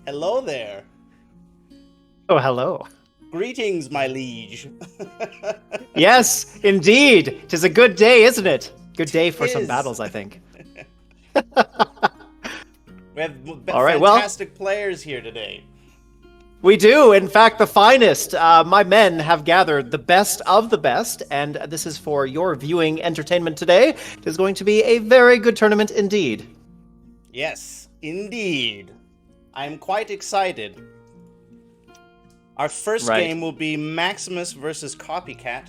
Hello there. Oh, hello. Greetings, my liege. Yes, indeed. 'Tis a good day, isn't it? Good day for some Tis. battles, I think. We have All right, well, fantastic players here today. we do. In fact, the finest. My men have gathered the best of the best, and this is for your viewing entertainment today. It is going to be a very good tournament indeed. Yes, indeed. I'm quite excited. Our first Right. game will be Maximus versus Copycat.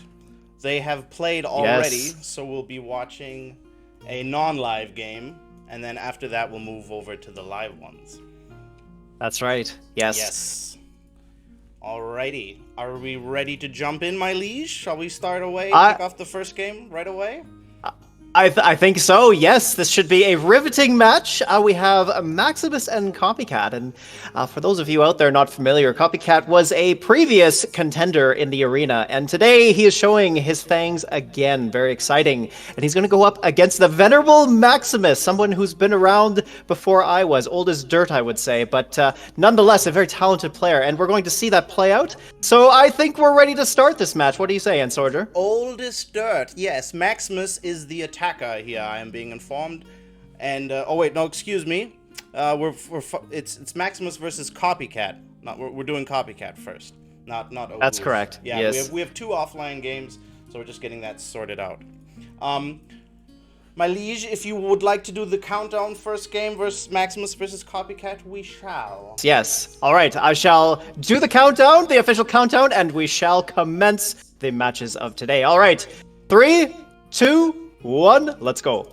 They have played already, Yes. so we'll be watching a non-live game, and then after that we'll move over to the live ones. That's right. Yes. Yes. Alrighty. Are we ready to jump in, my liege? Shall we start away, I- kick off the first game right away? I think so, yes. This should be a riveting match. We have Maximus and Copycat. And for those of you out there not familiar, Copycat was a previous contender in the arena. And today he is showing his fangs again. Very exciting. And he's going to go up against the venerable Maximus, someone who's been around before I was. Old as dirt, I would say. But nonetheless, a very talented player. And we're going to see that play out. So I think we're ready to start this match. What do you say, Entsorger? Oldest dirt. Yes, Maximus is the attacker here, I am being informed. And oh wait, no, excuse me. It's Maximus versus Copycat. Not we're doing Copycat first. Not Ogu. That's correct. Yeah, Yes. we have two offline games, so we're just getting that sorted out. My liege, if you would like to do the countdown first game versus Maximus versus Copycat, we shall. Yes. All right. I shall do the countdown, the official countdown, and we shall commence the matches of today. All right. 3, 2, 1. Let's go.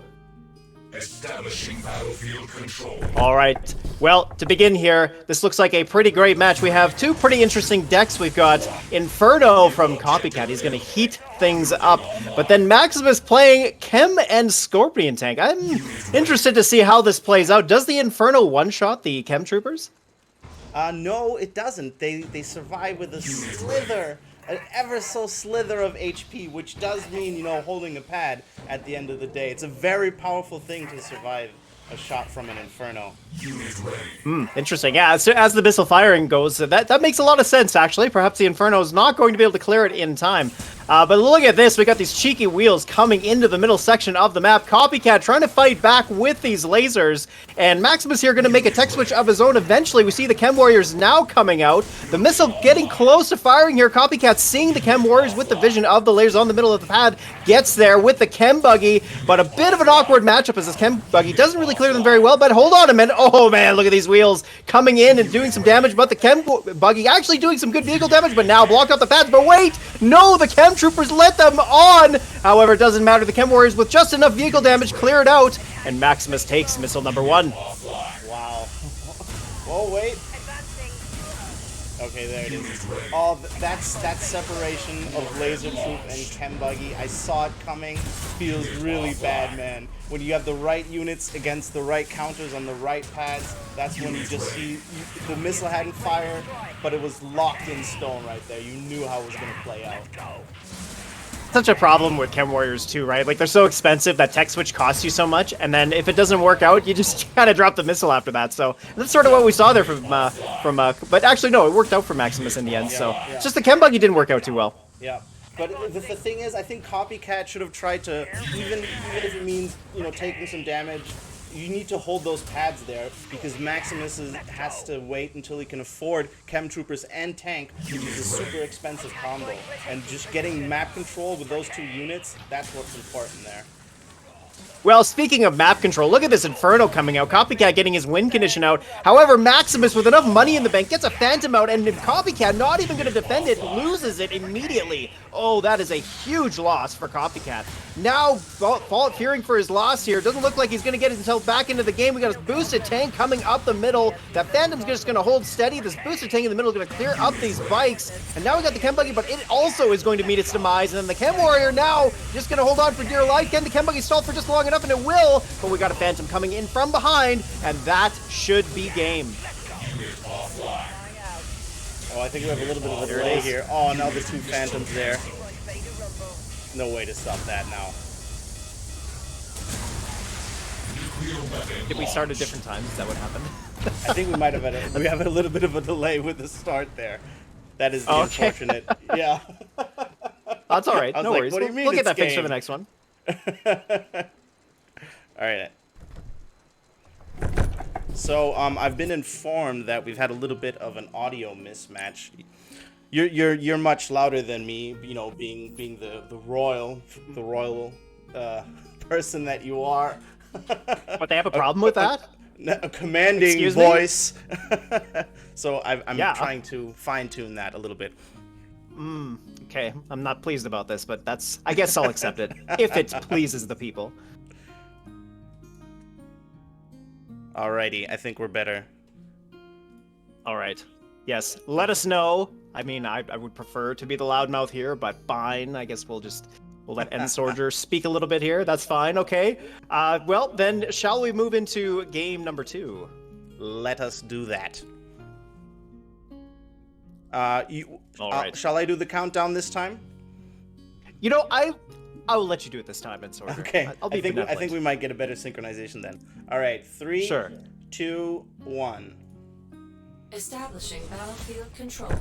Establishing battlefield control. All right. Well, to begin here, this looks like a pretty great match. We have two pretty interesting decks. We've got Inferno from Copycat. He's going to heat things up. But then Maximus playing Chem and Scorpion Tank. I'm interested to see how this plays out. Does the Inferno one-shot the Chem Troopers? No, it doesn't. They survive with a slither, an ever so slither of HP, which does mean, you know, holding a pad at the end of the day. It's a very powerful thing to survive a shot from an Inferno. Interesting. Yeah, as the missile firing goes, that makes a lot of sense, actually. Perhaps the Inferno is not going to be able to clear it in time. But look at this. We got these cheeky wheels coming into the middle section of the map. Copycat trying to fight back with these lasers. And Maximus here going to make a tech switch of his own eventually. We see the Chem Warriors now coming out. The missile getting close to firing here. Copycat seeing the Chem Warriors with the vision of the lasers on the middle of the pad. Gets there with the Chem Buggy. But a bit of an awkward matchup as this Chem Buggy doesn't really clear them very well. But hold on a minute. Oh man, look at these wheels coming in and doing some damage. But the Chem Buggy actually doing some good vehicle damage. But now blocked off the pads. But wait! No, the Chem Troopers let them on! However, it doesn't matter. The Chem Warriors with just enough vehicle damage clear it out. And Maximus takes missile number 1. Wow. Oh, wait. Okay, there it is. Oh, that's that separation of Laser Troop and Chem Buggy. I saw it coming. Feels really bad, man. When you have the right units against the right counters on the right pads, that's when you just see the missile hadn't fired, but it was locked in stone right there. You knew how it was going to play out. Such a problem with Chem Warriors too, right? Like, they're so expensive that tech switch costs you so much, and then if it doesn't work out, you just kind of drop the missile after that. So that's sort of what we saw there from but actually no, it worked out for Maximus in the end. So it's just the Chem Buggy didn't work out too well. Yeah. But the thing is, I think Copycat should have tried to, even if it means, you know, taking some damage, you need to hold those pads there, because Maximus has to wait until he can afford Chem Troopers and Tank, which is a super expensive combo. And just getting map control with those two units, that's what's important there. Well, speaking of map control, look at this Inferno coming out. Copycat getting his win condition out. However, Maximus, with enough money in the bank, gets a Phantom out, and Copycat, not even going to defend it, loses it immediately. Oh, that is a huge loss for Copycat. Now, Fault fearing for his loss here. Doesn't look like he's going to get himself back into the game. We got his boosted tank coming up the middle. That Phantom's just going to hold steady. This boosted tank in the middle is going to clear up these bikes. And now we got the Chem Buggy, but it also is going to meet its demise. And then the Chem Warrior now just going to hold on for dear life. Can the Chem Buggy stall for just long enough? And it will. But we got a Phantom coming in from behind. And that should be game. Oh, I think we have a little bit of a delay here. Oh, now the two Phantoms there. No way to stop that now. Battlefield weapon Did we start at launch. different times? Is that what happened? I think we might have we have a little bit of a delay with the start there. That is the Okay. unfortunate. Yeah. That's all right. I was No like, worries. what do you mean We'll get it's that fixed for the game? next one. All right. So I've been informed that we've had a little bit of an audio mismatch. You're much louder than me, you know, being the royal person that you are. But they have a problem with that? A commanding Excuse me? voice. So I'm Yeah. trying to fine tune that a little bit. Okay, I'm not pleased about this, but I guess I'll accept it if it pleases the people. Alrighty, I think we're better. All right. Yes, let us know. I mean, I would prefer to be the loudmouth here, but fine. I guess we'll let Entsorger speak a little bit here. That's fine. Okay. Well, then, shall we move into game number 2? Let us do that. All right. Shall I do the countdown this time? You know, I will let you do it this time, Entsorger. Okay. I'll be I think benevolent. we might get a better synchronization then. All right, 3, Sure. 2, 1. Establishing battlefield control.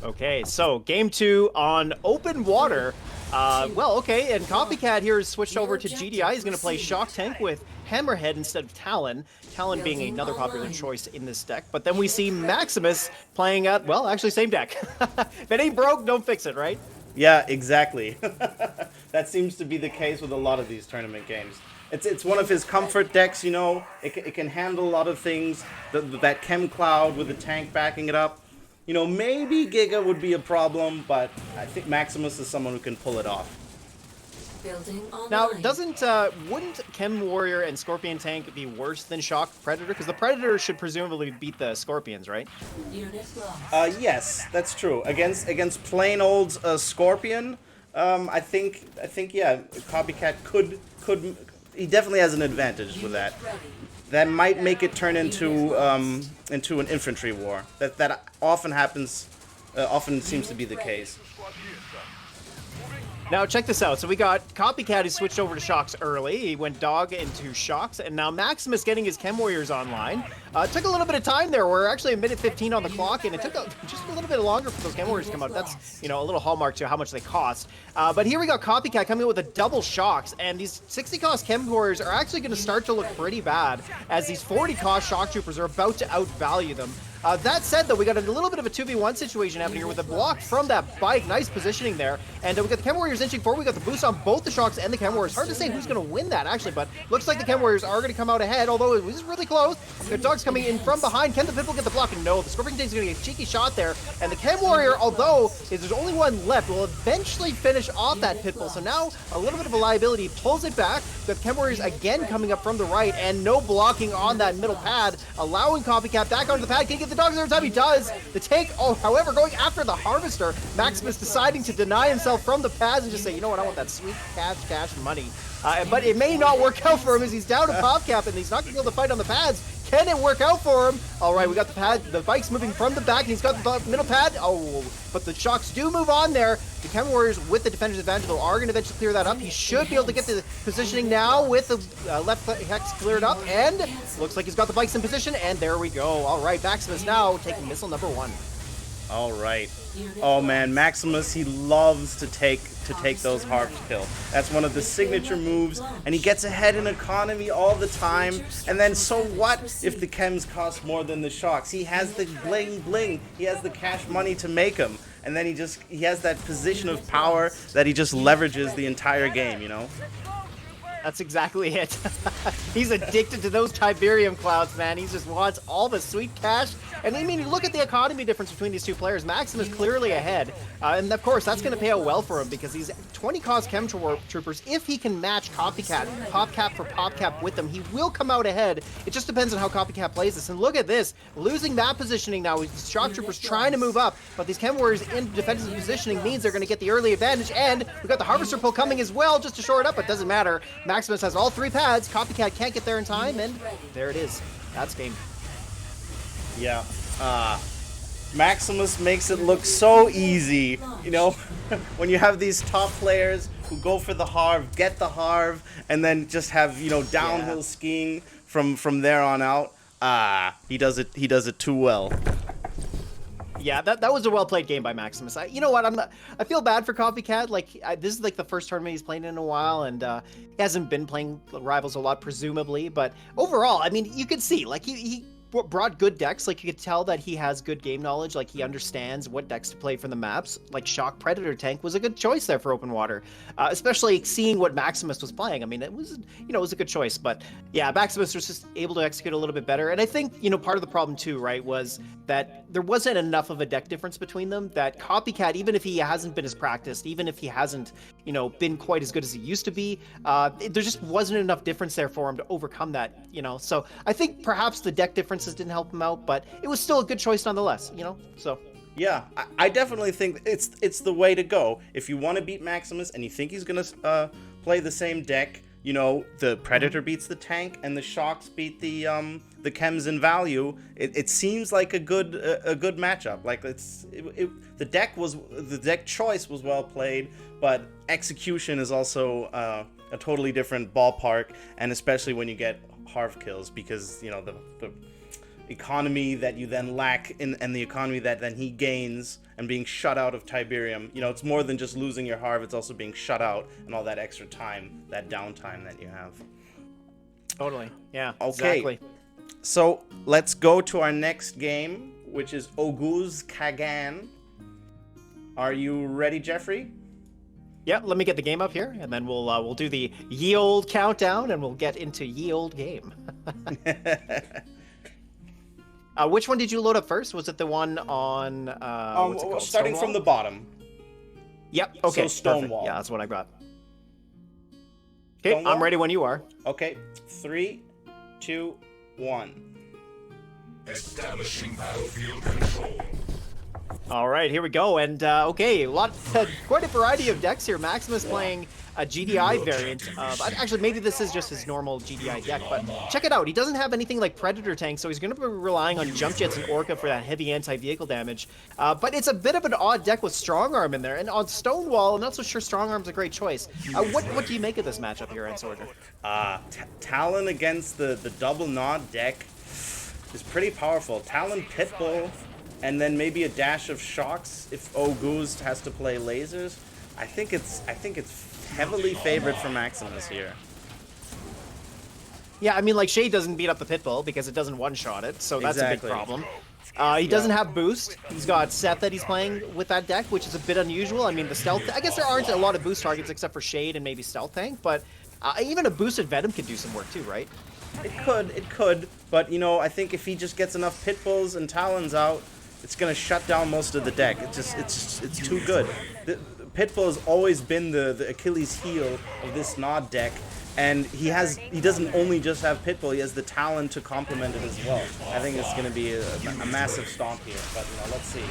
Okay, so game 2 on open water. Well, okay, and Copycat here is switched over to GDI. He's going to play Shock Tank with Hammerhead instead of Talon. Talon being another popular choice in this deck. But then we see Maximus playing at, well, actually same deck. If it ain't broke, don't fix it, right? Yeah, exactly. That seems to be the case with a lot of these tournament games. It's one of his comfort decks, you know. It can handle a lot of things. That Chem Cloud with the tank backing it up. You know, maybe Giga would be a problem, but I think Maximus is someone who can pull it off. Building online. Now, wouldn't Chem Warrior and Scorpion Tank be worse than Shock Predator? Because the Predator should presumably beat the Scorpions, right? Unit lost. Yes, that's true. Against plain old Scorpion, I think yeah, Copycat could he definitely has an advantage with that. Ready. That might make it turn into an infantry war. That often happens. Often seems to be the case. Now, check this out. So we got Copycat who switched over to Shocks early. He went Dog into Shocks, and now Maximus getting his Chem Warriors online. Took a little bit of time there. We're actually a minute 15 on the clock, and it took just a little bit longer for those Chem Warriors to come out. That's, you know, a little hallmark to how much they cost. But here we got Copycat coming in with a double Shocks, and these 60 cost Chem Warriors are actually going to start to look pretty bad, as these 40 cost Shock Troopers are about to outvalue them. That said, though, we got a little bit of a 2v1 situation happening here with a block from that bike. Nice positioning there. And we got the Chem Warriors inching forward. We got the boost on both the Shocks and the Chem Warriors. Hard to say who's going to win that, actually, but looks like the Chem Warriors are going to come out ahead, although it was really close. The Dog's coming in from behind. Can the Pitbull get the block? And no, the Scorpion Tank's going to get a cheeky shot there. And the Chem Warrior, although there's only one left, will eventually finish off that Pitbull. So now a little bit of a liability. Pulls it back. The Chem Warriors again coming up from the right, and no blocking on that middle pad, allowing Copycat back onto the pad. Can't get the Dogs every time he does. The tank, however, going after the Harvester. Maximus deciding to deny himself from the pads and just say, you know what, I want that sweet cash money. But it may not work out for him as he's down to PopCap and he's not going to be able to fight on the pads. Can it work out for him? All right, we got the pad. The bike's moving from the back, and he's got the middle pad. Oh, but the Shocks do move on there. The Chem Warriors, with the defender's advantage, though, are going to eventually clear that up. He should be able to get the positioning now with the left hex cleared up, and looks like he's got the bikes in position, and there we go. All right, Maximus now taking missile number 1. All right. Oh man, Maximus, he loves to take those harps kill. That's one of the signature moves, and he gets ahead in economy all the time. And then so what if the chems cost more than the Shocks? He has the bling bling. He has the cash money to make them. And then he has that position of power that he just leverages the entire game, you know? That's exactly it. He's addicted to those Tiberium clouds, man. He just wants all the sweet cash. And I mean, you look at the economy difference between these two players. Maximus clearly ahead. And of course, that's going to pay out well for him because he's 20 cost Chem Troopers. If he can match Copycat, PopCap for PopCap with them, he will come out ahead. It just depends on how Copycat plays this. And look at this. Losing that positioning now. Shock Troopers trying to move up, but these Chem Warriors in defensive positioning means they're going to get the early advantage. And we got the Harvester pull coming as well just to shore it up, but it doesn't matter. Maximus has all 3 pads. Copycat can't get there in time, and there it is. That's game. Yeah. Maximus makes it look so easy, you know, when you have these top players who go for the Harv, get the Harv, and then just have, you know, downhill skiing from there on out. He does it too well. Yeah, that was a well-played game by Maximus. You know what? I feel bad for Copycat. Like, this is like the first tournament he's playing in a while, and he hasn't been playing Rivals a lot, presumably. But overall, I mean, you could see, like, he brought good decks. Like, you could tell that he has good game knowledge. Like, he understands what decks to play for the maps. Like, Shock Predator Tank was a good choice there for open water, especially seeing what Maximus was playing. I mean, it was, you know, it was a good choice. But yeah, Maximus was just able to execute a little bit better. And I think, you know, part of the problem too, right, was that there wasn't enough of a deck difference between them. That Copycat, even if he hasn't been as practiced, even if he hasn't, you know, been quite as good as he used to be, there just wasn't enough difference there for him to overcome that, you know. So I think perhaps the deck differences didn't help him out, but it was still a good choice nonetheless, you know. So yeah, I definitely think it's the way to go. If you want to beat Maximus and you think he's gonna play the same deck, you know, the Predator beats the tank and the Shocks beat the chems in value. It seems like a good matchup. Like the deck choice was well played, but execution is also a totally different ballpark, and especially when you get Harv kills, because, you know, the economy that you then lack and the economy that then he gains and being shut out of Tiberium, you know, it's more than just losing your Harv, it's also being shut out and all that extra time, that downtime that you have. totally, yeah, Okay, exactly. So let's go to our next game, which is Oguz Kagan. Are you ready, Jeffrey? Yeah, let me get the game up here, and then we'll do the ye old countdown, and we'll get into ye old game. Which one did you load up first? Was it the one on what's it called? Starting from the bottom. Yep. Okay. So Stonewall. Perfect. Yeah, that's what I got. Okay, Stonewall? I'm ready when you are. Okay, 3, 2, 1. Establishing battlefield control. All right, here we go. And okay, quite a variety of decks here. Maximus playing a GDI variant. Actually, maybe this is just his normal GDI deck, but check it out. He doesn't have anything like Predator Tank, so he's going to be relying on Jump Jets and Orca for that heavy anti-vehicle damage. But it's a bit of an odd deck with Strong Arm in there. And on Stonewall, I'm not so sure Strong Arm's a great choice. What do you make of this matchup here, Entsorger? Talon against the double Nod deck is pretty powerful. Talon Pitbull, and then maybe a dash of Shocks if Oguz has to play lasers. I think it's heavily favored for Maximus here. Yeah, I mean, like, Shade doesn't beat up the Pitbull because it doesn't one-shot it, so that's Exactly. a big problem. He doesn't have boost. He's got Seth that he's playing with that deck, which is a bit unusual. I mean, the stealth, I guess there aren't a lot of boost targets except for Shade and maybe Stealth Tank, but even a boosted Venom could do some work too, right? It could, but, you know, I think if he just gets enough Pitbulls and Talons out, it's gonna shut down most of the deck. It's too good. The Pitbull has always been the Achilles heel of this Nod deck, and he doesn't only just have Pitbull, he has the Talon to complement it as well. I think it's gonna be a massive stomp here, but, you know, let's see.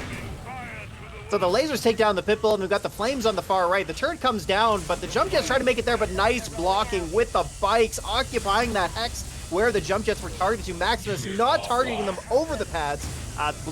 So the lasers take down the Pitbull, and we've got the flames on the far right. The turret comes down, but the Jump Jets try to make it there, but nice blocking with the bikes, occupying that hex where the Jump Jets were targeted to. Maximus not targeting them over the pads,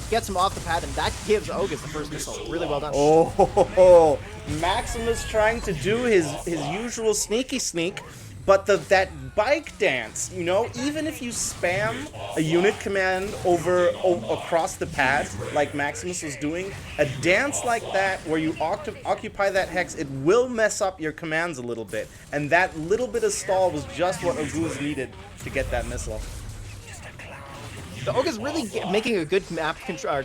gets him off the pad, and that gives Oguz the first missile. Really well done. Oh, Maximus trying to do his usual sneaky sneak, but that bike dance, you know, even if you spam a unit command across the pad like Maximus was doing, a dance like that where you occupy that hex, it will mess up your commands a little bit, and that little bit of stall was just what Oguz needed to get that missile. So Oguz really making a good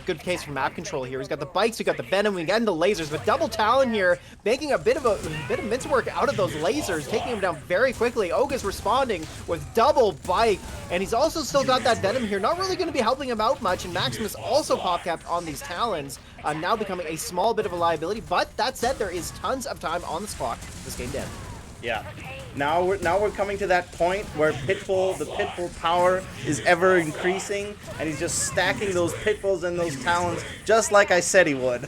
good case for map control here. He's got the bikes, we've got the Venom, we got the lasers, but double Talon here, making a bit of mince work out of those lasers, taking him down very quickly. Oguz responding with double bike, and he's also still got that Venom here, not really going to be helping him out much, and Maximus also pop-capped on these Talons, now becoming a small bit of a liability, but that said, there is tons of time on this clock. This game dead. Yeah. Now we're coming to that point where the Pitbull power is ever increasing, and he's just stacking those Pitbulls and those Talons just like I said he would.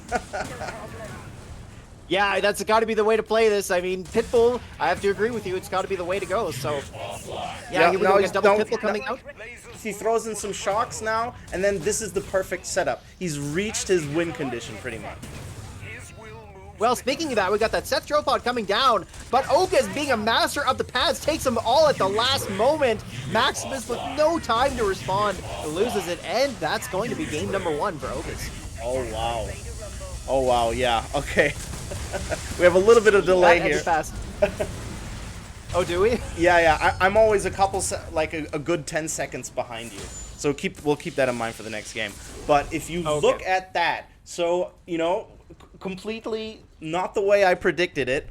Yeah, that's got to be the way to play this. I mean, Pitbull, I have to agree with you, it's got to be the way to go. So, yeah, here we go. He's double Pitbull coming out. He throws in some Shocks now, and then this is the perfect setup. He's reached his win condition pretty much. Well, speaking of that, we got that Seth Dropod coming down, but Ogas, being a master of the pads, takes them all at the last moment. Maximus with no time to respond, loses it, and that's going to be game number 1 for Ogas. Oh, wow. Oh, wow, yeah, okay. We have a little bit of delay here. Fast. Oh, do we? Yeah, I'm always a couple, like a good 10 seconds behind you. So we'll keep that in mind for the next game. But if you look at that, so, you know, completely not the way I predicted it,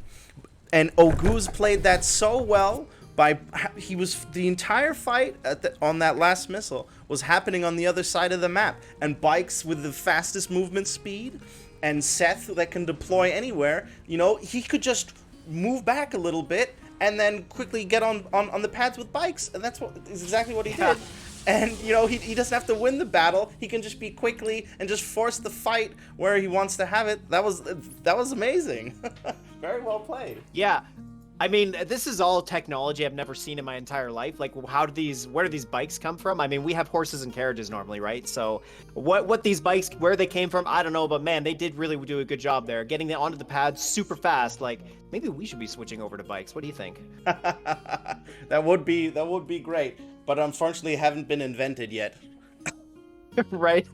and Oguz played that so well. The entire fight on that last missile was happening on the other side of the map, and Bikes with the fastest movement speed, and Seth that can deploy anywhere, you know, he could just move back a little bit and then quickly get on the pads with Bikes, and that's exactly what he did. And, you know, he doesn't have to win the battle. He can just be quickly and just force the fight where he wants to have it. That was amazing. Very well played. Yeah. I mean, this is all technology I've never seen in my entire life. Like, where do these bikes come from? I mean, we have horses and carriages normally, right? So what these bikes, where they came from, I don't know. But man, they did really do a good job there. Getting it onto the pads super fast. Like, maybe we should be switching over to bikes. What do you think? That would be great. But unfortunately, haven't been invented yet. Right?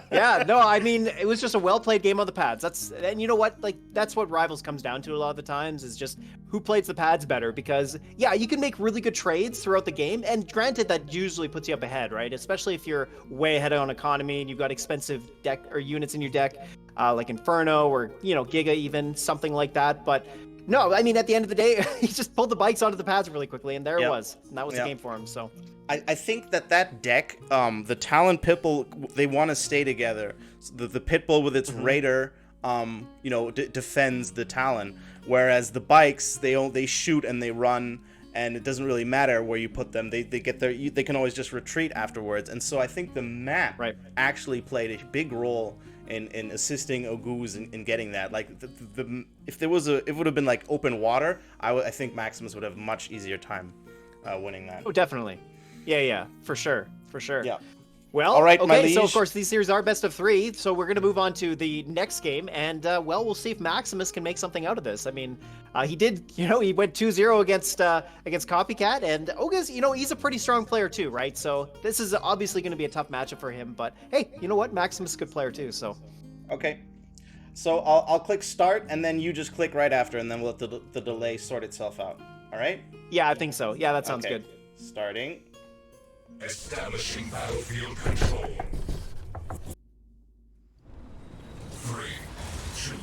Yeah, no, I mean, it was just a well-played game on the pads. And you know what? Like, that's what Rivals comes down to a lot of the times, is just who plays the pads better. Because, yeah, you can make really good trades throughout the game, and granted, that usually puts you up ahead, right? Especially if you're way ahead on economy and you've got expensive deck or units in your deck, like Inferno or, you know, Giga even, something like that. But no, I mean, at the end of the day, he just pulled the bikes onto the pads really quickly, and there it was. And that was the game for him, so... I think that deck, the Talon Pitbull, they want to stay together. So the Pitbull with its Raider, you know, defends the Talon, whereas the bikes, they shoot and they run, and it doesn't really matter where you put them. They can always just retreat afterwards. And so I think the map actually played a big role in assisting Oguz in getting that. Like if it would have been like open water, I think Maximus would have a much easier time winning that. Oh, definitely. Yeah, for sure. Yeah. Well, all right, okay, so of course these series are best of 3, so we're going to move on to the next game, and well, we'll see if Maximus can make something out of this. I mean, he did, you know, he went 2-0 against Copycat, and Ogas, you know, he's a pretty strong player too, right? So this is obviously going to be a tough matchup for him, but hey, you know what? Maximus is a good player too, so. Okay. So I'll click start, and then you just click right after, and then we'll let the delay sort itself out. All right? Yeah, I think so. Yeah, that sounds good. Starting. Establishing battlefield control. 3, 2.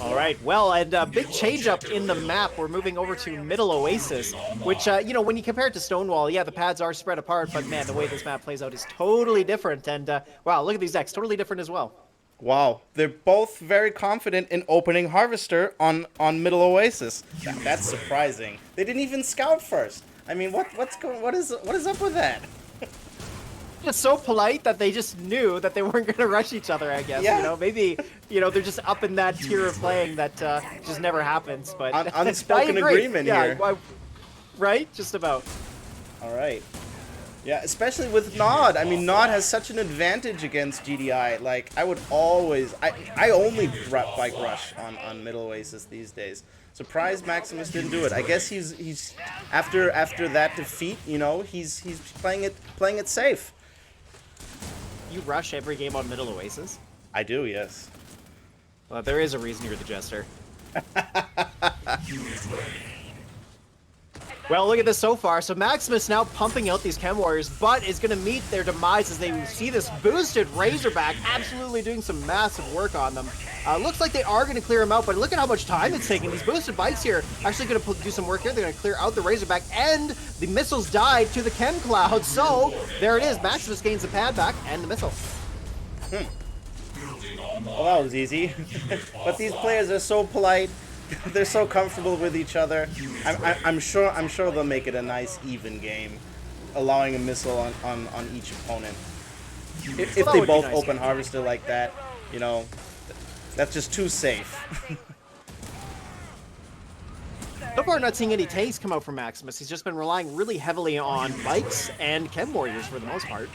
All right, well, and a big change up in the map. We're moving over to Middle Oasis, which, you know, when you compare it to Stonewall, yeah, the pads are spread apart, but man, the way this map plays out is totally different. And wow, look at these decks, totally different as well. Wow, they're both very confident in opening Harvester on Middle Oasis. That's surprising. They didn't even scout first. I mean, what is up with that? It's so polite that they just knew that they weren't going to rush each other, I guess. Yeah. You know, maybe, you know, they're just up in that tier of playing that just never happens. But unspoken agreement here. Right? Just about. All right. Yeah, especially with Nod. I mean, Nod has such an advantage against GDI. Like, I would always... I only bike rush on Middle Oasis these days. Surprised Maximus didn't do it. I guess he's after that defeat, you know, he's playing it safe. You rush every game on Middle Oasis? I do, yes. Well, there is a reason you're the Jester. Well, look at this so far. So Maximus now pumping out these Chem Warriors, but is going to meet their demise as they see this boosted Razorback absolutely doing some massive work on them. Looks like they are going to clear him out, but look at how much time it's taking. These boosted bikes here actually going to do some work here. They're going to clear out the Razorback, and the missiles died to the Chem Cloud. So there it is. Maximus gains the pad back and the missile. Well, that was easy. But these players are so polite. They're so comfortable with each other. I'm sure they'll make it a nice even game, allowing a missile on each opponent. If they both open Harvester like that, you know, that's just too safe. So far, not seeing any tanks come out from Maximus. He's just been relying really heavily on bikes and Chem Warriors for the most part.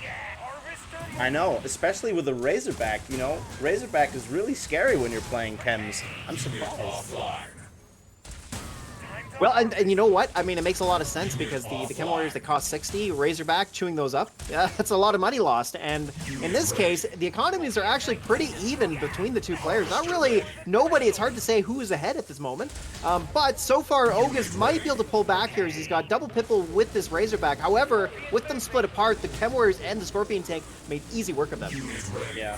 I know, especially with the Razorback, you know? Razorback is really scary when you're playing chems. I'm surprised. Offline. Well, and you know what? I mean, it makes a lot of sense because the Chem Warriors that cost 60, Razorback chewing those up, that's a lot of money lost. And in this case, the economies are actually pretty even between the two players. Not really nobody. It's hard to say who is ahead at this moment. But so far, Ogus might be able to pull back here as he's got double Pipple with this Razorback. However, with them split apart, the Chem Warriors and the Scorpion tank made easy work of them. Yeah.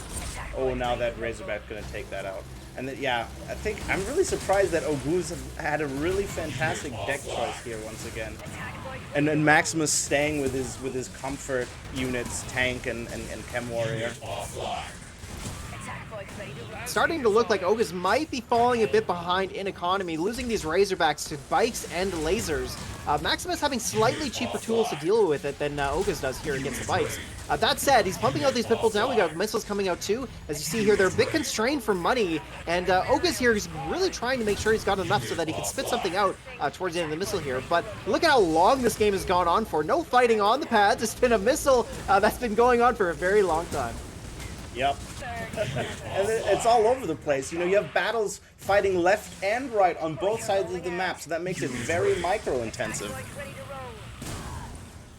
Oh, now that Razorback's gonna take that out. And yeah, I think I'm really surprised that Oguz had a really fantastic deck choice here once again. And then Maximus staying with his comfort units, tank and Chem Warrior. Starting to look like Ogus might be falling a bit behind in economy, losing these Razorbacks to bikes and lasers. Maximus having slightly cheaper tools to deal with it than Ogus does here against the bikes. That said, he's pumping out these Pitbulls now. We got missiles coming out too. As you see here, they're a bit constrained for money, and Ogus here is really trying to make sure he's got enough so that he can spit something out towards the end of the missile here. But look at how long this game has gone on for. No fighting on the pads. It's been a missile that's been going on for a very long time. Yep. And it's all over the place. You know, you have battles fighting left and right on both sides of the map, so that makes it very micro-intensive.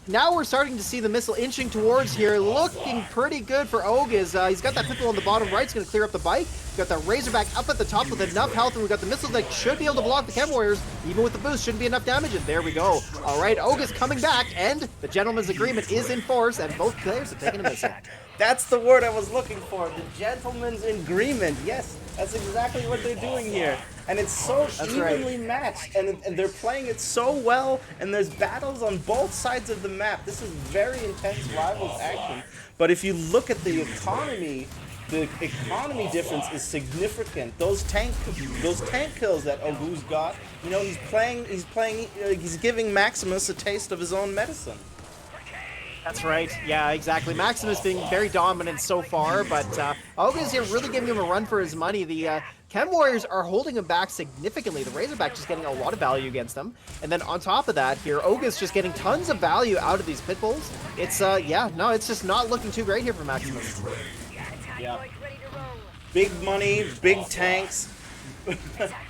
Now we're starting to see the missile inching towards here, looking pretty good for Ogus. He's got that Pitbull on the bottom right, it's going to clear up the bike. We've got that Razorback up at the top with enough health, and we've got the missile that should be able to block the Chem Warriors. Even with the boost, shouldn't be enough damage, and there we go. All right, Ogus coming back, and the gentleman's agreement is in force, and both players have taken a missile. That's the word I was looking for, the gentleman's agreement. Yes, that's exactly what they're doing here. And it's so evenly matched, and they're playing it so well, and there's battles on both sides of the map. This is very intense rivals action. But if you look at the economy difference is significant. Those tank kills that Oguz got, you know, he's giving Maximus a taste of his own medicine. That's right. Yeah, exactly. Maximus being very dominant so far, but Ogus here really giving him a run for his money. The Chem Warriors are holding him back significantly. The Razorback just getting a lot of value against them. And then on top of that, here, Ogus just getting tons of value out of these Pitbulls. It's, yeah, no, it's just not looking too great here for Maximus. Yeah. Big money, big tanks.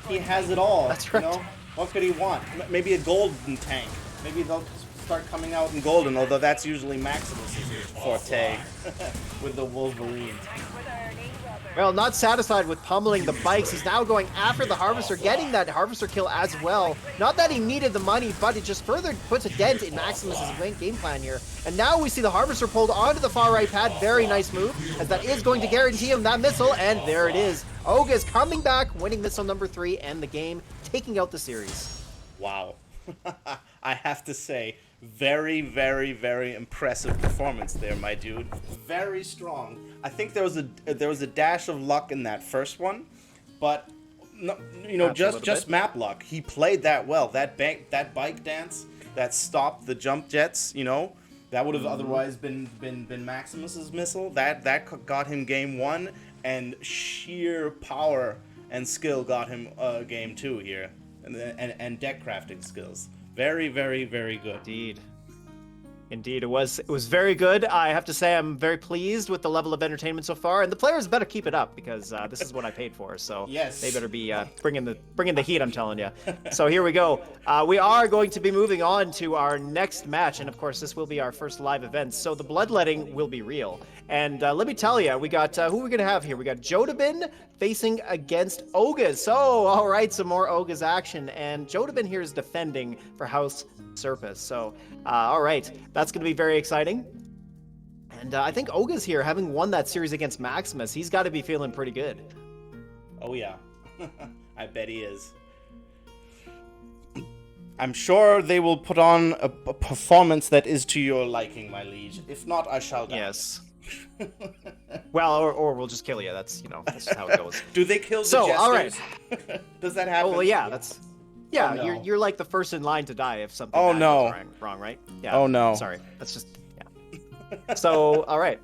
He has it all. That's right. You know? What could he want? Maybe a golden tank. Maybe they'll start coming out in golden, although that's usually Maximus' forte with the Wolverine. Well, not satisfied with pummeling the bikes, he's now going after the Harvester, getting that Harvester kill as well. Not that he needed the money, but it just further puts a dent in Maximus' game plan here. And now we see the Harvester pulled onto the far right pad. Very nice move, as that is going to guarantee him that missile, and there it is. Ogus coming back, winning missile number 3, and the game, taking out the series. Wow. I have to say, very, very, very impressive performance there, my dude. Very strong. I think there was a dash of luck in that first one, but no, you know, just map luck. He played that well. That bike dance that stopped the jump jets, you know, that would have otherwise been Maximus's missile. That got him game 1, and sheer power and skill got him game 2 here, and deck crafting skills. Very, very, very good. Indeed, it was very good. I have to say I'm very pleased with the level of entertainment so far, and the players better keep it up because this is what I paid for. So yes, they better be bringing the heat. I'm telling you. So here we go. We are going to be moving on to our next match, and of course this will be our first live event. So the bloodletting will be real. And let me tell you, we got who we're gonna have here. We got Jodabin facing against Ogus. So all right, some more Ogus action, and Jodabin here is defending for House Sourpuss. So all right, that's gonna be very exciting. And I think Ogus here, having won that series against Maximus, he's got to be feeling pretty good. Oh yeah, I bet he is. I'm sure they will put on a performance that is to your liking, my liege. If not, I shall die. Yes. Well, or we'll just kill you. That's, you know, that's just how it goes. Do they kill the Jesters? all right. Does that happen? Oh, well, yeah, that's... Yeah, oh, no. you're like the first in line to die if something no. goes wrong, right? Yeah. Oh, no. Sorry. That's just... Yeah. So, all right.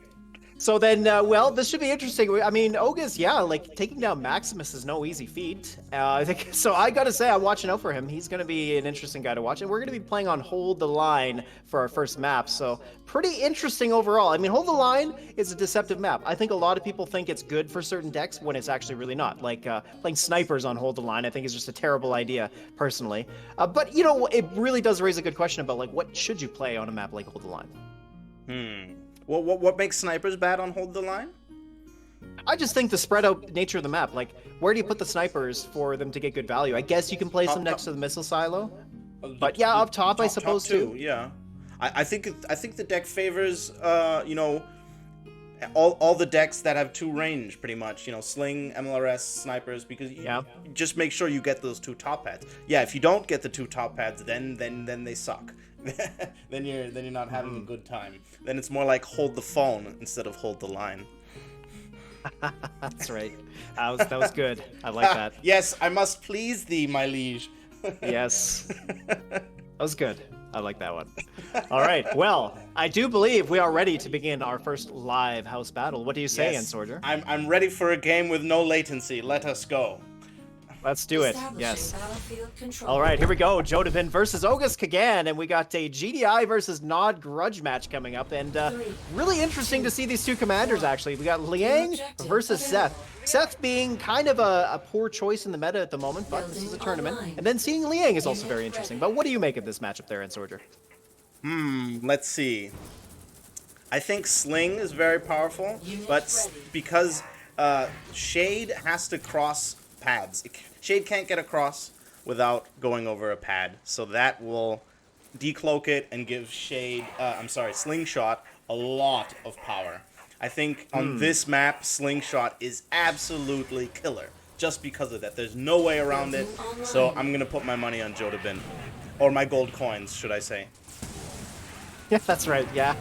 So then, well, this should be interesting. I mean, Ogus, yeah, like taking down Maximus is no easy feat. I think so. I gotta say, I'm watching out for him. He's gonna be an interesting guy to watch, and we're gonna be playing on Hold the Line for our first map. So pretty interesting overall. I mean, Hold the Line is a deceptive map. I think a lot of people think it's good for certain decks when it's actually really not. Like playing snipers on Hold the Line, I think is just a terrible idea personally. But you know, it really does raise a good question about like what should you play on a map like Hold the Line. Well, what makes snipers bad on Hold the Line? I just think the spread out nature of the map, like where do you put the snipers for them to get good value? I guess you can place them next to the missile silo, but yeah, up top I suppose too. Yeah, I think the deck favors you know, all the decks that have 2 range pretty much. You know, sling, MLRS, snipers, because you just make sure you get those 2 top pads. Yeah, if you don't get the 2 top pads, then they suck. then you're not having a good time. Then it's more like Hold the Phone instead of Hold the Line. That's right. That was good. I like that. Yes, I must please thee, my liege. Yes. That was good. I like that one. All right. Well, I do believe we are ready to begin our first live house battle. What do you say, Entsorger? I'm ready for a game with no latency. Let us go. Let's do it. Yes. Battlefield control. All right, here we go. Jodabin versus Ogus Kagan, and we got a GDI versus Nod grudge match coming up, and really interesting to see these 2 commanders, actually. We got Liang versus Seth. Seth being kind of a poor choice in the meta at the moment, but this is a tournament. And then seeing Liang is also very interesting. But what do you make of this matchup there, Entsorger? Let's see. I think Sling is very powerful, but because Shade has to cross pads. Shade can't get across without going over a pad, so that will decloak it and give Slingshot a lot of power. I think on this map, Slingshot is absolutely killer, just because of that. There's no way around it, so I'm gonna put my money on Jodabin, or my gold coins, should I say. Yeah, that's right, yeah.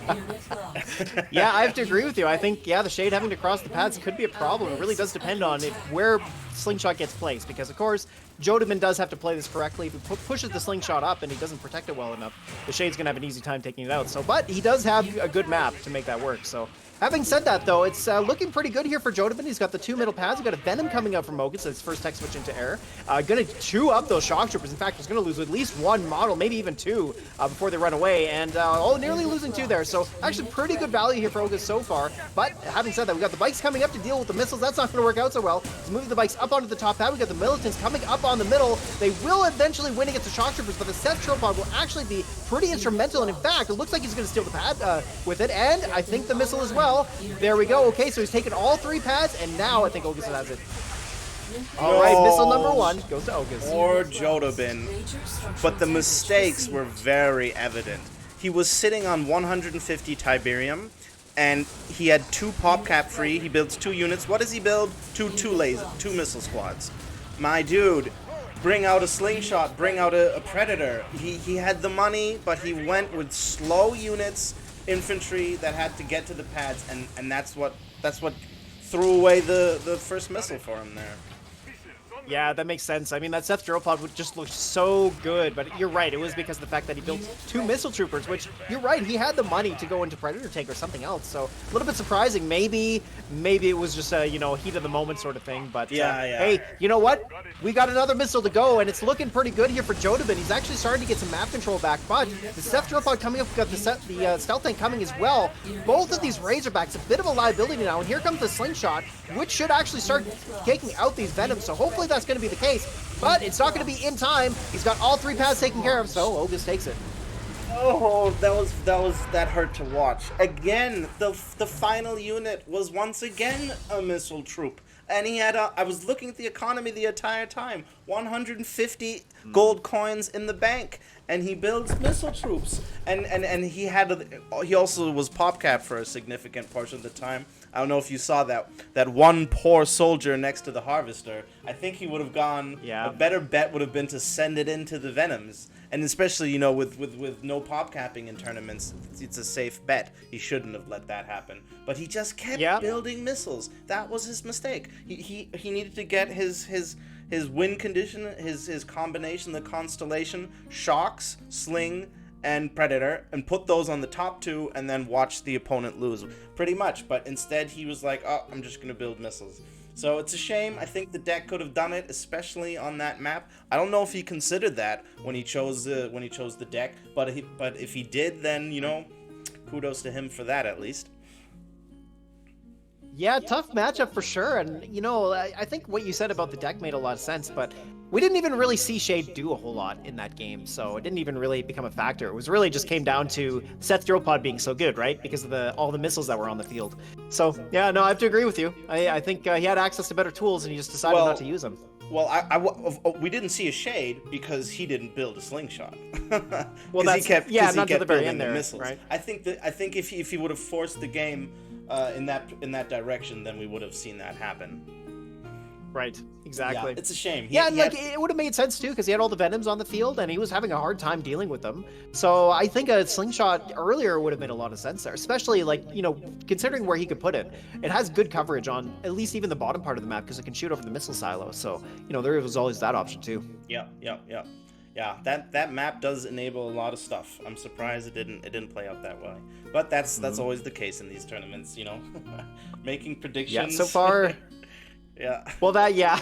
Yeah, I have to agree with you. I think, yeah, the Shade having to cross the pads could be a problem. It really does depend on where Slingshot gets placed, because, of course, Jodabin does have to play this correctly. If he pushes the Slingshot up and he doesn't protect it well enough, the Shade's going to have an easy time taking it out. So, but he does have a good map to make that work, so... Having said that, though, it's looking pretty good here for Jodabin. He's got the 2 middle pads. He's got a Venom coming out from Ogus. So his first tech switch into air. Going to chew up those Shock Troopers. In fact, he's going to lose at least 1 model, maybe even 2, before they run away. And, nearly losing 2 there. So, actually, pretty good value here for Ogus so far. But, having said that, we've got the bikes coming up to deal with the missiles. That's not going to work out so well. He's moving the bikes up onto the top pad. We've got the Militants coming up on the middle. They will eventually win against the Shock Troopers, but the Seth Tropod will actually be pretty instrumental. And, in fact, it looks like he's going to steal the pad with it. And I think the missile as well. There we go. Okay, so he's taken all 3 pads, and now I think Ogus has it. All right, missile number 1 goes to Ogus. Or Jodabin. But the mistakes were very evident. He was sitting on 150 Tiberium, and he had 2 pop cap free. He builds 2 units. What does he build? 2 missile squads. My dude, bring out a Slingshot, bring out a Predator. He had the money, but he went with slow units, infantry that had to get to the pads, and that's what threw away the first missile for him there. Yeah, that makes sense. I mean, that Seth Dropod would just look so good, but you're right. It was because of the fact that he built 2 missile troopers, which, you're right, he had the money to go into Predator Tank or something else. So, a little bit surprising. Maybe it was just a, heat of the moment sort of thing. But, hey, you know what? We got another missile to go, and it's looking pretty good here for Jodabin. He's actually starting to get some map control back, but the Seth Dropod coming up, we've got the Stealth Tank coming as well. Both of these Razorbacks, a bit of a liability now, and here comes the Slingshot, which should actually start taking out these Venoms, so hopefully that's going to be the case, but it's not going to be in time. He's got all 3 pads taken care of, so Ogus takes it. Oh, that hurt to watch. Again, the final unit was once again a missile troop. And he had I was looking at the economy the entire time. 150 gold coins in the bank, and he builds missile troops. And he also was pop cap for a significant portion of the time. I don't know if you saw that one poor soldier next to the harvester. I think he would have gone. Yeah. A better bet would have been to send it into the Venoms. And especially, with no pop capping in tournaments, it's a safe bet. He shouldn't have let that happen. But he just kept building missiles. That was his mistake. He needed to get his win condition, his combination, the constellation, shocks, sling, and Predator and put those on the top two and then watch the opponent lose, pretty much. But instead he was like, oh, I'm just gonna build missiles. So it's a shame. I think the deck could have done it, especially on that map. I don't know if he considered that when he chose the deck, but if he did, then, you know, kudos to him for that at least. Yeah, tough matchup for sure. And, you know, I think what you said about the deck made a lot of sense, but we didn't even really see Shade do a whole lot in that game, so it didn't even really become a factor. It was really just came down to Seth Drillpod being so good, right? Because of all the missiles that were on the field. So, yeah, no, I have to agree with you. I think he had access to better tools and he just decided not to use them. Well, we didn't see a Shade because he didn't build a slingshot. Well, that's, he kept not to the very building end there, missiles. right? I think if he would have forced the game in that direction, then we would have seen that happen. Right, exactly. Yeah, it's a shame. It would have made sense too, because he had all the Venoms on the field and he was having a hard time dealing with them. So I think a slingshot earlier would have made a lot of sense there, especially, like, you know, considering where he could put it. It has good coverage on at least even the bottom part of the map because it can shoot over the missile silo. So, you know, there was always that option too. Yeah. That map does enable a lot of stuff. I'm surprised it didn't play out that way. But that's always the case in these tournaments, you know. Making predictions. Yeah, so far. Yeah. Well, yeah,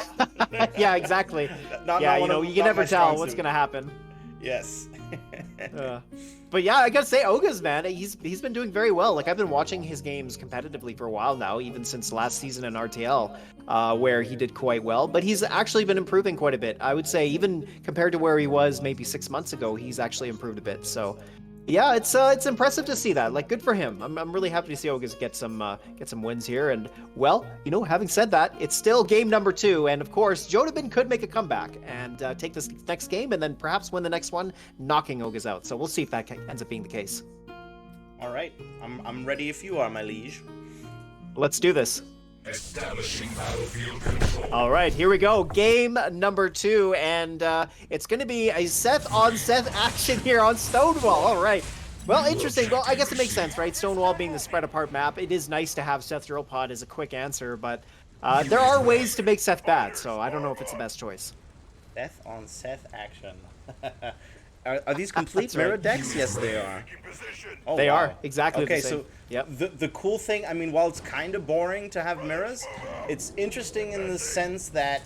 exactly. You can never tell what's gonna happen. Yes. But yeah, I gotta say, Oga's, man, he's been doing very well. Like, I've been watching his games competitively for a while now, even since last season in RTL, where he did quite well. But he's actually been improving quite a bit. I would say, even compared to where he was maybe 6 months ago, he's actually improved a bit. So, yeah, it's impressive to see that. Like, good for him. I'm really happy to see Ogas get some wins here. And, well, you know, having said that, it's still game number 2, and of course, Jodabin could make a comeback and take this next game, and then perhaps win the next one, knocking Ogas out. So we'll see if that ends up being the case. All right, I'm ready if you are, my liege. Let's do this. Establishing battlefield control. All right, here we go. Game number 2, and it's going to be a Seth-on-Seth action here on Stonewall. All right. Well, interesting. Well, I guess it makes sense, right? Stonewall being the spread-apart map, it is nice to have Seth Drillpod as a quick answer, but there are ways to make Seth bad, so I don't know if it's the best choice. Seth-on-Seth action. Are these complete right. mirror decks? Yes, they are. Oh, They wow. are, exactly Okay, the same. so Yep. the cool thing, I mean, while it's kind of boring to have mirrors, it's interesting in the sense that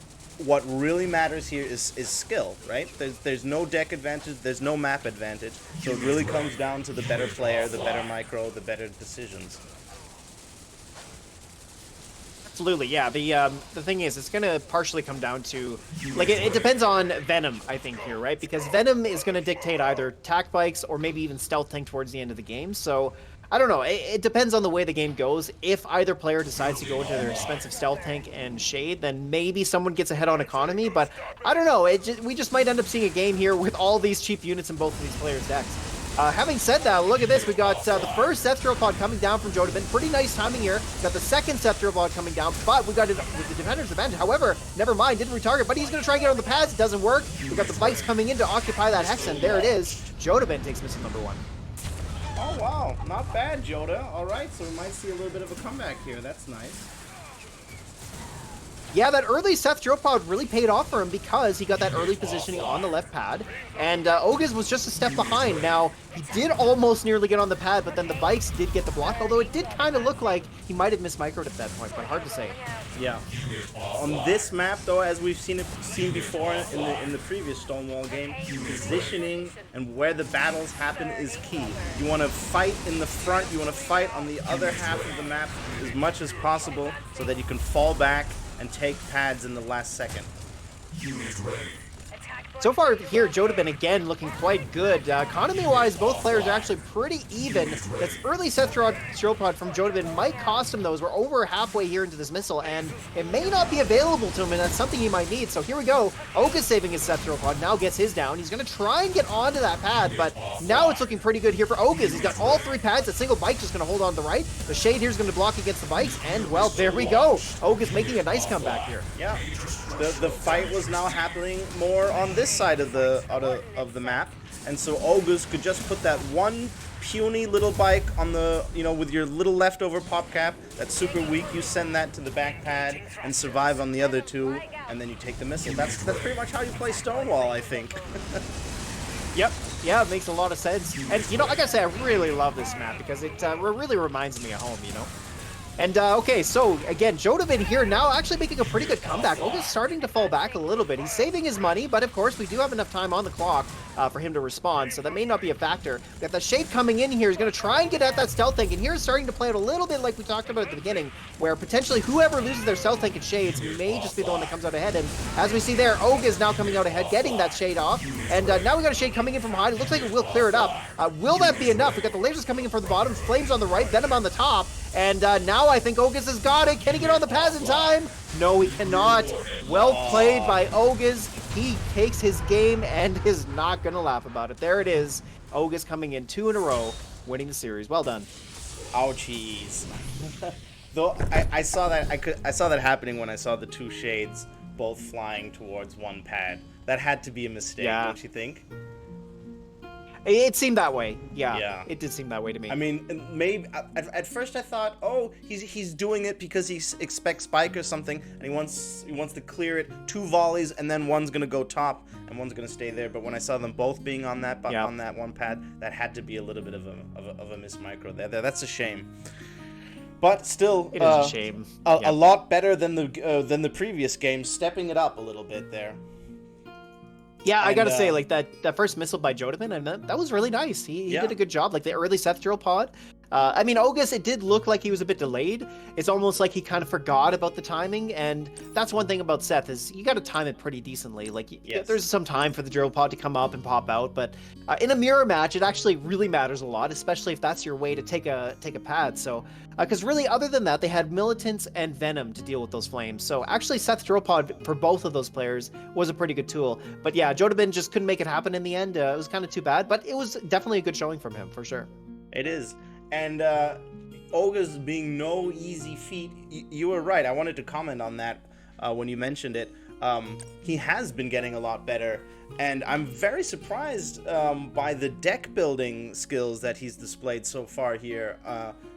what really matters here is skill, right? There's no deck advantage, there's no map advantage, so it really comes down to the better player, the better micro, the better decisions. Absolutely, yeah. The thing is, it's going to partially come down to, like, it depends on Venom, I think, here, right? Because Venom is going to dictate either tac bikes or maybe even stealth tank towards the end of the game. So, I don't know. It depends on the way the game goes. If either player decides to go into their expensive stealth tank and Shade, then maybe someone gets ahead on economy. But I don't know. We just might end up seeing a game here with all these cheap units in both of these players' decks. Having said that, look at this. We got the first Seth Drillpod coming down from Jodabin. Pretty nice timing here. Got the second Seth Drillpod coming down, but we got it with the defender's advantage. However, never mind, didn't retarget, but he's going to try and get on the pads. It doesn't work. We got the bikes coming in to occupy that hex, and there it is. Jodabin takes missile number 1. Oh, wow. Not bad, Joda. All right, so we might see a little bit of a comeback here. That's nice. Yeah, that early Seth Drillpod really paid off for him because he got that early positioning on the left pad, and Ogas was just a step behind. Now, he did almost nearly get on the pad, but then the bikes did get the block, although it did kind of look like he might have mismicroed at that point, but hard to say. Yeah. On this map, though, as we've seen before in the previous Stonewall game, positioning and where the battles happen is key. You want to fight in the front, you want to fight on the other half of the map as much as possible so that you can fall back and take pads in the last second. So far here, Jodabin again looking quite good. Economy-wise, both players are actually pretty even. That's early Seth Drillpod from Jodabin might cost him, though, as we're over halfway here into this missile, and it may not be available to him, and that's something he might need. So here we go. Oga's saving his Seth Drillpod, now gets his down. He's going to try and get onto that pad, but now it's looking pretty good here for Ogas. He's got all 3 pads. A single bike just going to hold on to the right. The Shade here is going to block against the bikes, and, well, there we go. Oga's making a nice comeback here. Yeah. The fight was now happening more on this side of the map, and so Ogas could just put that one puny little bike on the, with your little leftover pop cap that's super weak. You send that to the back pad and survive on the other 2, and then you take the missile. That's pretty much how you play Stonewall, I think. Yep, Yeah, it makes a lot of sense. And, you know, like I say, I really love this map because it really reminds me of home, you know? And, okay, so, again, Jodabin here now actually making a pretty good comeback. Oga's starting to fall back a little bit. He's saving his money, but, of course, we do have enough time on the clock for him to respond, so that may not be a factor. We got the Shade coming in here. He's going to try and get at that Stealth Tank, and here it's starting to play out a little bit like we talked about at the beginning, where potentially whoever loses their Stealth Tank and Shades may just be the one that comes out ahead. And as we see there, Oga is now coming out ahead, getting that Shade off. And now we got a Shade coming in from behind. It looks like it will clear it up. Will that be enough? We got the lasers coming in from the bottom, Flames on the right, Venom on the top. And now I think Ogus has got it. Can he get on the pads in time? No, he cannot. Well played by Ogus. He takes his game and is not going to laugh about it. There it is. Ogus coming in 2 in a row, winning the series. Well done. Ouchies. Though I saw that I saw that happening when I saw the 2 Shades both flying towards one pad. That had to be a mistake, don't you think? It seemed that way. Yeah. It did seem that way to me. I mean, maybe at first I thought, oh, he's doing it because he expects spike or something, and he wants to clear it 2 volleys, and then one's gonna go top and one's gonna stay there. But when I saw them both being on that one pad, that had to be a little bit of a miss micro there. That's a shame. But still, it is a shame. A lot better than the previous game, stepping it up a little bit there. Yeah, I gotta say, like, that first missile by Jodabin, and that was really nice. He did a good job. Like, the early Seth drill pod. I mean, Ogus, it did look like he was a bit delayed. It's almost like he kind of forgot about the timing, and that's one thing about Seth is you gotta time it pretty decently. Like, there's some time for the drill pod to come up and pop out, but in a mirror match, it actually really matters a lot, especially if that's your way to take a pad. So, because really, other than that, they had Militants and Venom to deal with those flames. So, actually, Seth's drill pod for both of those players was a pretty good tool. But yeah, Jodabin just couldn't make it happen in the end. It was kind of too bad, but it was definitely a good showing from him, for sure. It is. And Oga's being no easy feat, you were right. I wanted to comment on that when you mentioned it. He has been getting a lot better, and I'm very surprised by the deck building skills that he's displayed so far here,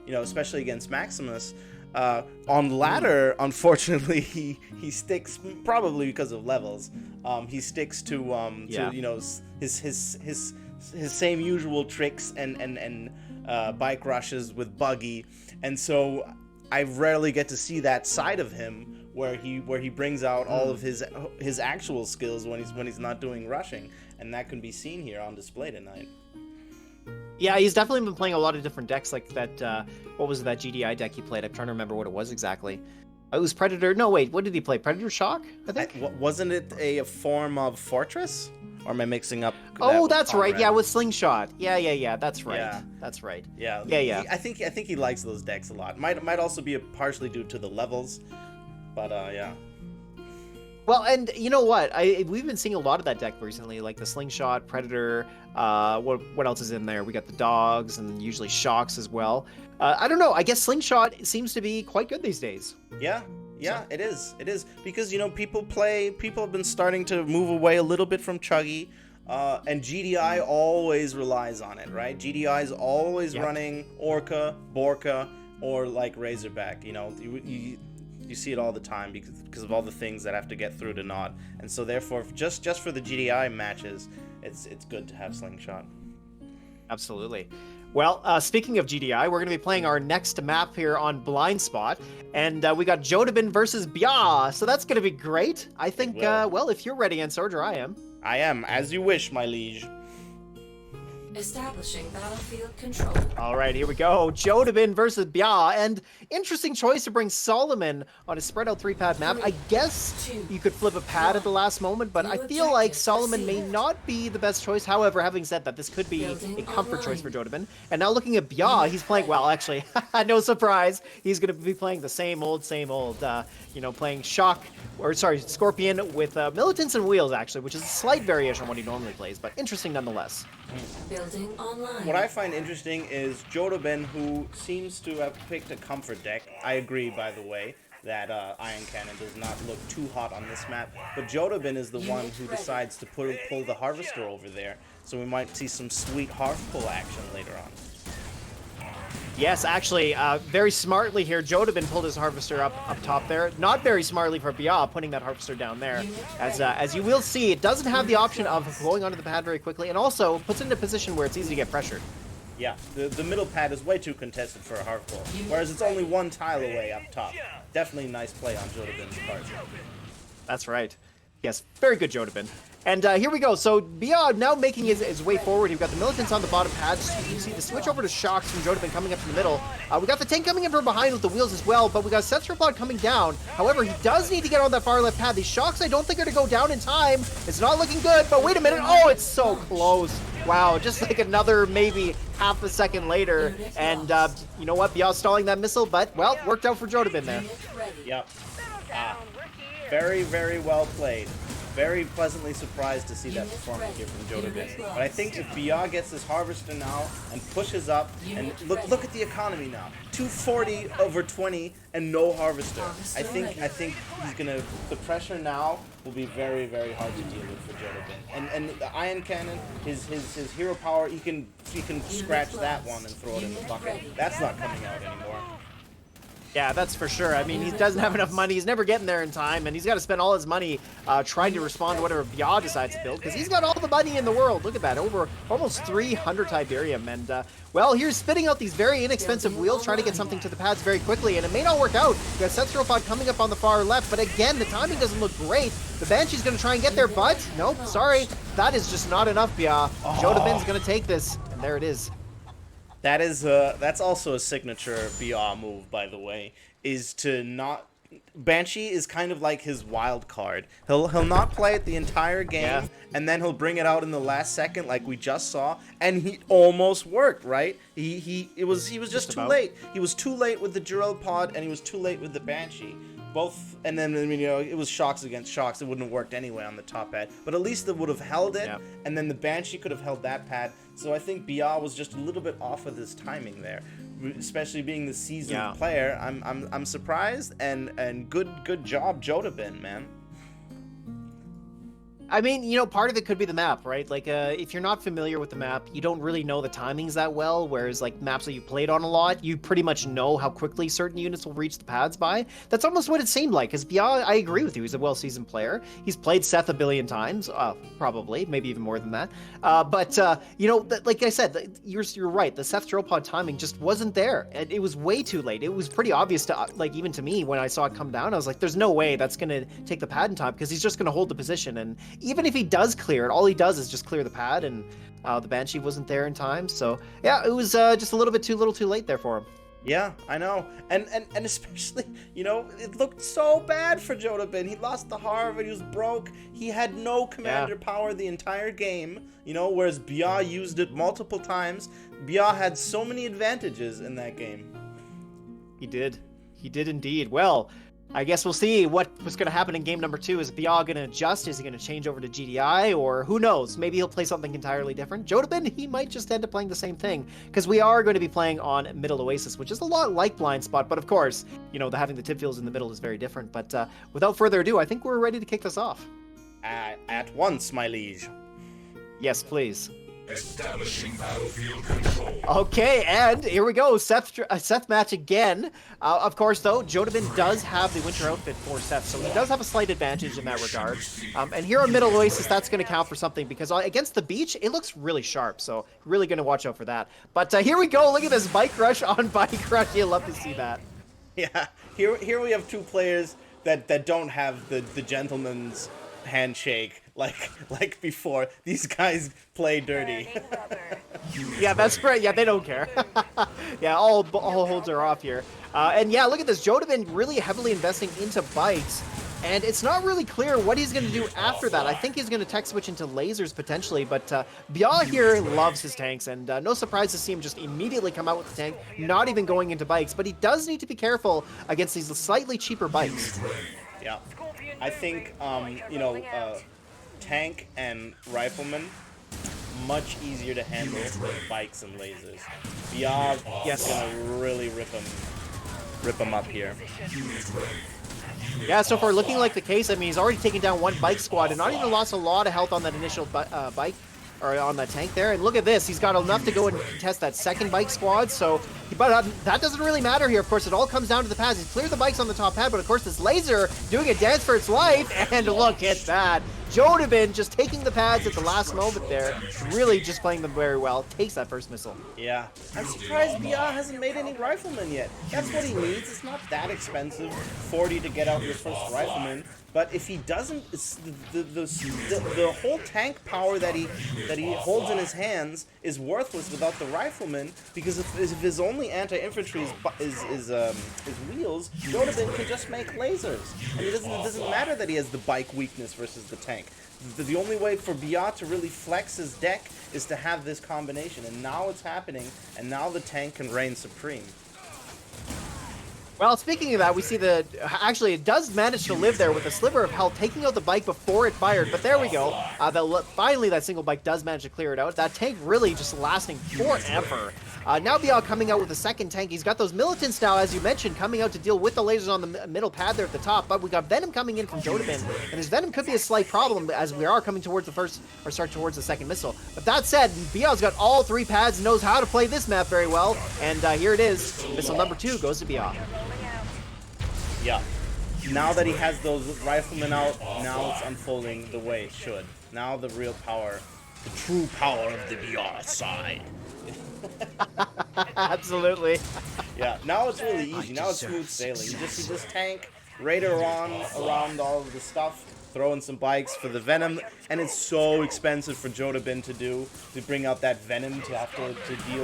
you know, especially against Maximus. On ladder, unfortunately, he sticks, probably because of levels. He sticks to you know, his same usual tricks and bike rushes with Buggy, and so I rarely get to see that side of him where he brings out all of his actual skills when he's not doing rushing, and that can be seen here on display tonight. Yeah, he's definitely been playing a lot of different decks, like that, what was that GDI deck he played? I'm trying to remember what it was exactly. It was Predator, no wait, what did he play? Predator Shock, I think? Wasn't it a form of Fortress? Or am I mixing up? Oh, that's right. Yeah, with Slingshot. Yeah. That's right. Yeah. That's right. Yeah. I think he likes those decks a lot. Might also be partially due to the levels, but yeah. Well, and you know what? We've been seeing a lot of that deck recently, like the Slingshot, Predator. What else is in there? We got the Dogs and usually Shocks as well. I don't know. I guess Slingshot seems to be quite good these days. Yeah. Yeah, it is. It is because, you know, people have been starting to move away a little bit from Chuggy, and GDI always relies on it, right? GDI is always running Orca, Borka, or like Razorback. You know, you see it all the time because of all the things that have to get through to Nod, and so therefore, just for the GDI matches, it's good to have Slingshot. Absolutely. Well, speaking of GDI, we're going to be playing our next map here on Blind Spot, and we got Jodabin versus Bia, so that's going to be great. I think, well, if you're ready, Entsorger, I am. I am, as you wish, my liege. Establishing battlefield control. All right, here we go. Jodabin versus Bia, and interesting choice to bring Solomon on a spread out 3-pad map. I guess you could flip a pad at the last moment, but I feel like Solomon may not be the best choice. However, having said that, this could be a comfort choice for Jodabin. And now looking at Bia, he's playing, well, actually, no surprise, he's going to be playing the same old, you know, playing Scorpion with Militants and Wheels, actually, which is a slight variation on what he normally plays, but interesting nonetheless. Building online. What I find interesting is Jodabin, who seems to have picked a comfort deck. I agree, by the way, that Iron Cannon does not look too hot on this map, but Jodabin is the one who decides to pull the Harvester over there, so we might see some sweet Harv pull action later on. Yes, actually, very smartly here, Jodabin pulled his harvester up top there. Not very smartly for Bia, putting that harvester down there. As you will see, it doesn't have the option of going onto the pad very quickly, and also puts it in a position where it's easy to get pressured. Yeah, the middle pad is way too contested for a harp goal, whereas it's only one tile away up top. Definitely nice play on Jodabin's part. That's right. Yes, very good Jodabin. And here we go. So Bia now making his way forward. We've got the militants on the bottom pad. You see the switch over to Shocks from Jodabin coming up in the middle. We got the tank coming in from behind with the wheels as well, but we got Setropod coming down. However, he does need to get on that far left pad. These Shocks I don't think are going to go down in time. It's not looking good, but wait a minute. Oh, it's so close. Wow, just like another maybe half a second later. And you know what? Bia's stalling that missile, but, well, worked out for Jodabin there. Yep. Very, very well played. Very pleasantly surprised to see that performance here from Jodabin. But I think if Bia gets this harvester now and pushes up, and look at the economy now, 240 over 20 and no harvester. I think he's gonna, the pressure now will be very, very hard to deal with for Jodabin. And the ion cannon, his hero power, he can scratch that one and throw it in the bucket. That's not coming out anymore. Yeah, that's for sure. I mean, he doesn't have enough money. He's never getting there in time, and he's got to spend all his money trying to respond to whatever Bia decides to build, because he's got all the money in the world. Look at that, over almost 300 Tiberium. And, well, here's spitting out these very inexpensive wheels, trying to get something to the pads very quickly, and it may not work out. We got Setropod coming up on the far left, but again, the timing doesn't look great. The Banshee's going to try and get there, but nope, sorry. That is just not enough, Bia. Jodabin's going to take this, and there it is. That is that's also a signature Bia move, by the way, is to not. Banshee is kind of like his wild card. He'll not play it the entire game, and then he'll bring it out in the last second, like we just saw, and he almost worked, right? He was just too late. He was too late with the Drill Pod, and he was too late with the Banshee. Both, and then, I mean, you know, it was Shocks against Shocks. It wouldn't have worked anyway on the top pad, but at least it would have held it, and then the Banshee could have held that pad. So I think Bia was just a little bit off of his timing there, especially being the seasoned player. I'm surprised, and good job, Jodabin, man. I mean, you know, part of it could be the map, right? Like, if you're not familiar with the map, you don't really know the timings that well, whereas, like, maps that you've played on a lot, you pretty much know how quickly certain units will reach the pads by. That's almost what it seemed like, because Bia, I agree with you, he's a well-seasoned player. He's played Seth a billion times, probably, maybe even more than that. But you know, like I said, you're right, the Seth Drill Pod timing just wasn't there, and it was way too late. It was pretty obvious to, like, even to me, when I saw it come down, I was like, there's no way that's going to take the pad in time, because he's just going to hold the position, and even if he does clear it, all he does is just clear the pad, and the Banshee wasn't there in time. So yeah, it was just a little bit too late there for him. Yeah, I know, and especially, you know, it looked so bad for Jodabin. He lost the Harvard, he was broke, he had no commander power the entire game, you know, whereas Bia used it multiple times. Bia had so many advantages in that game. He did indeed. Well, I guess we'll see what's going to happen in game number 2. Is Bia going to adjust? Is he going to change over to GDI? Or who knows? Maybe he'll play something entirely different. Jodabin, he might just end up playing the same thing, because we are going to be playing on Middle Oasis, which is a lot like Blind Spot. But of course, you know, having the tip fields in the middle is very different. But without further ado, I think we're ready to kick this off. At once, my liege. Yes, please. Establishing battlefield control. Okay, and here we go. Seth match again. Of course, though, Jodabin does have the winter outfit for Seth, so he does have a slight advantage in that regard. And here on Middle Oasis, that's going to count for something, because against the beach, it looks really sharp, so really going to watch out for that. But here we go. Look at this bike rush on bike rush. You love to see that. Yeah, here we have two players that don't have the gentleman's handshake like before. These guys play dirty. Yeah, that's right. Yeah, they don't care. Yeah, all holds are off here. And yeah, look at this. Jodabin really heavily investing into bikes, and it's not really clear what he's going to do after that. I think he's going to tech switch into lasers potentially, but Bia here loves his tanks, and no surprise to see him just immediately come out with the tank, not even going into bikes, but he does need to be careful against these slightly cheaper bikes. Yeah, I think, you know, tank and rifleman, much easier to handle than bikes and lasers. Bia is gonna really rip him up here. Yeah, so far looking like the case. I mean, he's already taken down one bike squad and not even lost a lot of health on that initial bike or on that tank there. And look at this, he's got enough to go and contest that second bike squad. So, but that doesn't really matter here. Of course, it all comes down to the pads. He's cleared the bikes on the top pad, but of course, this laser doing a dance for its life. And look at that. Jodabin just taking the pads at the last moment there, really just playing them very well, takes that first missile. Yeah. I'm surprised BR hasn't made any riflemen yet. That's what he needs. It's not that expensive, 40 to get out your first rifleman. But if he doesn't, it's the whole tank power that he holds in his hands is worthless without the rifleman, because if his only anti-infantry is wheels, Jodabin can just make lasers. And it doesn't matter that he has the bike weakness versus the tank. The only way for BR to really flex his deck is to have this combination, and now it's happening, and now the tank can reign supreme. Well, speaking of that, we see that actually it does manage to live there with a sliver of health, taking out the bike before it fired. But there we go. Finally, that single bike does manage to clear it out. That tank really just lasting forever. Now Bial coming out with a second tank. He's got those militants now, as you mentioned, coming out to deal with the lasers on the middle pad there at the top. But we got Venom coming in from Jodabin, and his Venom could be a slight problem as we are coming towards the first, or start towards the second missile. But that said, Bial's got all three pads and knows how to play this map very well. And here it is. Missile number 2 goes to Bial. Yeah. Now that he has those riflemen out, now it's unfolding the way it should. Now the real power, the true power of the BR side. Absolutely. Yeah, now it's really easy. Now it's smooth sailing. You just see this tank radar around all of the stuff, throwing some bikes for the Venom, and it's so expensive for Jodabin to bring out that Venom to have to deal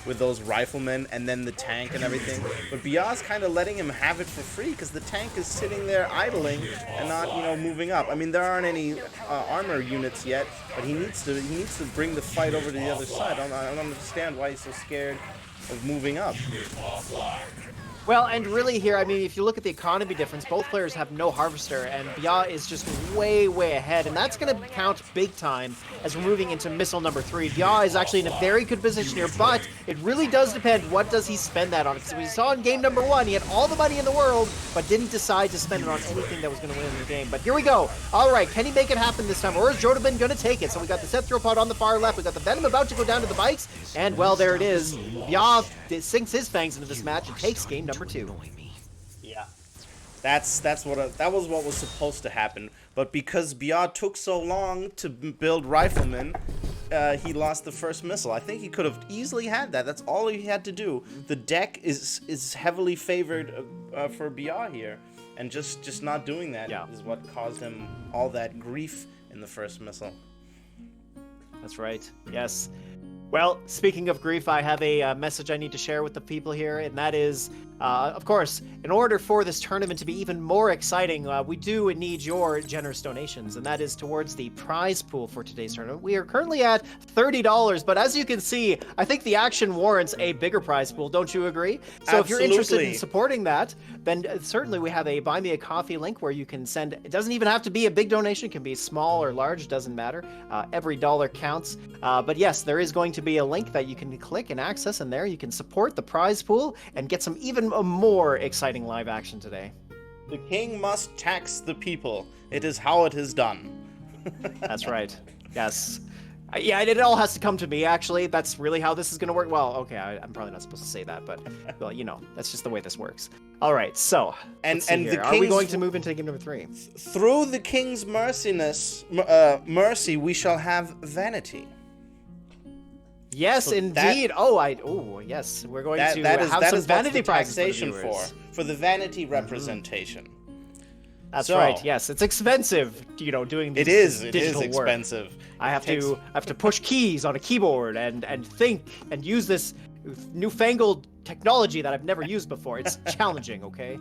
with those riflemen and then the tank and everything. But BR's kind of letting him have it for free because the tank is sitting there idling and not, moving up. I mean, there aren't any armor units yet, but he needs to bring the fight over to the other side. I don't understand why he's so scared of moving up. Well, and really here, I mean, if you look at the economy difference, both players have no Harvester, and Bia is just way, way ahead, and that's going to count big time as we're moving into missile number 3. Bia is actually in a very good position here, but it really does depend what does he spend that on. Because we saw in game number 1, he had all the money in the world, but didn't decide to spend it on anything that was going to win the game. But here we go. All right, can he make it happen this time, or is Jodabin going to take it? So we got the Set Throw Pod on the far left, we got the Venom about to go down to the bikes, and well, there it is. Bia sinks his fangs into this match and takes game number 2. Yeah, that was what was supposed to happen. But because Bia took so long to build riflemen, he lost the first missile. I think he could have easily had that. That's all he had to do. The deck is heavily favored for Bia here, and just not doing that is what caused him all that grief in the first missile. That's right. Yes. Well, speaking of grief, I have a message I need to share with the people here, and that is, of course, in order for this tournament to be even more exciting, we do need your generous donations, and that is towards the prize pool for today's tournament. We are currently at $30, but as you can see, I think the action warrants a bigger prize pool, don't you agree? So if you're interested in supporting that, then certainly we have a Buy Me a Coffee link where you can send, it doesn't even have to be a big donation, it can be small or large, doesn't matter. Every dollar counts. But yes, there is going to be a link that you can click and access, and there you can support the prize pool and get some even more exciting live action today. The king must tax the people. It is how it is done. That's right. Yes. Yeah, it all has to come to me, actually. That's really how this is going to work. Well, okay, I'm probably not supposed to say that, but, well, that's just the way this works. All right, so, are we going to move into game number 3? Through the king's mercy, we shall have vanity. Yes, so indeed. Yes, we're going to have some vanity prizes for the vanity representation. That's right. Yes, it's expensive. Doing this. It is expensive. Work. I have to push keys on a keyboard and think and use this newfangled technology that I've never used before. It's challenging. Okay.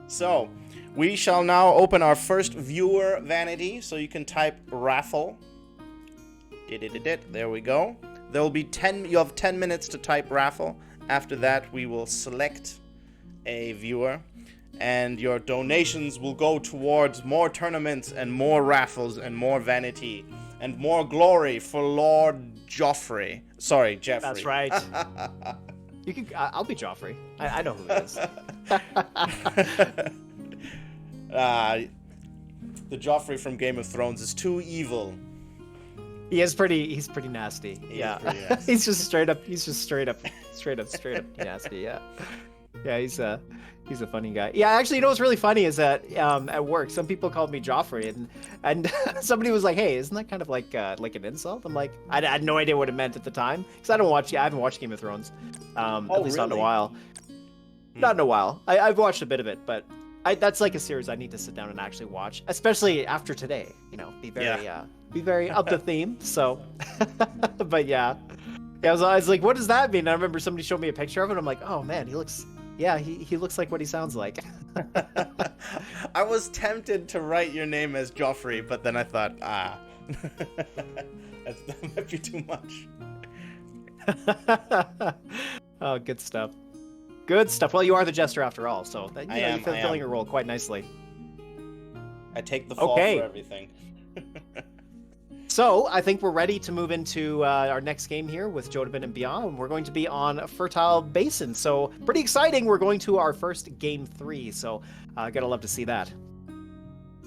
So, we shall now open our first viewer vanity. So you can type raffle. There we go. There will be you have 10 minutes to type raffle. After that, we will select a viewer, and your donations will go towards more tournaments and more raffles and more vanity and more glory for Lord Joffrey. Sorry, Jeffrey. That's right. You can. I'll be Joffrey. I know who it is. The Joffrey from Game of Thrones is too evil. He's pretty nasty. Yeah. pretty nasty. He's just straight up nasty. Yeah. Yeah, he's a funny guy. Yeah, actually, you know what's really funny is that at work, some people called me Joffrey, and somebody was like, "Hey, isn't that kind of like an insult?" I'm like, I had no idea what it meant at the time because I haven't watched Game of Thrones, at least not in a really? while. Not in a while. I've watched a bit of it, but that's like a series I need to sit down and actually watch, especially after today. You know, be very up the theme. So, but yeah, I was like, what does that mean? And I remember somebody showed me a picture of it. I'm like, oh man, he looks like what he sounds like. I was tempted to write your name as Joffrey, but then I thought, that might be too much. Oh, good stuff. Good stuff. Well, you are the Jester after all, so that, you're I fulfilling am. your role quite nicely. I take the fall Okay. for everything. So, I think we're ready to move into our next game here with Jodabin and Beyond. We're going to be on Fertile Basin, so pretty exciting. We're going to our first Game 3, so gotta love to see that.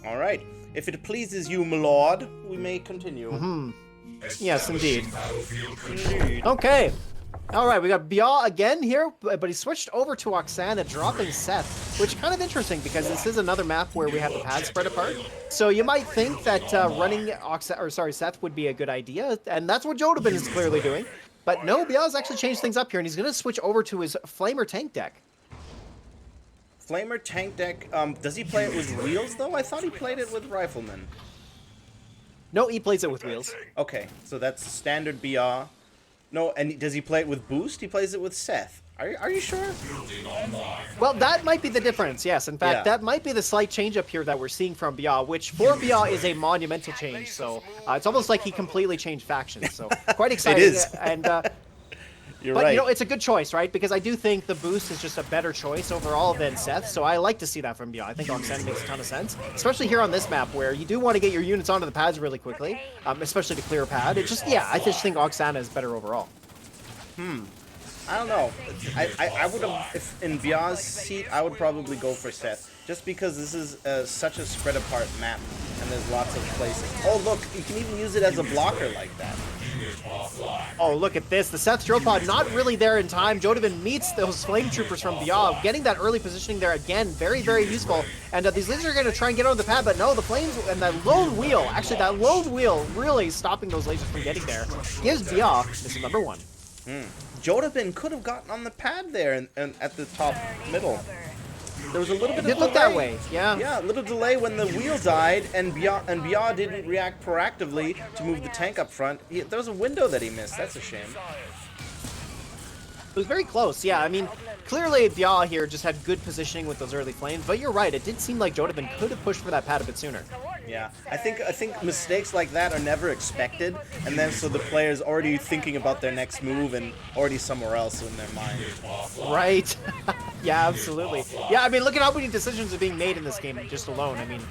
All right. If it pleases you, my lord, we may continue. Yes, indeed. Establishing battlefield control. Okay. All right, we got Bia again here, but he switched over to Oksana, dropping Seth, which is kind of interesting because this is another map where we have the pads spread apart. So you might think that running Seth would be a good idea, and that's what Jodabin is clearly doing. But no, Bia's actually changed things up here, and he's going to switch over to his Flamer tank deck. Flamer tank deck. Does he play it with wheels though? I thought he played it with riflemen. No, he plays it with wheels. Okay, so that's standard BR. No, and does he play it with boost? He plays it with Seth. Are you sure? Well, that might be the difference, yes. In fact, Yeah. that might be the slight change up here that we're seeing from Bia, which for Bia is a monumental change. So it's almost like he completely changed factions. So quite exciting. is. And You're but right. you know, it's a good choice, right? Because I do think the boost is just a better choice overall than Seth. So I like to see that from Bia. I think Oksana makes a ton of sense, especially here on this map where you do want to get your units onto the pads really quickly, especially to clear a pad. It just, yeah, I just think Oksana is better overall. I don't know. I would have, if in Bia's seat, I would probably go for Seth. Just because this is such a spread apart map and there's lots of places. Oh look, you can even use it as a blocker like that. Oh, look at this. The Seth drill pod not really there in time. Jodabin meets those flame troopers from Bia, getting that early positioning there again. Very, very useful. And these lasers are going to try and get on the pad, but no, the flames and that lone wheel, actually that lone wheel really stopping those lasers from getting there, gives Bia missile number 1. Jodabin could have gotten on the pad there and at the top middle. There was a little bit of It did look that way, yeah. Yeah, a little delay when the wheel died and Bia didn't react proactively to move the tank up front. There was a window that he missed. That's a shame. It was very close, yeah. I mean, clearly Bia here just had good positioning with those early flames, but you're right. It did seem like Jodabin could have pushed for that pad a bit sooner. Yeah, I think mistakes like that are never expected, and then so the player's already thinking about their next move and already somewhere else in their mind. Right. Yeah, absolutely. Yeah, I mean, look at how many decisions are being made in this game just alone. I mean,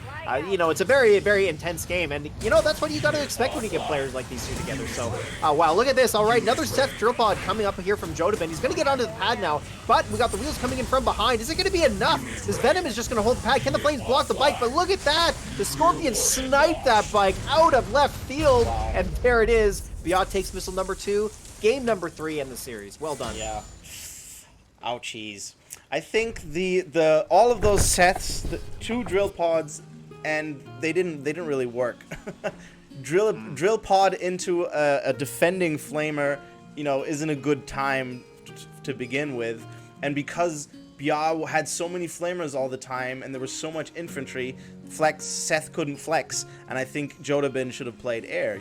you know, it's a very, very intense game, and, you know, that's what you got to expect when you get players like these two together. So, wow, look at this. All right, another Seth drill pod coming up here from Jodabin. He's going to get onto the pad now, but we got the wheels coming in from behind. Is it going to be enough? This Venom is just going to hold the pad. Can the Flames block the bike? But look at that. The Scorpion sniped that bike out of left field, and there it is. Bia takes missile number 2, game number 3 in the series. Well done. Yeah. Ouchies. I think the all of those Seths, the 2 drill pods, and they didn't really work. drill pod into a defending flamer, you know, isn't a good time to begin with, and because Bia had so many flamers all the time and there was so much infantry, Seth couldn't flex, and I think Jodabin should have played air.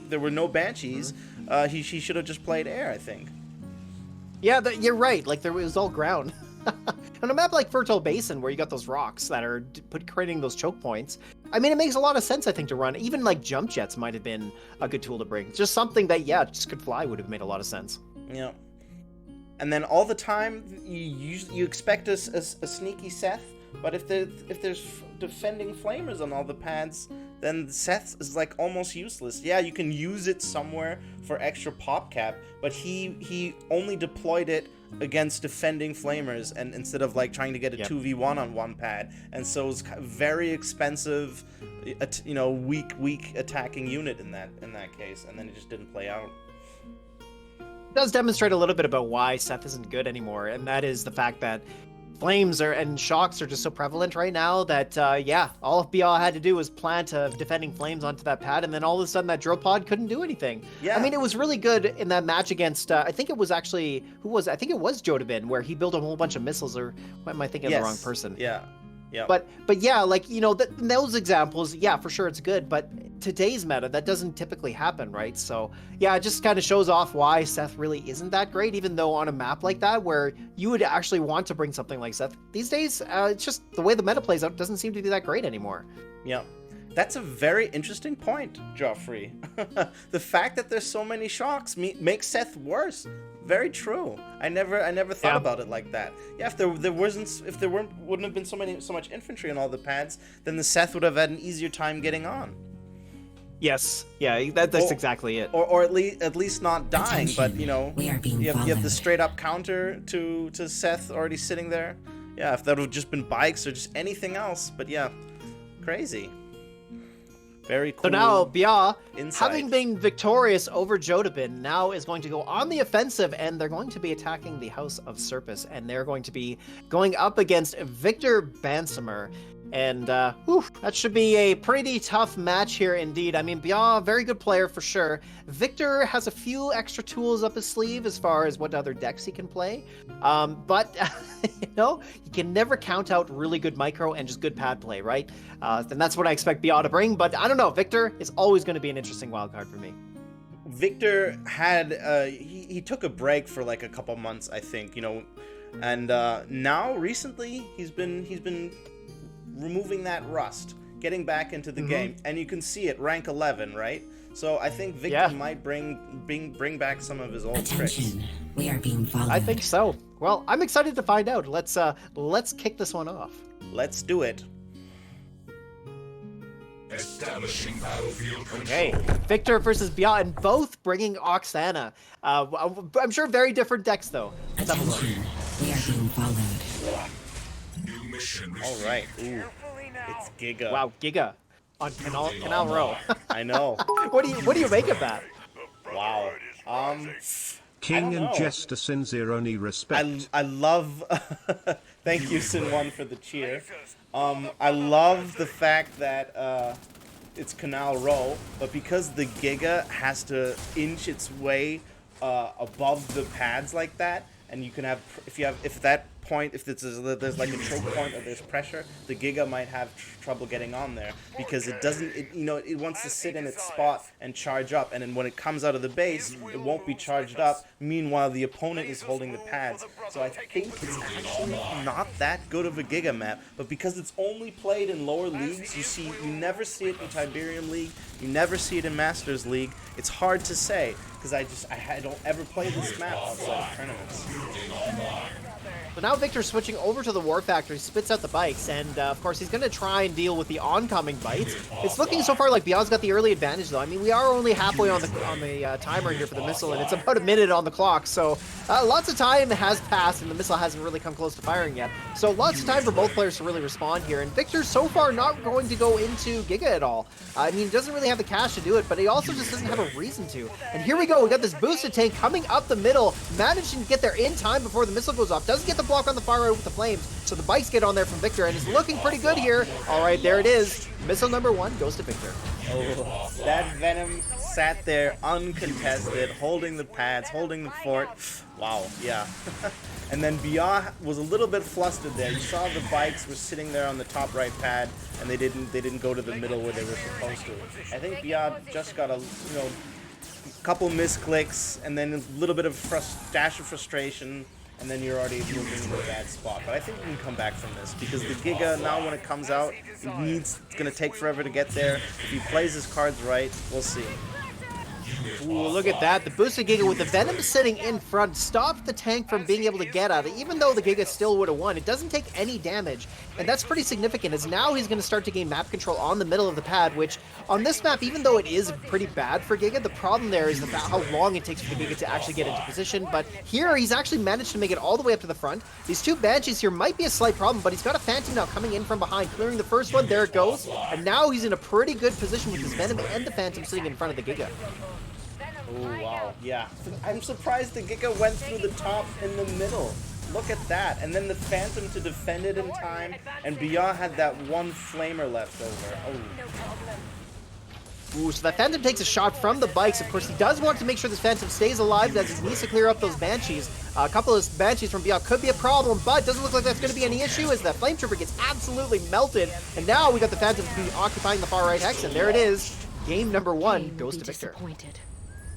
There were no banshees. He should have just played air, I think. Yeah, you're right. Like, there was all ground. On a map like Fertile Basin, where you got those rocks that are creating those choke points, I mean, it makes a lot of sense, I think, to run. Even, like, jump jets might have been a good tool to bring. Just something that, yeah, just could fly would have made a lot of sense. Yeah. And then all the time, you expect a sneaky Seth, but if there's defending flamers on all the pads, then Seth is like almost useless. Yeah, you can use it somewhere for extra pop cap, but he only deployed it against defending flamers, and instead of like trying to get a 2v1 on one pad, and so it's very expensive, you know, weak attacking unit in that case, and then it just didn't play out. It does demonstrate a little bit about why Seth isn't good anymore, and that is the fact that flames and shocks are just so prevalent right now that, yeah, all BA had to do was plant defending flames onto that pad, and then all of a sudden that drill pod couldn't do anything. Yeah. I mean, it was really good in that match against, I think it was actually, I think it was Jodabin, where he built a whole bunch of missiles, or am I thinking of the wrong person? Yeah. Yeah. But yeah, like, you know, those examples, yeah, for sure it's good, but today's meta, that doesn't typically happen, right? So yeah, it just kind of shows off why Seth really isn't that great, even though on a map like that, where you would actually want to bring something like Seth, these days, it's just the way the meta plays out doesn't seem to be that great anymore. Yeah. That's a very interesting point, Joffrey. The fact that there's so many shocks makes Seth worse. Very true. I never thought about it like that. Yeah, if there wouldn't have been so much infantry on all the pads, then the Seth would have had an easier time getting on. Yes, yeah, that's exactly it. Or at least not dying, but you know, We are being you have the followed. straight up counter to Seth already sitting there. Yeah, if that would have just been bikes or just anything else, but yeah, crazy. Very cool. So now Bia, insight. having been victorious over Jodabin, now is going to go on the offensive, and they're going to be attacking the House of Sourpuss, and they're going to be going up against Victor Bansamer. And that should be a pretty tough match here indeed. I mean, Bia, very good player for sure. Victor has a few extra tools up his sleeve as far as what other decks he can play. But, you know, you can never count out really good micro and just good pad play, right? And that's what I expect Bia to bring. But I don't know, Victor is always going to be an interesting wildcard for me. Victor had, he took a break for like a couple months, I think, you know, and now recently he's been removing that rust, getting back into the game, and you can see it, rank 11, right? So I think Victor might bring back some of his old tricks. Attention, we are being followed. I think so. Well, I'm excited to find out. Let's kick this one off. Let's do it. Establishing battlefield control. Okay, Victor versus Bia, and both bringing Oksana. I'm sure very different decks though. Let's have a look. Attention, we are being followed. New mission All received. right. Ooh, it's Giga. Wow, Giga on Canal Row. I know. What do you make of that? Wow. King and know. Jester sends only respect. I love. Thank you, Sin1, for the cheer. I love the fact that it's Canal Row, but because the Giga has to inch its way above the pads like that, and you can have if that point, if there's like a choke point or there's pressure, the Giga might have trouble getting on there because it doesn't, it wants to sit in its spot and charge up, and then when it comes out of the base, it won't be charged up. Meanwhile, the opponent is holding the pads. So I think it's actually not that good of a Giga map, but because it's only played in lower leagues, you never see it in Tiberium League, you never see it in Masters League. It's hard to say because I don't ever play this map outside of tournaments. So now Victor's switching over to the War Factory, spits out the bikes, and of course he's going to try and deal with the oncoming bites. It's looking so far like Bia's got the early advantage though. I mean, we are only halfway on the timer here for the missile, and it's about a minute on the clock, so lots of time has passed and the missile hasn't really come close to firing yet. So lots of time for both players to really respond here, and Victor's so far not going to go into Giga at all. I mean, he doesn't really have the cash to do it, but he also just doesn't have a reason to. And here we go, we got this boosted tank coming up the middle, managing to get there in time before the missile goes off. Doesn't get the block on the far right with the flames, so the bikes get on there from Victor, and it's looking pretty good here. All right, there it is. Missile number 1 goes to Victor. Oh, that Venom sat there uncontested, holding the pads, holding the fort. Wow, yeah. And then Bia was a little bit flustered there. You saw the bikes were sitting there on the top right pad, and they didn't go to the middle where they were supposed to. I think Bia just got a couple misclicks, and then a little bit of dash of frustration, and then you're already moving in a bad spot. But I think we can come back from this because the Giga now, when it comes out, it's going to take forever to get there. If he plays his cards right, we'll see. Ooh, look at that. The boosted Giga with the Venom sitting in front stopped the tank from being able to get at it. Even though the Giga still would have won, it doesn't take any damage. And that's pretty significant, as now he's going to start to gain map control on the middle of the pad, which on this map, even though it is pretty bad for Giga, the problem there is about how long it takes for the Giga to actually get into position. But here, he's actually managed to make it all the way up to the front. These two Banshees here might be a slight problem, but he's got a Phantom now coming in from behind, clearing the first one. There it goes. And now he's in a pretty good position with his Venom and the Phantom sitting in front of the Giga. Oh, wow. Yeah. I'm surprised the Giga went through the top in the middle. Look at that. And then the Phantom to defend it in time. And Bia had that one flamer left over. Oh. Ooh, so that Phantom takes a shot from the bikes. Of course, he does want to make sure this Phantom stays alive, as he needs to clear up those Banshees. A couple of Banshees from Bia could be a problem, but doesn't look like that's going to be any issue, as that Flame Trooper gets absolutely melted. And now we got the Phantom occupying the far right hex, and there it is. Game number 1 goes to Victor.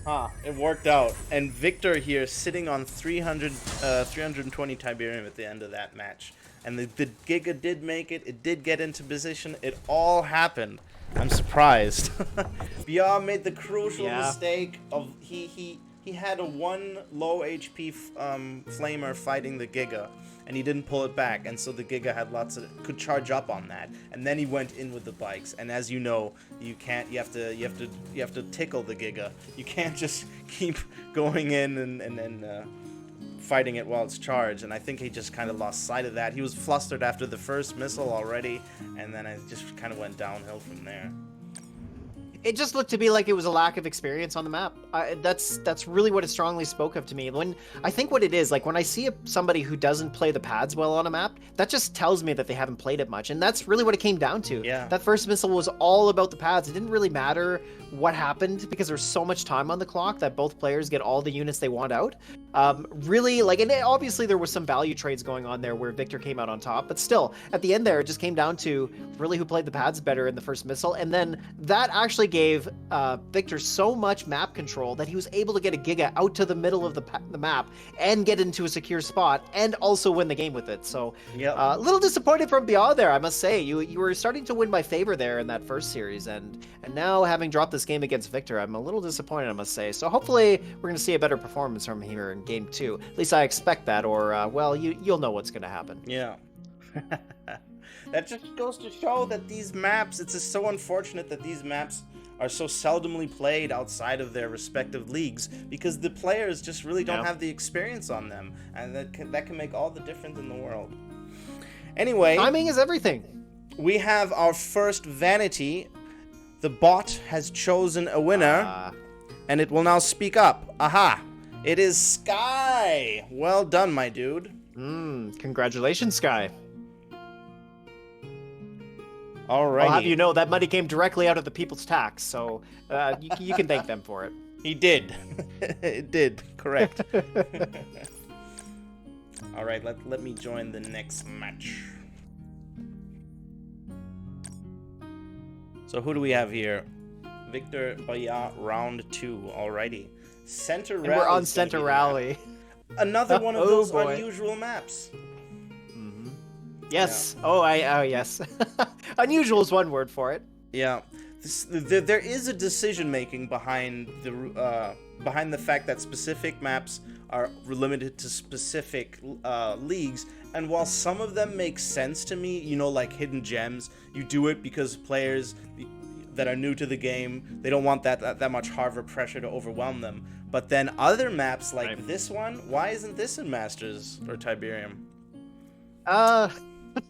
Huh, it worked out. And Victor here sitting on 320 Tiberium at the end of that match. And the Giga did make it. It did get into position. It all happened. I'm surprised. Bia made the crucial mistake of he had a 1 low HP flamer fighting the Giga, and he didn't pull it back, and so the Giga had could charge up on that, and then he went in with the bikes. And as you know, you have to tickle the Giga. You can't just keep going in and fighting it while it's charged, and I think he just kind of lost sight of that. He was flustered after the first missile already, and then it just kind of went downhill from there. It just looked to be like it was a lack of experience on the map. That's really what it strongly spoke of to me. When I think what it is, like when I see somebody who doesn't play the pads well on a map, that just tells me that they haven't played it much, and that's really what it came down to. Yeah. That first missile was all about the pads. It didn't really matter what happened because there's so much time on the clock that both players get all the units they want out. Really, like, and obviously there was some value trades going on there where Victor came out on top, but still, at the end there, it just came down to really who played the pads better in the first missile, and then that actually gave Victor so much map control that he was able to get a Giga out to the middle of the map and get into a secure spot and also win the game with it. So a little disappointed from Bia there, I must say. You were starting to win by favor there in that first series, and now having dropped this game against Victor, I'm a little disappointed, I must say. So hopefully we're going to see a better performance from him here in game 2. At least I expect that, or well, you'll know what's going to happen. Yeah. That just goes to show that these maps, it's just so unfortunate that these maps are so seldomly played outside of their respective leagues, because the players just really don't have the experience on them, and that can make all the difference in the world. Anyway, timing is everything. We have our first vanity. The bot has chosen a winner, and it will now speak up. Aha! It is Sky! Well done, my dude. Congratulations, Sky. Alrighty. I'll have you know that money came directly out of the people's tax, so you can thank them for it. He did. It did. Correct. Alright, let me join the next match. So who do we have here? Victor Baya, round 2. Alrighty. Center Rally. We're on Center Rally. Another one of those unusual maps. Yes. Yeah. Yes. Unusual is one word for it. Yeah. There is a decision making behind the fact that specific maps are limited to specific leagues, and while some of them make sense to me, you know, like hidden gems, you do it because players that are new to the game, they don't want that much Harvard pressure to overwhelm them. But then other maps like this one, why isn't this in Masters or Tiberium?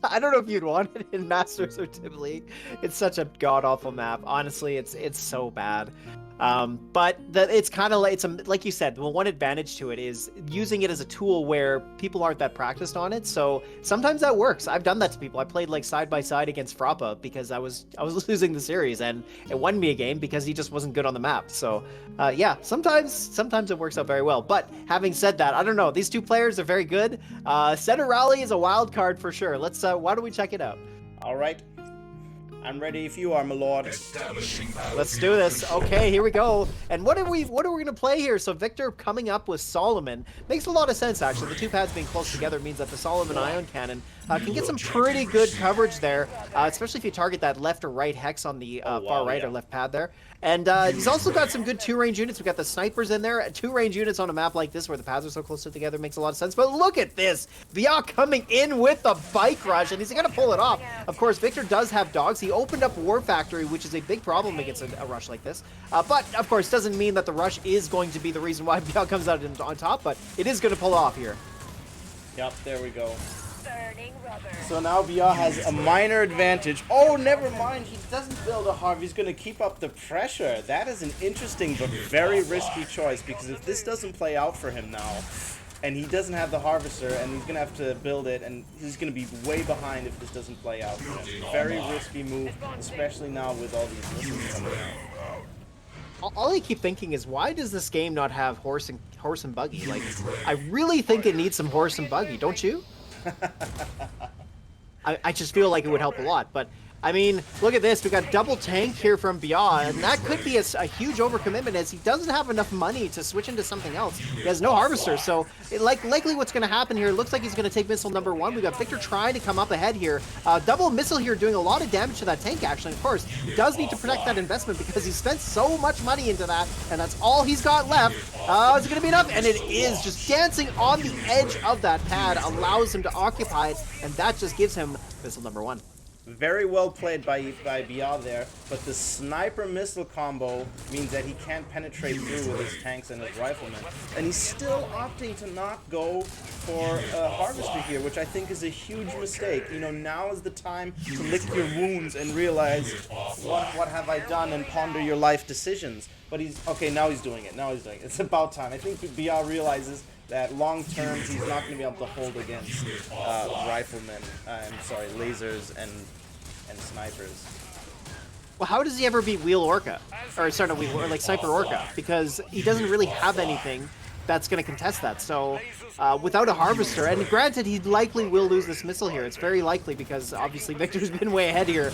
I don't know if you'd want it in Masters or Tib League. It's such a god-awful map. Honestly, it's so bad. But it's kind of like you said, the one advantage to it is using it as a tool where people aren't that practiced on it. So sometimes that works. I've done that to people. I played like side by side against Frappa because I was losing the series, and it won me a game because he just wasn't good on the map. So yeah, sometimes it works out very well. But having said that, I don't know. These two players are very good. Center Rally is a wild card for sure. Let's why don't we check it out? All right. I'm ready if you are, my lord. Establishing Let's do this. Okay, here we go. And what are we gonna play here? So Victor coming up with Solomon makes a lot of sense actually. The two pads being close together means that the Solomon ion cannon can get some pretty good coverage there, especially if you target that left or right hex on the far right or left pad there. And he's also got some good 2-range units. We've got the snipers in there. 2-range units on a map like this where the pads are so close together makes a lot of sense. But look at this. Via coming in with the bike rush, and he's going to pull it off. Of course, Victor does have dogs. He opened up War Factory, which is a big problem against a rush like this. But, of course, doesn't mean that the rush is going to be the reason why Via comes out on top, but it is going to pull off here. Yep, there we go. So now Via has a minor advantage. Oh, never mind. He doesn't build a Harv. He's going to keep up the pressure. That is an interesting but very risky choice, because if this doesn't play out for him now, and he doesn't have the Harvester, and he's going to have to build it, and he's going to be way behind if this doesn't play out for him. Very risky move, especially now with all these missiles coming out. All I keep thinking is, why does this game not have horse and buggy? Like, I really think it needs some horse and buggy, don't you? I just feel like it would help a lot, but I mean, look at this. We got double tank here from Bia, and that could be a huge overcommitment as he doesn't have enough money to switch into something else. He has no harvester, so likely what's going to happen here, it looks like he's going to take missile number 1. We got Victor trying to come up ahead here. Double missile here doing a lot of damage to that tank, actually. Of course, he does need to protect that investment because he spent so much money into that, and that's all he's got left. Is it going to be enough? And it is. Just dancing on the edge of that pad allows him to occupy it, and that just gives him missile number 1. Very well played by Bia there, but the sniper missile combo means that he can't penetrate through with his tanks and his riflemen. And he's still opting to not go for a harvester here, which I think is a huge mistake. You know, now is the time to lick your wounds and realize, what have I done, and ponder your life decisions. But okay, now he's doing it. It's about time. I think Bia realizes that long term he's not going to be able to hold against riflemen, lasers and snipers. Well, how does he ever beat Wheel Orca? Or, sorry, not Wheel, or like Sniper Orca? Because he doesn't really have anything that's going to contest that. So, without a harvester, and granted, he likely will lose this missile here. It's very likely because, obviously, Victor's been way ahead here.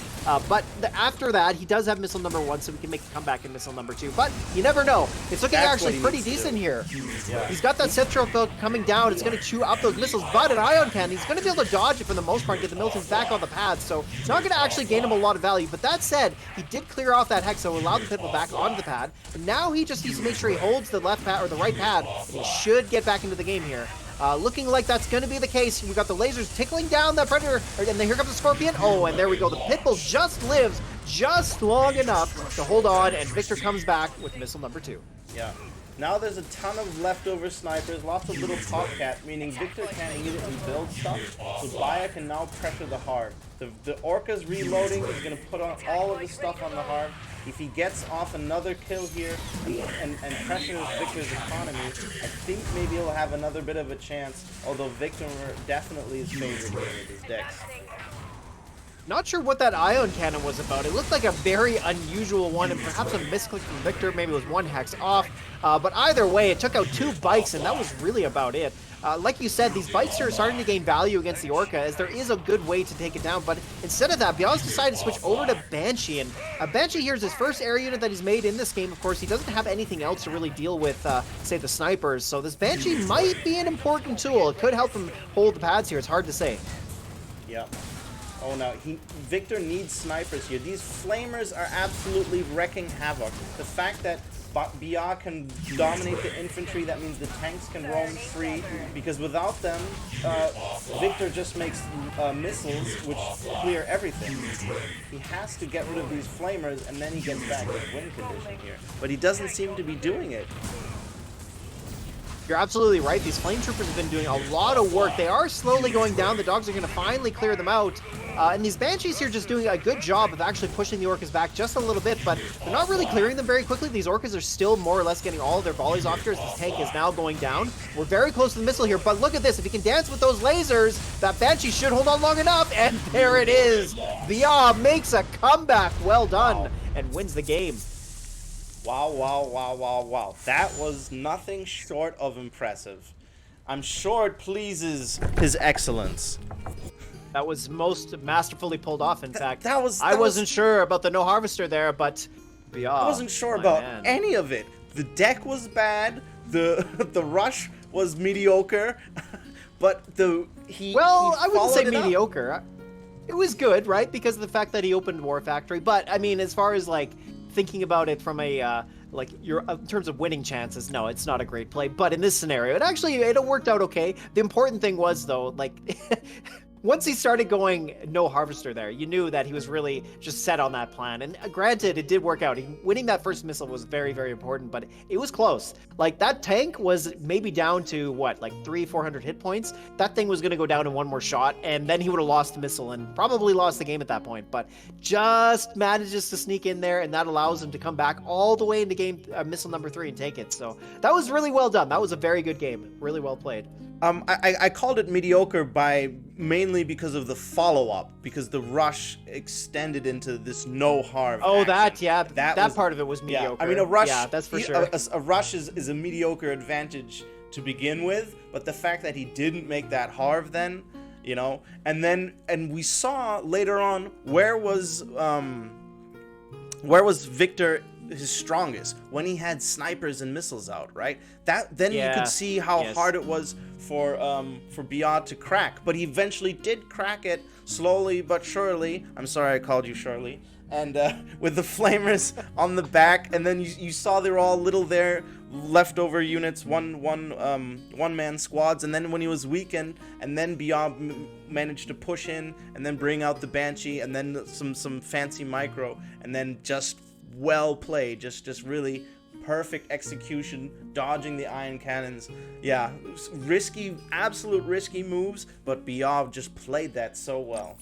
But after that, he does have missile number 1, so we can make a comeback in missile number 2. But you never know. It's looking actually pretty decent here. Yeah. He's got that Citro build coming down. It's going to chew up those missiles, but an Ion Cannon, he's going to be able to dodge it for the most part, get the militants back on the path. So, it's not going to actually gain him a lot of value. But that said, he did clear off that hex, so allow the Pitbull back onto the pad. And now he just needs to make sure he holds the left pad, or the right pad, and he should get back into the game here. Looking like that's going to be the case. We've got the lasers tickling down that Predator, and then here comes the Scorpion. Oh, and there we go. The Pitbull just lives just long enough to hold on, and Victor comes back with missile number 2. Yeah. Now there's a ton of leftover snipers, lots of little Popcat, meaning Victor can't immediately build stuff, so Bia can now pressure the Harv. The Orca's reloading is going to put on all of his stuff on the Harv. If he gets off another kill here and pressures Victor's economy, I think maybe he'll have another bit of a chance, although Victor definitely is favored here with his decks. Not sure what that Ion Cannon was about. It looked like a very unusual one, and perhaps a misclick from Victor. Maybe it was 1 hex off. But either way, it took out 2 bikes, and that was really about it. Like you said, these bikes are starting to gain value against the Orca, as there is a good way to take it down. But instead of that, Bial's decided to switch over to Banshee. And Banshee here is his first air unit that he's made in this game. Of course, he doesn't have anything else to really deal with, say, the snipers. So this Banshee might be an important tool. It could help him hold the pads here. It's hard to say. Yep. Oh no, Victor needs snipers here. These flamers are absolutely wrecking havoc. The fact that Bia can dominate the infantry, that means the tanks can roam free, because without them, Victor just makes missiles which clear everything. He has to get rid of these flamers, and then he gets back in win condition here. But he doesn't seem to be doing it. You're absolutely right. These flame troopers have been doing a lot of work. They are slowly going down. The dogs are going to finally clear them out. And these Banshees here just doing a good job of actually pushing the Orcas back just a little bit, but they're not really clearing them very quickly. These Orcas are still more or less getting all of their volleys off here as this tank is now going down. We're very close to the missile here, but look at this. If he can dance with those lasers, that Banshee should hold on long enough, and there it is. Bia makes a comeback. Well done, and wins the game. Wow, wow, wow, wow, wow. That was nothing short of impressive. I'm sure it pleases His Excellence. That was most masterfully pulled off, in fact. that was- I wasn't sure about the no harvester there, but I wasn't sure about any of it. The deck was bad. The the rush was mediocre. But Well, I wouldn't say followed it up. mediocre. It was good, right? Because of the fact that he opened War Factory. But I mean, as far as like thinking about it from a in terms of winning chances, no, it's not a great play. But in this scenario, it worked out okay. The important thing was though, like once he started going no harvester there, you knew that he was really just set on that plan. And granted, it did work out. Winning that first missile was very, very important, but it was close. Like, that tank was maybe down to, what, like 300-400 hit points? That thing was going to go down in one more shot, and then he would have lost the missile and probably lost the game at that point. But just manages to sneak in there, and that allows him to come back all the way into game missile number 3 and take it. So that was really well done. That was a very good game. Really well played. I called it mediocre mainly because of the follow-up, because the rush extended into this no-harm action. That part of it was mediocre. Yeah, I mean, a rush, yeah, that's for sure. A rush is a mediocre advantage to begin with, but the fact that he didn't make that harv then, you know, and we saw later on where was Victor his strongest, when he had snipers and missiles out, right? You could see how hard it was for Biot to crack, but he eventually did crack it slowly but surely. I'm sorry I called you Shirley. And with the flamers on the back, and then you saw they were all little there leftover units, one man squads, and then when he was weakened, and then Biot managed to push in and then bring out the Banshee, and then some fancy micro, and then just well played, just really perfect execution, dodging the iron cannons. Yeah, risky, absolute risky moves, but Biot just played that so well.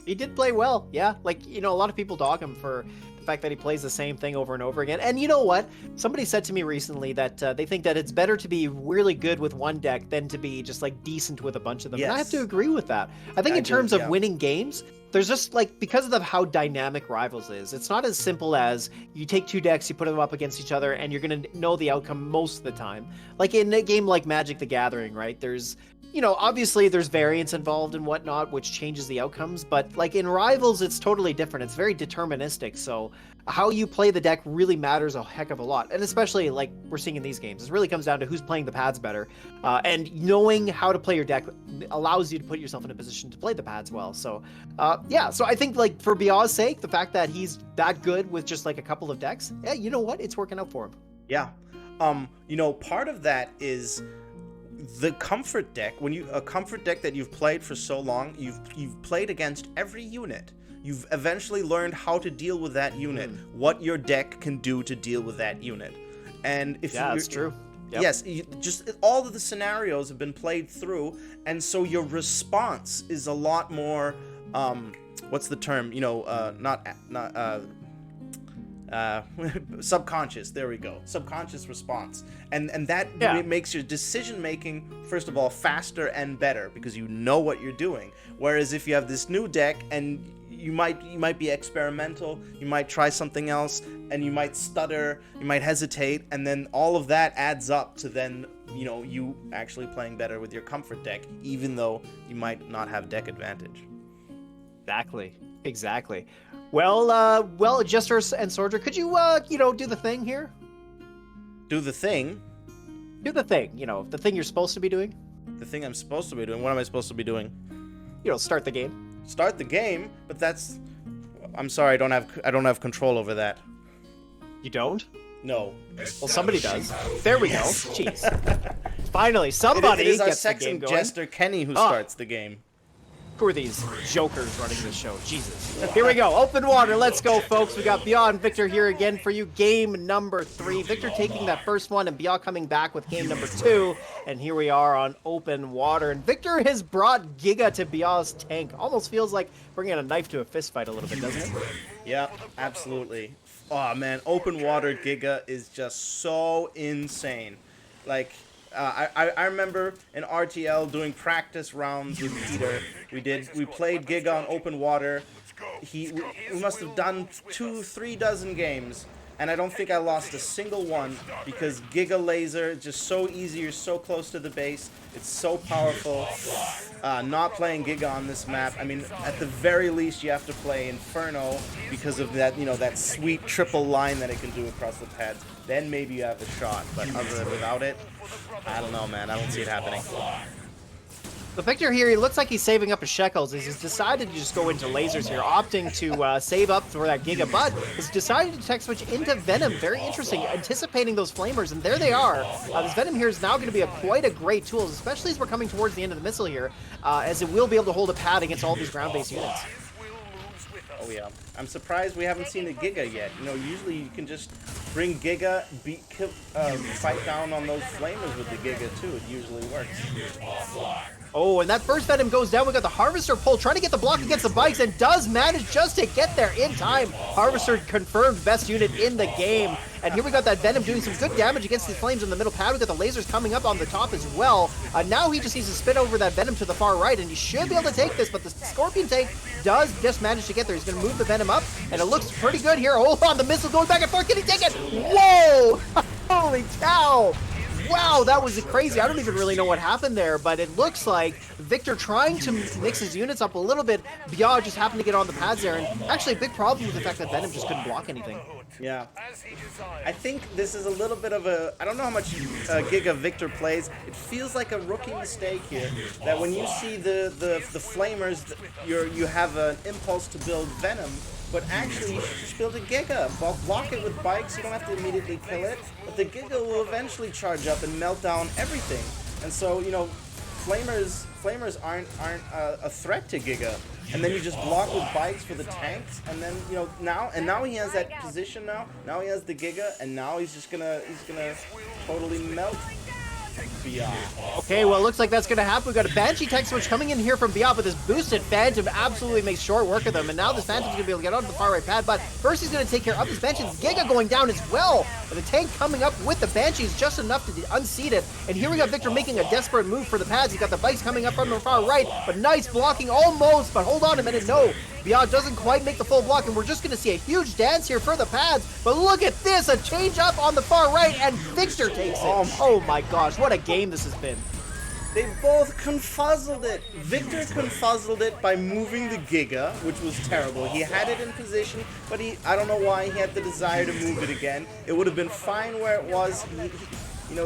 He did play well, yeah. Like, you know, a lot of people dog him for the fact that he plays the same thing over and over again. And you know what? Somebody said to me recently that they think that it's better to be really good with one deck than to be just, like, decent with a bunch of them. Yes. And I have to agree with that. I think in terms of winning games, there's just, like, because of how dynamic Rivals is, it's not as simple as you take two decks, you put them up against each other, and you're going to know the outcome most of the time. Like, in a game like Magic the Gathering, right, there's... You know, obviously there's variance involved and whatnot, which changes the outcomes, but like in Rivals, it's totally different. It's very deterministic, so how you play the deck really matters a heck of a lot. And especially like we're seeing in these games, it really comes down to who's playing the pads better. And knowing how to play your deck allows you to put yourself in a position to play the pads well. So, yeah, so I think like for Biot's sake, the fact that he's that good with just like a couple of decks, yeah, you know what? It's working out for him. Yeah. You know, part of that is the comfort deck. A comfort deck that you've played for so long, you've played against every unit. You've eventually learned how to deal with that unit, what your deck can do to deal with that unit. And if that's true. Yep. Yes, just all of the scenarios have been played through, and so your response is a lot more what's the term? You know, not subconscious. There we go. Subconscious response, and that makes your decision making, first of all, faster and better because you know what you're doing. Whereas if you have this new deck and you might be experimental, you might try something else, and you might stutter, you might hesitate, and then all of that adds up to then, you know, you actually playing better with your comfort deck, even though you might not have deck advantage. Exactly. Well, Jester and Entsorger, could you, do the thing here? Do the thing, the thing you're supposed to be doing? The thing I'm supposed to be doing? What am I supposed to be doing? Start the game. Start the game? But that's... I'm sorry, I don't have control over that. You don't? No. Well, somebody does. There we go. Jeez. Finally, somebody it is our gets the game second going. Jester, Kenny, who starts the game. Who are these jokers running this show? Jesus. Here we go. Open water. Let's go, folks. We got Biot and Victor here again for you. Game number 3. Victor taking that first one and Biot coming back with game number 2. And here we are on open water. And Victor has brought Giga to Biot's tank. Almost feels like bringing a knife to a fist fight a little bit, doesn't it? Yeah, absolutely. Oh, man. Open water Giga is just so insane. Like... I remember in RTL doing practice rounds with Peter. We played Giga on open water. We must have done 2-3 dozen games, and I don't think I lost a single one because Giga Laser is just so easy. You're so close to the base. It's so powerful. Not playing Giga on this map, I mean, at the very least, you have to play Inferno because of that, that sweet triple line that it can do across the pads. Then maybe you have a shot, but without it, I don't know, man. I don't see it happening. The Victor here, he looks like he's saving up his shekels. He's decided to just go into lasers here, opting to save up for that Giga, but he's decided to tech switch into Venom. Very interesting, anticipating those flamers, and there they are. This Venom here is now going to be quite a great tool, especially as we're coming towards the end of the missile here, as it will be able to hold a pad against all these ground-based units. Oh yeah, I'm surprised we haven't seen a Giga yet. Usually you can just bring Giga, fight down on those flamers with the Giga too. It usually works. Oh, and that first Venom goes down. We got the Harvester pull, trying to get the block against the bikes, and does manage just to get there in time. Harvester confirmed best unit in the game. And here we got that Venom doing some good damage against these flames in the middle pad. We got the lasers coming up on the top as well. Now he just needs to spin over that Venom to the far right, and he should be able to take this, but the Scorpion tank does just manage to get there. He's going to move the Venom up, and it looks pretty good here. Hold on, the missile going back and forth. Can he take it? Whoa! Holy cow! Wow, that was crazy. I don't even really know what happened there, but it looks like Victor trying to mix his units up a little bit. Biard just happened to get on the pads there, and actually a big problem with the fact that Venom just couldn't block anything. Yeah. I think this is a little bit of a... I don't know how much Giga Victor plays. It feels like a rookie mistake here, that when you see the flamers, you have an impulse to build Venom, but actually you should just build a Giga. Block it with bikes, you don't have to immediately kill it, but the Giga will eventually charge up and melt down everything. And so, flamers aren't a threat to Giga. And then you just block with bikes for the tanks, and then now he has that position now he has the Giga, and now he's gonna totally melt Biard. Okay, well, it looks like that's going to happen. We've got a Banshee tech switch coming in here from Biard, but this boosted Phantom absolutely makes short work of them. And now this Phantom's going to be able to get onto the far right pad, but first he's going to take care of this Banshee. This Giga going down as well. But the tank coming up with the Banshees just enough to unseat it. And here we got Victor making a desperate move for the pads. He's got the bikes coming up from the far right, but nice blocking almost. But hold on a minute, no. Biard doesn't quite make the full block, and we're just going to see a huge dance here for the pads. But look at this, a change up on the far right, and Victor takes it. Oh my gosh, what a game this has been. They both confuzzled it. Victor confuzzled it by moving the Giga, which was terrible. He had it in position, but I don't know why he had the desire to move it again. It would have been fine where it was.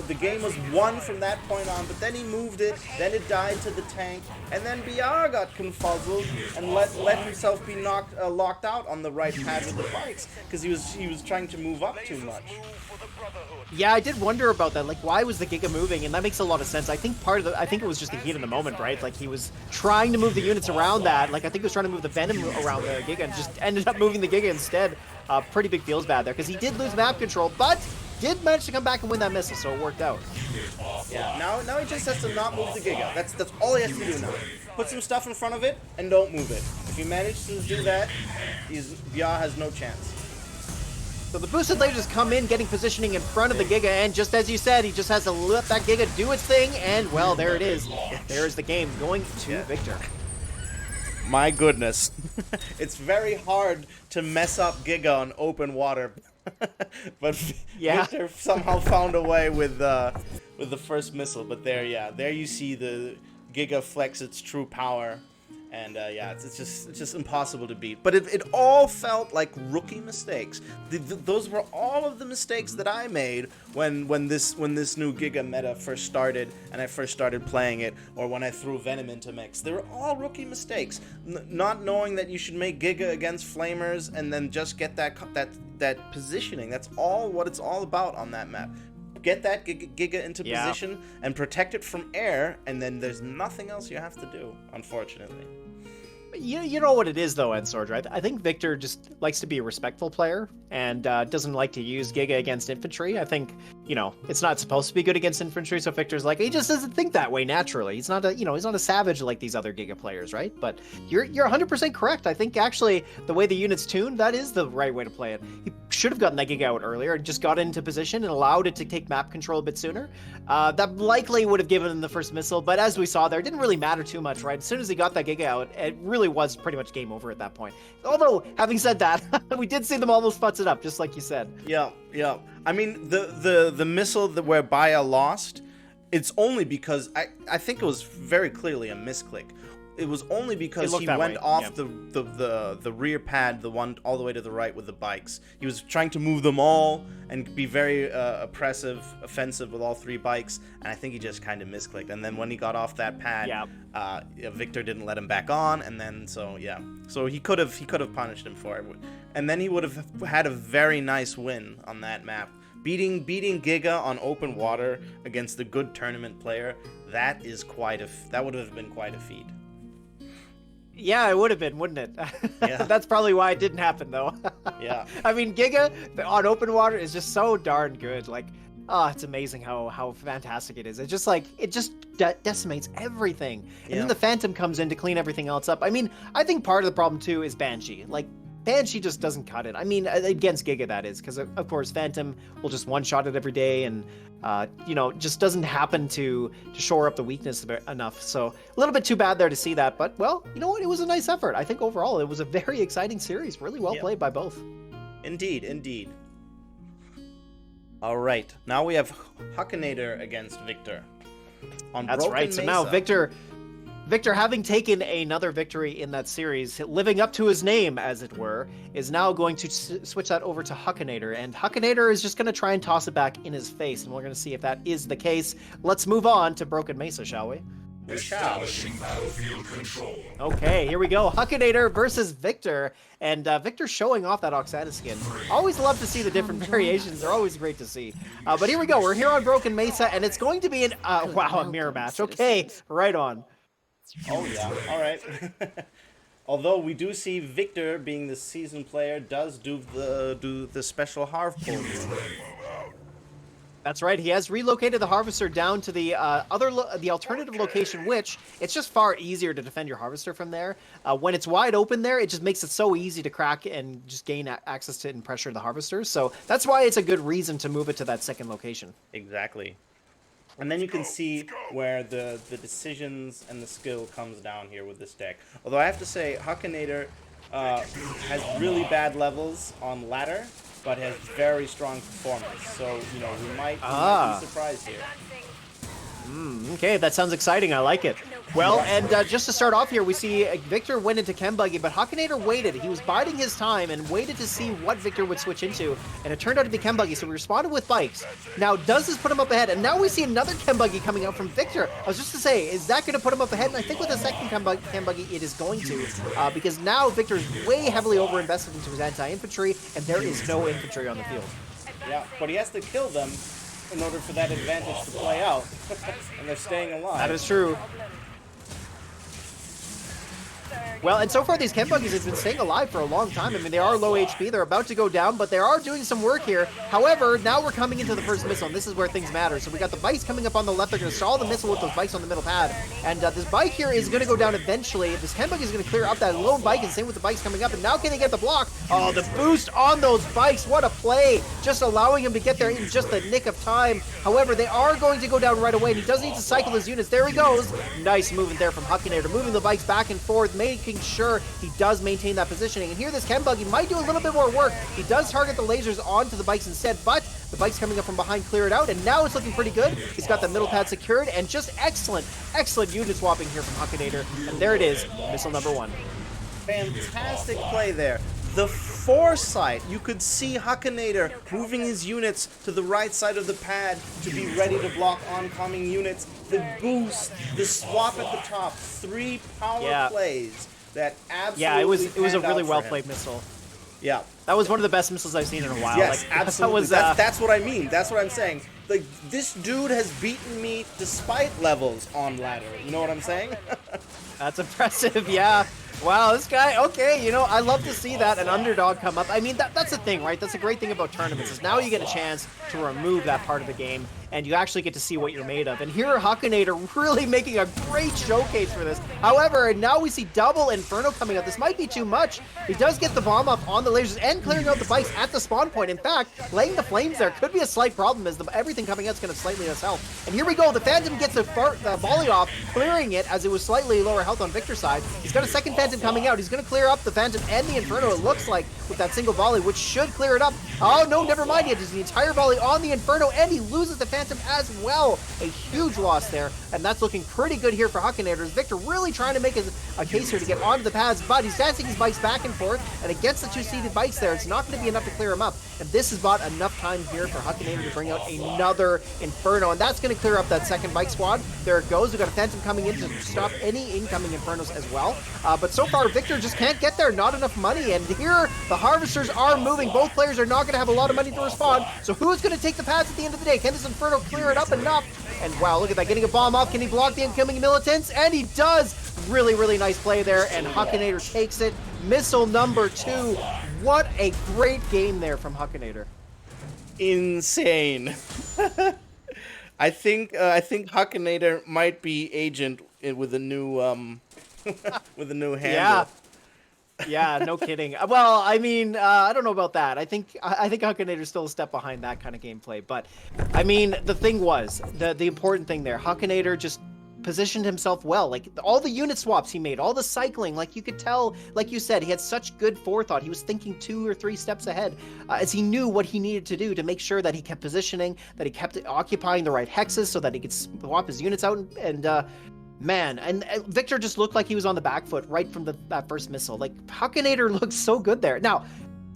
The game was won from that point on, but then he moved it, then it died to the tank, and then Biard got confuzzled and let himself be locked out on the right pad with the bikes, because he was trying to move up too much. Yeah, I did wonder about that. Like, why was the Giga moving? And that makes a lot of sense. I think I think it was just the heat of the moment, right? Like, he was trying to move the units around that. Like, I think he was trying to move the Venom around the Giga and just ended up moving the Giga instead. Pretty big feels bad there, because he did lose map control, but did manage to come back and win that missile, so it worked out. Yeah, now he just has to not move the Giga. That's all he has to do now. Put some stuff in front of it and don't move it. If you manage to do that, Biard has no chance. So the boosted lasers come in, getting positioning in front of the Giga, and just as you said, he just has to let that Giga do its thing, and well, there it is. There's the game going to Victor. My goodness. It's very hard to mess up Giga on open water. But Victor somehow found a way with the first missile. But there you see the Giga flex its true power. And it's just impossible to beat. But it all felt like rookie mistakes. Those were all of the mistakes that I made when this new Giga meta first started and I first started playing it, or when I threw Venom into mix. They were all rookie mistakes. Not knowing that you should make Giga against flamers and then just get that positioning. That's all what it's all about on that map. Get that Giga into position and protect it from air, and then there's nothing else you have to do, unfortunately. You know what it is, though, Entsorger. I think Victor just likes to be a respectful player and doesn't like to use Giga against infantry. I think, you know, it's not supposed to be good against infantry, so Victor's like, he just doesn't think that way naturally. He's not a, you know, he's not a savage like these other Giga players, right? But you're 100% correct. I think actually the way the unit's tuned, that is the right way to play it. He should have gotten that Giga out earlier and just got into position and allowed it to take map control a bit sooner. That likely would have given him the first missile, but as we saw there, it didn't really matter too much, right? As soon as he got that Giga out, it really was pretty much game over at that point. Although, having said that, we did see them almost futz it up, just like you said. Yeah. I mean, the missile where Baya lost, it's only because I think it was very clearly a misclick. It was only because he went off the rear pad, the one all the way to the right with the bikes. He was trying to move them all and be very offensive with all 3 bikes, and I think he just kind of misclicked. And then when he got off that pad, Victor didn't let him back on, and then so he could have punished him for it, and then he would have had a very nice win on that map. Beating Giga on open water against a good tournament player, that would have been quite a feat. Yeah, it would have been, wouldn't it? Yeah. That's probably why it didn't happen, though. Yeah. I mean, Giga on open water is just so darn good. Like, oh, it's amazing how fantastic it is. It just decimates everything. And then the Phantom comes in to clean everything else up. I mean, I think part of the problem, too, is Banshee. Like, Banshee just doesn't cut it. I mean, against Giga, that is, because of course Phantom will just one-shot it every day, and you know, just doesn't happen to shore up the weakness enough. So a little bit too bad there to see that, but well, you know what? It was a nice effort. I think overall it was a very exciting series. Really well played by both. Indeed. All right, now we have Huckinator against Victor. That's right. So now Victor, having taken another victory in that series, living up to his name, as it were, is now going to switch that over to Huckinator. And Huckinator is just going to try and toss it back in his face, and we're going to see if that is the case. Let's move on to Broken Mesa, shall we? Establishing battlefield control. Okay, here we go. Huckinator versus Victor. And Victor showing off that Oxana skin. Always love to see the different variations. They're always great to see. But here we go. We're here on Broken Mesa, and it's going to be an, a mirror match. Okay, right on. Oh yeah, all right. Although we do see Victor, being the seasoned player, does do the special harv pull. That's right. He has relocated the Harvester down to the alternative location, which it's just far easier to defend your Harvester from there. When it's wide open there, it just makes it so easy to crack and just gain access to it and pressure the Harvesters. So that's why it's a good reason to move it to that second location. Exactly. And then you can see where the decisions and the skill comes down here with this deck. Although I have to say, Huckinator has really bad levels on ladder, but has very strong performance. So, you know, we might be surprised here. Okay, that sounds exciting. I like it. Well, and just to start off here, we see Victor went into Chem Buggy, but Huckinator waited. He was biding his time and waited to see what Victor would switch into, and it turned out to be Chem Buggy, so we responded with bikes. Now, does this put him up ahead? And now we see another Chem Buggy coming out from Victor. I was just to say, is that going to put him up ahead? And I think with the second Chem Buggy, it is going to, because now Victor is way heavily overinvested into his anti-infantry, and there is no infantry on the field. Yeah, but he has to kill them in order for that advantage to play out, and they're staying alive. That is true. Well, and so far these Chem Buggies have been staying alive for a long time. I mean, they are low HP. They're about to go down, but they are doing some work here. However, now we're coming into the first missile, and this is where things matter. So we got the bikes coming up on the left. They're going to stall the missile with those bikes on the middle pad. And this bike here is going to go down eventually. This Chem Buggy is going to clear up that lone bike, and same with the bikes coming up. And now can they get the block? Oh, the boost on those bikes. What a play. Just allowing him to get there in just the nick of time. However, they are going to go down right away, and he does need to cycle his units. There he goes. Nice movement there from Huckinator, moving the bikes back and forth, making sure he does maintain that positioning. And here this Chem Buggy might do a little bit more work. He does target the lasers onto the bikes instead, but the bikes coming up from behind clear it out, and now it's looking pretty good. He's got the middle pad secured, and just excellent unit swapping here from Huckinator. And there it is, missile number 1. Fantastic play there. The foresight, you could see Huckinator moving his units to the right side of the pad to be ready to block oncoming units. The boost, the swap at the top, 3 power plays that absolutely it was a really well played missile. Yeah. That was one of the best missiles I've seen in a while. Yes, like, absolutely. That's what I mean. That's what I'm saying. Like, this dude has beaten me despite levels on ladder. You know what I'm saying? That's impressive, yeah. Wow, this guy, okay, you know, I love to see that, an underdog come up. I mean, that's the thing, right? That's a great thing about tournaments, is now you get a chance to remove that part of the game, and you actually get to see what you're made of. And here, Huckinator really making a great showcase for this. However, now we see double Inferno coming up. This might be too much. He does get the bomb up on the lasers and clearing out the bikes at the spawn point. In fact, laying the flames there could be a slight problem, as everything coming out is going to slightly less health. And here we go, the Phantom gets the volley off, clearing it as it was slightly lower health on Victor's side. He's got a second Phantom coming out. He's going to clear up the Phantom and the Inferno, it looks like, with that single volley, which should clear it up. Oh, no, never mind. He has the entire volley on the Inferno, and he loses the Phantom as well. A huge loss there, and that's looking pretty good here for Huckinator. Victor really trying to make a case here to get onto the pads, but he's dancing his bikes back and forth, and against the two-seated bikes there, it's not going to be enough to clear him up. And this has bought enough time here for Huckinator to bring out another Inferno, and that's going to clear up that second bike squad. There it goes. We've got a Phantom coming in to stop any incoming Infernos as well. But so far, Victor just can't get there. Not enough money. And here, the Harvesters are moving. Both players are not going to have a lot of money to respond. So who's going to take the pads at the end of the day? Can this Inferno clear it up enough? And wow, look at that. Getting a bomb off. Can he block the incoming militants? And he does. Really, really nice play there. And Huckinator takes it. Missile number 2. What a great game there from Huckinator. Insane. I think Huckinator might be agent with a new with a new handle. Yeah, no kidding. Well, I mean, I don't know about that. I think Huckinator's still a step behind that kind of gameplay. But I mean, the thing was, the important thing there, Huckinator just positioned himself well. Like all the unit swaps he made, all the cycling, like you could tell, like you said, he had such good forethought. He was thinking 2 or 3 steps ahead, as he knew what he needed to do to make sure that he kept positioning, that he kept occupying the right hexes so that he could swap his units out. And man, and Victor just looked like he was on the back foot right from that first missile. Like Huckinator looked so good there. Now,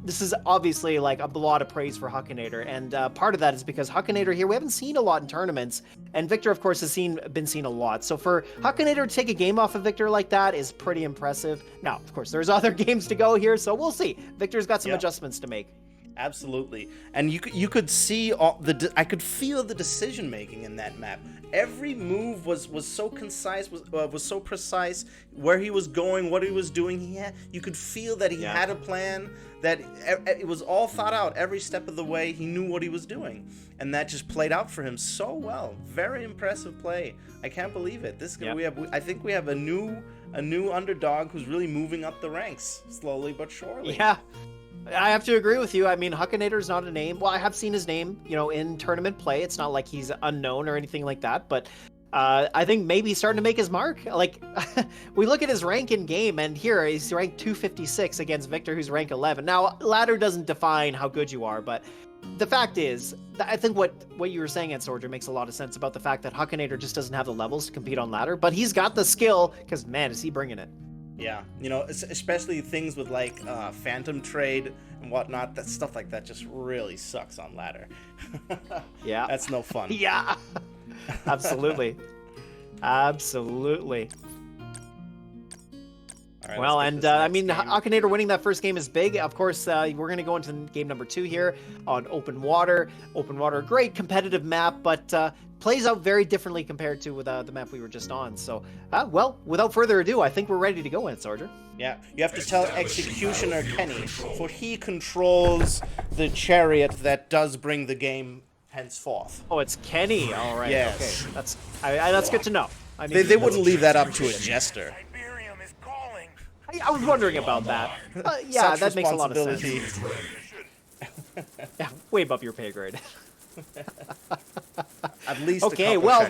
this is obviously like a lot of praise for Huckinator, and part of that is because Huckinator here, we haven't seen a lot in tournaments, and Victor, of course, has been seen a lot. So for Huckinator to take a game off of Victor like that is pretty impressive. Now, of course, there's other games to go here, so we'll see. Victor's got some adjustments to make. Absolutely, and you could see I could feel the decision making in that map. Every move was so concise, was so precise. Where he was going, what he was doing, you could feel that he had a plan. That it was all thought out every step of the way. He knew what he was doing, and that just played out for him so well. Very impressive play. I can't believe it. I think we have a new underdog who's really moving up the ranks slowly but surely. Yeah. I have to agree with you. I mean, Huckinator's not a name. Well, I have seen his name, in tournament play. It's not like he's unknown or anything like that, but I think maybe he's starting to make his mark. Like, we look at his rank in game, and here he's ranked 256 against Victor, who's ranked 11. Now, ladder doesn't define how good you are, but the fact is, I think what you were saying, Entsorger, makes a lot of sense about the fact that Huckinator just doesn't have the levels to compete on ladder, but he's got the skill, because, man, is he bringing it. Yeah, especially things with like phantom trade and whatnot. That stuff like that just really sucks on ladder. Yeah, that's no fun. Yeah, absolutely, absolutely. Right, well, and I mean, Huckinator winning that first game is big. Of course, we're going to go into game number 2 here on open water. Open water, great competitive map, but plays out very differently compared to the map we were just on. So, well, without further ado, I think we're ready to go, Entsorger. Yeah, you have to tell Executioner Kenny, for he controls the chariot that does bring the game henceforth. Oh, it's Kenny. All right. Yes. Okay. That's good to know. I mean, they wouldn't leave that up to a Jester. I was wondering about that. Yeah, that makes a lot of sense. Yeah, way above your pay grade. At least okay, well,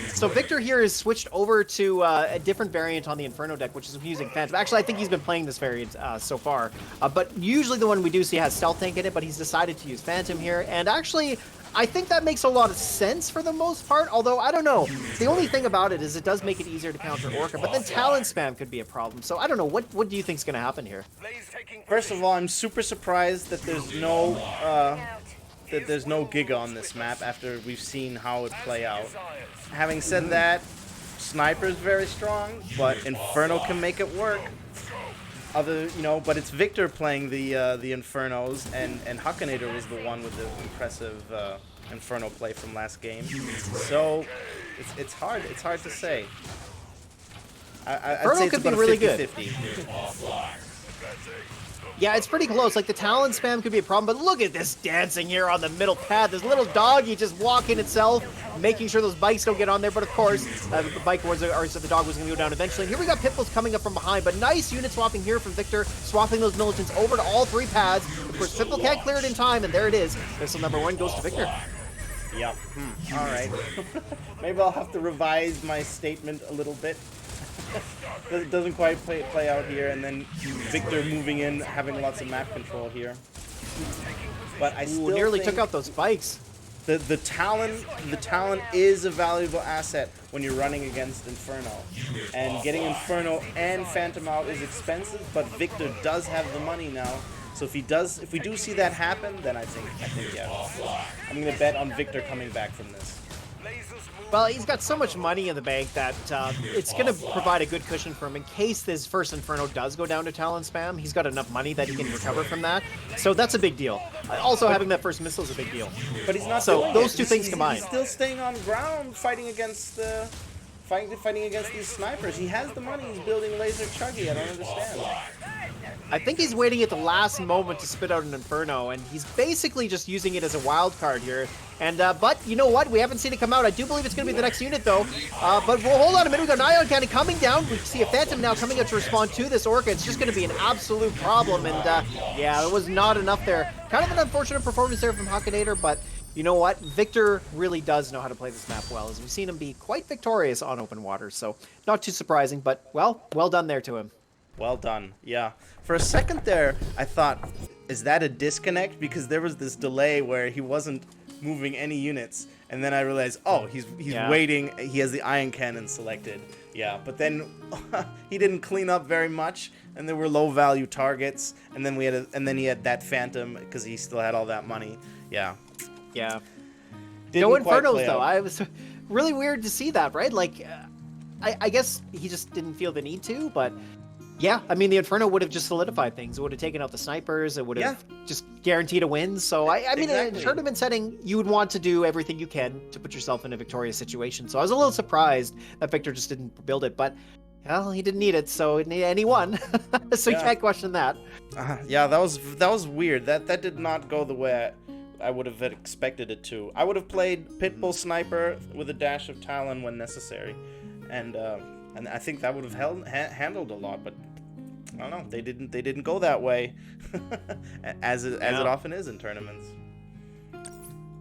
so Victor here has switched over to a different variant on the Inferno deck, which is using Phantom. Actually, I think he's been playing this variant so far, but usually the one we do see has Stealth Tank in it, but he's decided to use Phantom here, and actually, I think that makes a lot of sense for the most part, although, I don't know. The only thing about it is it does make it easier to counter Orca, but then Talon spam could be a problem, so I don't know. What do you think is going to happen here? First of all, I'm super surprised that there's no Giga on this map after we've seen how it play out. Having said that, Sniper's very strong, but Inferno can make it work. But it's Victor playing the Infernos, and Huckinator was the one with the impressive Inferno play from last game. So it's hard to say. I'd Inferno say it's could be about really a good. 50-50. Yeah, it's pretty close. Like, the Talon spam could be a problem, but look at this dancing here on the middle path. This little doggy just walking itself, making sure those bikes don't get on there. But of course, the bike was, or so the dog was going to go down eventually. And here we got Pitbulls coming up from behind, but nice unit swapping here from Victor, swapping those militants over to all 3 pads. Of course, Pitbull can't clear it in time, and there it is. Missile number 1 goes to Victor. Yep. All right. Maybe I'll have to revise my statement a little bit. It doesn't quite play out here, and then Victor moving in, having lots of map control here. But I still nearly think took out those bikes. the Talon is a valuable asset when you're running against Inferno, and getting Inferno and Phantom out is expensive. But Victor does have the money now, so if we do see that happen, then I think yeah, I'm gonna bet on Victor coming back from this. Well, he's got so much money in the bank that it's going to provide a good cushion for him in case this first Inferno does go down to Talon spam. He's got enough money that he can recover from that. So that's a big deal. Also, having that first missile is a big deal. But he's not. So doing those it. two things He's combined. still staying on ground, fighting against these snipers. He has the money. He's building laser chuggy. I don't understand. I think he's waiting at the last moment to spit out an Inferno, and he's basically just using it as a wild card here. And but you know what? We haven't seen it come out. I do believe it's going to be the next unit, though. But we'll hold on a minute. We got an Ion Cannon coming down. We see a Phantom now coming out to respond to this Orca. It's just going to be an absolute problem. And yeah, it was not enough there. Kind of an unfortunate performance there from Hakanator, but you know what? Victor really does know how to play this map well, as we've seen him be quite victorious on open water. So not too surprising, but well done there to him. Well done. Yeah. For a second there, I thought, is that a disconnect? Because there was this delay where he wasn't moving any units, and then I realized, oh, he's waiting. He has the Ion Cannon selected. Yeah, but then he didn't clean up very much, and there were low-value targets, and then he had that Phantom because he still had all that money. Yeah. Yeah. Didn't No quite Infernos play though. out. I was really weird to see that, right? Like, I guess he just didn't feel the need to, but yeah, I mean, the Inferno would have just solidified things. It would have taken out the snipers. It would have just guaranteed a win. So, I mean, in a tournament setting, you would want to do everything you can to put yourself in a victorious situation. So I was a little surprised that Victor just didn't build it, but well, he didn't need it, and he won. So you can't question that. Yeah, that was weird. That did not go the way I would have expected it to. I would have played Pitbull Sniper with a dash of Talon when necessary, and I think that would have handled a lot. But I don't know. They didn't go that way, as it often is in tournaments.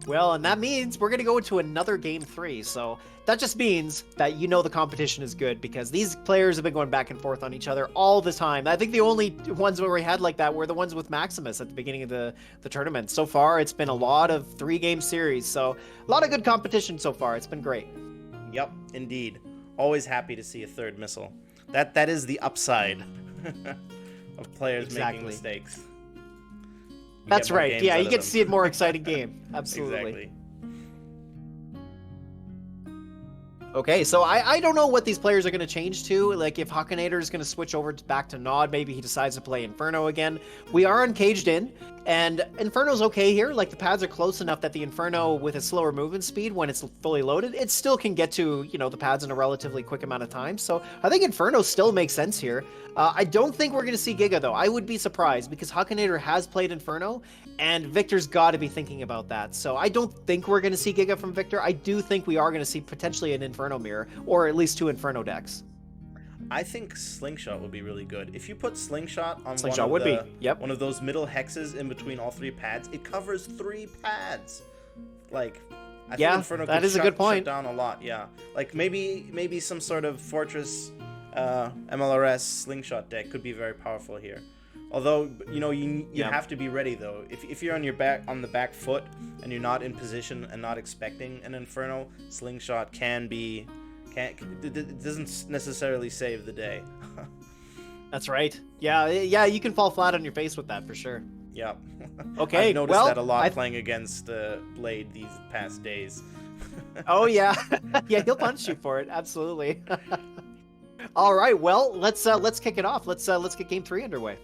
Well, and that means we're going to go into another game 3. So that just means that the competition is good, because these players have been going back and forth on each other all the time. I think the only ones where we had like that were the ones with Maximus at the beginning of the tournament. So far, it's been a lot of 3-game series. So a lot of good competition so far. It's been great. Yep, indeed. Always happy to see a third missile. That is the upside of players making mistakes. That's right. Yeah, you get to see a more exciting game. Absolutely. Exactly. Okay, so I don't know what these players are going to change to. Like, if Hakanator is going to switch over back to Nod, maybe he decides to play Inferno again. We are uncaged in, and Inferno's okay here. Like, the pads are close enough that the Inferno, with a slower movement speed, when it's fully loaded, it still can get to, the pads in a relatively quick amount of time. So I think Inferno still makes sense here. I don't think we're going to see Giga, though. I would be surprised, because Hakanator has played Inferno, and Victor's got to be thinking about that. So I don't think we're going to see Giga from Victor. I do think we are going to see potentially an Inferno mirror, or at least 2 Inferno decks. I think Slingshot would be really good. If you put Slingshot on one of those middle hexes in between all 3 pads, it covers 3 pads. Like, I think Inferno that could is a good point. shut down a lot. Yeah, like maybe some sort of Fortress MLRS Slingshot deck could be very powerful here. Although, you have to be ready, though. If you're on the back foot and you're not in position and not expecting an Inferno, Slingshot it doesn't necessarily save the day. That's right. Yeah, you can fall flat on your face with that for sure. Yeah. Okay, I've noticed that a lot playing against Blade these past days. Oh yeah, yeah, he'll punish you for it. Absolutely. All right, well, let's kick it off. Let's get game 3 underway.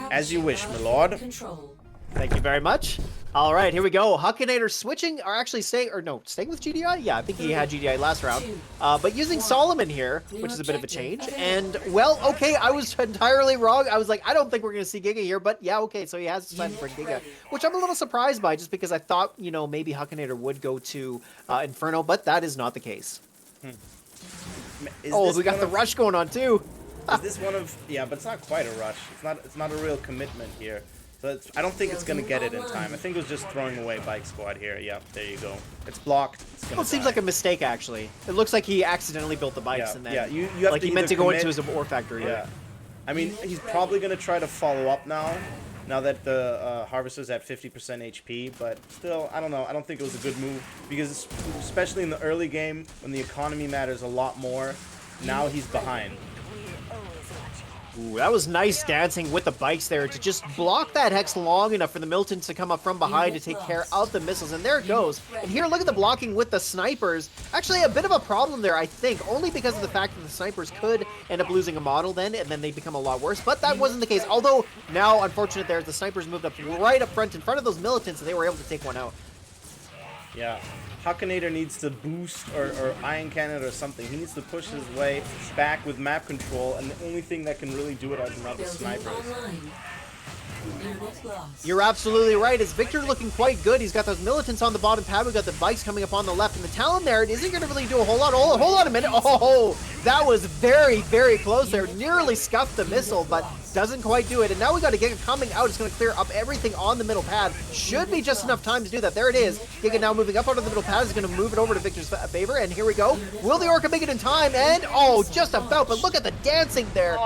As you wish, my lord. Control. Thank you very much. All right, here we go. Huckinator switching, or actually staying with GDI? Yeah, I think he had GDI last round. But using Solomon here, which is a bit of a change. And, well, okay, I was entirely wrong. I was like, I don't think we're going to see Giga here. But, yeah, okay, so he has decided to bring Giga, which I'm a little surprised by, just because I thought, you know, maybe Huckinator would go to Inferno, but that is not the case. Oh, we got the rush going on, too. Is this one of... Yeah, but it's not quite a rush. It's not a real commitment here. So I don't think it's going to get it in time. I think it was just throwing away Bike Squad here. Yep, there you go. It's blocked. It's Well, it seems like a mistake, actually. It looks like he accidentally built the bikes and then... Yeah, you have like to he meant to go commit. into his ore factory. Yeah. I mean, he's probably going to try to follow up now that the Harvester's at 50% HP, but still, I don't know. I don't think it was a good move, because especially in the early game, when the economy matters a lot more, now he's behind. Ooh, that was nice dancing with the bikes there to just block that Hex long enough for the Miltons to come up from behind to take care of the missiles. And there it goes. And here, look at the blocking with the snipers. Actually, a bit of a problem there, I think, only because of the fact that the snipers could end up losing a model then, and then they become a lot worse. But that wasn't the case. Although, now, unfortunate there, the snipers moved up right up front in front of those militants, and they were able to take one out. Yeah. Huckinator needs to boost or Iron Cannon or something. He needs to push his way back with map control, and the only thing that can really do it are the snipers. You're absolutely right. Is Victor looking quite good? He's got those militants on the bottom pad. We've got the bikes coming up on the left, and the Talon there isn't going to really do a whole lot. Oh, hold on a minute. Oh, that was very, very close there. Nearly scuffed the missile, but doesn't quite do it. And now we got a Giga coming out. It's going to clear up everything on the middle pad. Should be just enough time to do that. There it is. Giga now moving up onto the middle pad is going to move it over to Victor's favor. And here we go. Will the Orca make it in time? And, oh, just about. But look at the dancing there.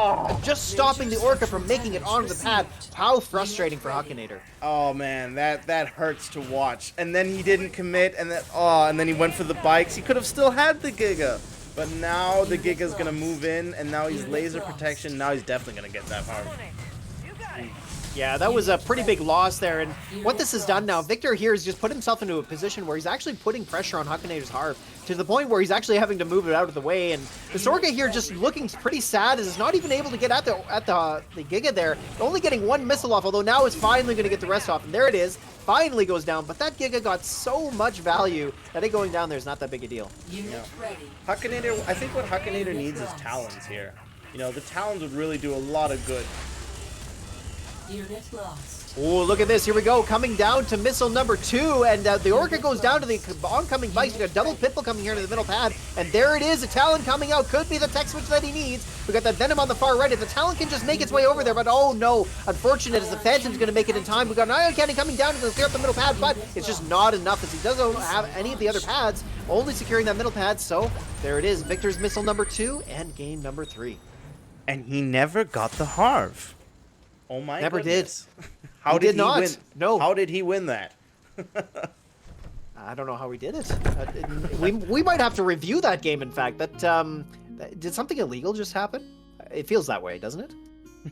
Just stopping the Orca from making it onto the pad. How frustrating for Huckinator. Oh man, that hurts to watch. And then he didn't commit, and then he went for the bikes. He could have still had the Giga. But now the Giga's gonna move in, and now he's laser protection. Now he's definitely gonna get that hard. Yeah, that was a pretty big loss there, and what this has done now, Victor here has just put himself into a position where he's actually putting pressure on Huckinator's Harv, to the point where he's actually having to move it out of the way, and the Sorga here just looking pretty sad, as is not even able to get at the Giga there, only getting one missile off, although now is finally going to get the rest off, and there it is, finally goes down, but that Giga got so much value that it going down there is not that big a deal. Yeah. Huckinator, I think what Huckinator needs is Talons here. You know, the Talons would really do a lot of good. Unit lost. Oh, look at this. Here we go. Coming down to missile number 2. And the Orca goes down to the oncoming bikes. We got double Pitbull coming here into the middle pad. And there it is. A Talon coming out. Could be the tech switch that he needs. We got that Venom on the far right. If the Talon can just make its way over there. But oh no. Unfortunate as the Phantom's going to make it in time. We got an Ion Cannon coming down to clear up the middle pad. But it's just not enough, as he doesn't have any of the other pads. Only securing that middle pad. So there it is. Victor's missile number 2 and game number 3. And he never got the Harv. Oh my Never goodness. did. How did he not. win? No. How did he win that? I don't know how he did it. We might have to review that game, in fact. But did something illegal just happen? It feels that way, doesn't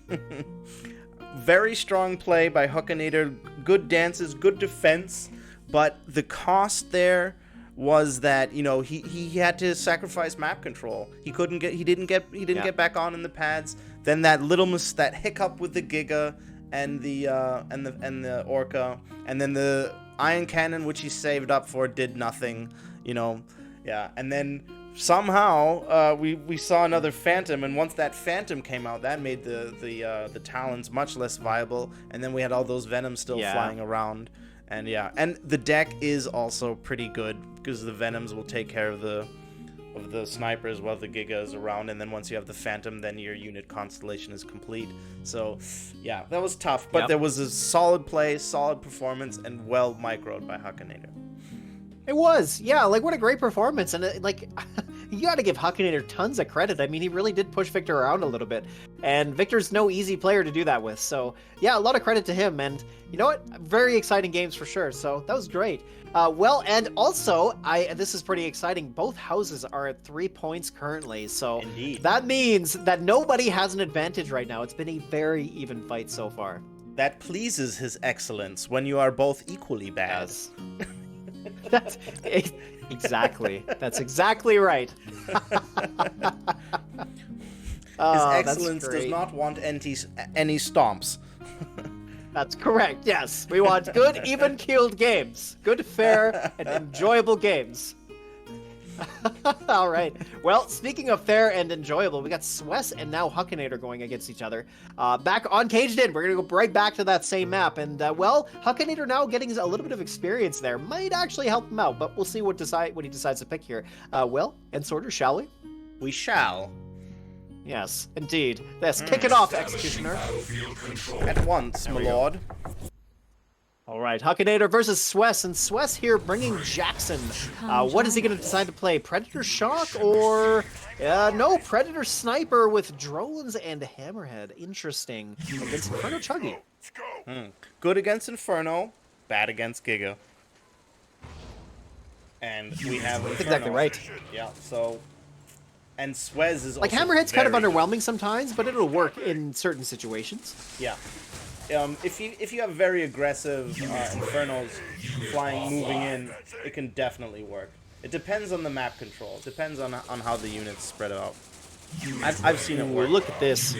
it? Very strong play by Huckinator. Good dances, good defense. But the cost there was that, you know, he had to sacrifice map control. He didn't get back on in the pads. Then that that hiccup with the Giga and the Orca, and then the Ion Cannon, which he saved up for, did nothing, you know. Yeah, and then somehow we saw another Phantom, and once that Phantom came out, that made the Talons much less viable, and then we had all those Venoms still flying around. And yeah, and the deck is also pretty good, because the Venoms will take care of the snipers while the Giga is around, and then once you have the Phantom, then your unit constellation is complete. So yeah, that was tough, but there was a solid play, solid performance, and well microed by Huckinator. It was, yeah, like what a great performance, and like you got to give Huckinator tons of credit. I mean, he really did push Victor around a little bit, and Victor's no easy player to do that with. So yeah, a lot of credit to him, and you know what? Very exciting games for sure. So that was great. Well, and also, this is pretty exciting. Both houses are at 3 points currently, so Indeed. That means that nobody has an advantage right now. It's been a very even fight so far. That pleases His Excellence when you are both equally bad. Yes. That's exactly. That's exactly right. His Excellence does not want any stomps. That's correct, yes. We want good, even-keeled games. Good, fair, and enjoyable games. All right. Well, speaking of fair and enjoyable, we got Swess and now Huckinator going against each other. Back on Caged In, we're going to go right back to that same map. And, well, Huckinator now getting a little bit of experience there. Might actually help him out, but we'll see what he decides to pick here. Well, Entsorger, shall we? We shall. Yes, indeed. Let's kick it off, Executioner. At once, my lord. All right, Huckinator versus Swess, and Swess here bringing Jackson. What is he going to decide to play? Predator Shock or... no, Predator Sniper with drones and Hammerhead. Interesting. Against Inferno Chuggy. Good against Inferno, bad against Giga. And we have Inferno. Exactly right. Yeah, so... And Swez is like also Hammerhead's kind of very underwhelming sometimes, but it'll work in certain situations. Yeah. If you have very aggressive Infernos flying, moving in, it can definitely work. It depends on the map control. It depends on how the units spread out. I've seen it work. Look at this.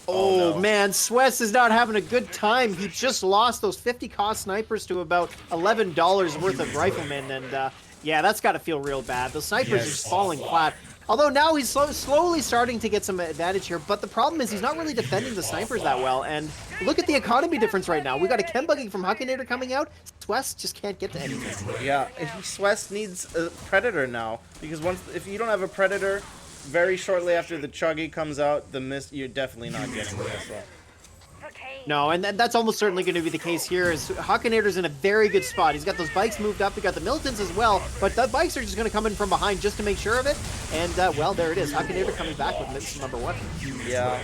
Oh, no. Man, Swess is not having a good time. He just lost those 50 cost snipers to about $11 worth of riflemen, and yeah, that's got to feel real bad. The snipers are just falling flat. Although now he's slowly starting to get some advantage here, but the problem is he's not really defending the snipers that well, and look at the economy difference right now. We got a chem bugging from Huckinator coming out. Swess just can't get to anything. Yeah, Swess needs a Predator now, because if you don't have a Predator, very shortly after the Chuggy comes out, you're definitely not getting the missile. No, and that's almost certainly going to be the case here, as Huckinator's in a very good spot. He's got those bikes moved up, he got the militants as well, but the bikes are just going to come in from behind just to make sure of it, and, well, there it is. Huckinator coming back with missile number 1. Yeah,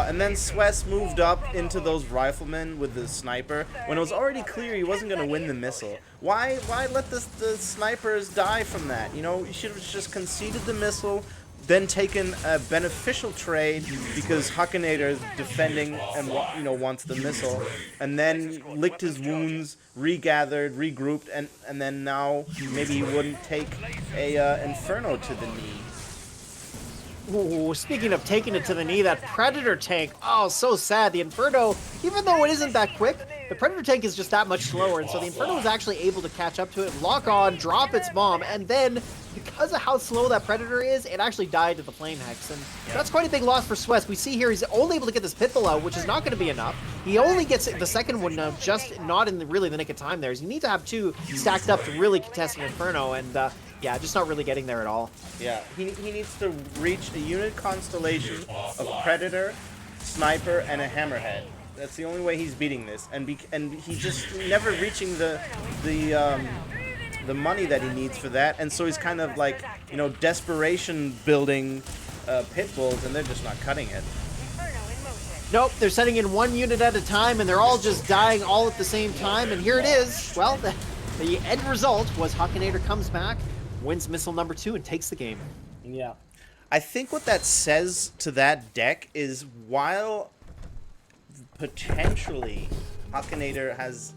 and then Swess moved up into those riflemen with the sniper, when it was already clear he wasn't going to win the missile. Why let the snipers die from that? You know, you should have just conceded the missile, then taken a beneficial trade because Huckinator is defending and wants the missile, and then licked his wounds, regathered, regrouped, and then now maybe he wouldn't take a Inferno to the knee. Ooh, speaking of taking it to the knee, that Predator tank, oh, so sad. The Inferno, even though it isn't that quick, the Predator tank is just that much slower, and so the Inferno was actually able to catch up to it, lock on, drop its bomb, and then, because of how slow that Predator is, it actually died to the Flame Hex, and that's quite a big loss for Swess. We see here he's only able to get this Pitbull out, which is not going to be enough. He only gets the second one now, just not in really the nick of time there. So you need to have 2 stacked up to really contest an Inferno, and yeah, just not really getting there at all. Yeah, he needs to reach a unit constellation of Predator, Sniper, and a Hammerhead. That's the only way he's beating this, and he's just never reaching the money that he needs for that, and so he's kind of like, desperation building pit bulls, and they're just not cutting it. Nope, they're sending in 1 unit at a time, and they're all just dying all at the same time, and here it is. Well, the end result was Huckinator comes back, wins missile number 2, and takes the game. Yeah. I think what that says to that deck is while potentially Huckinator has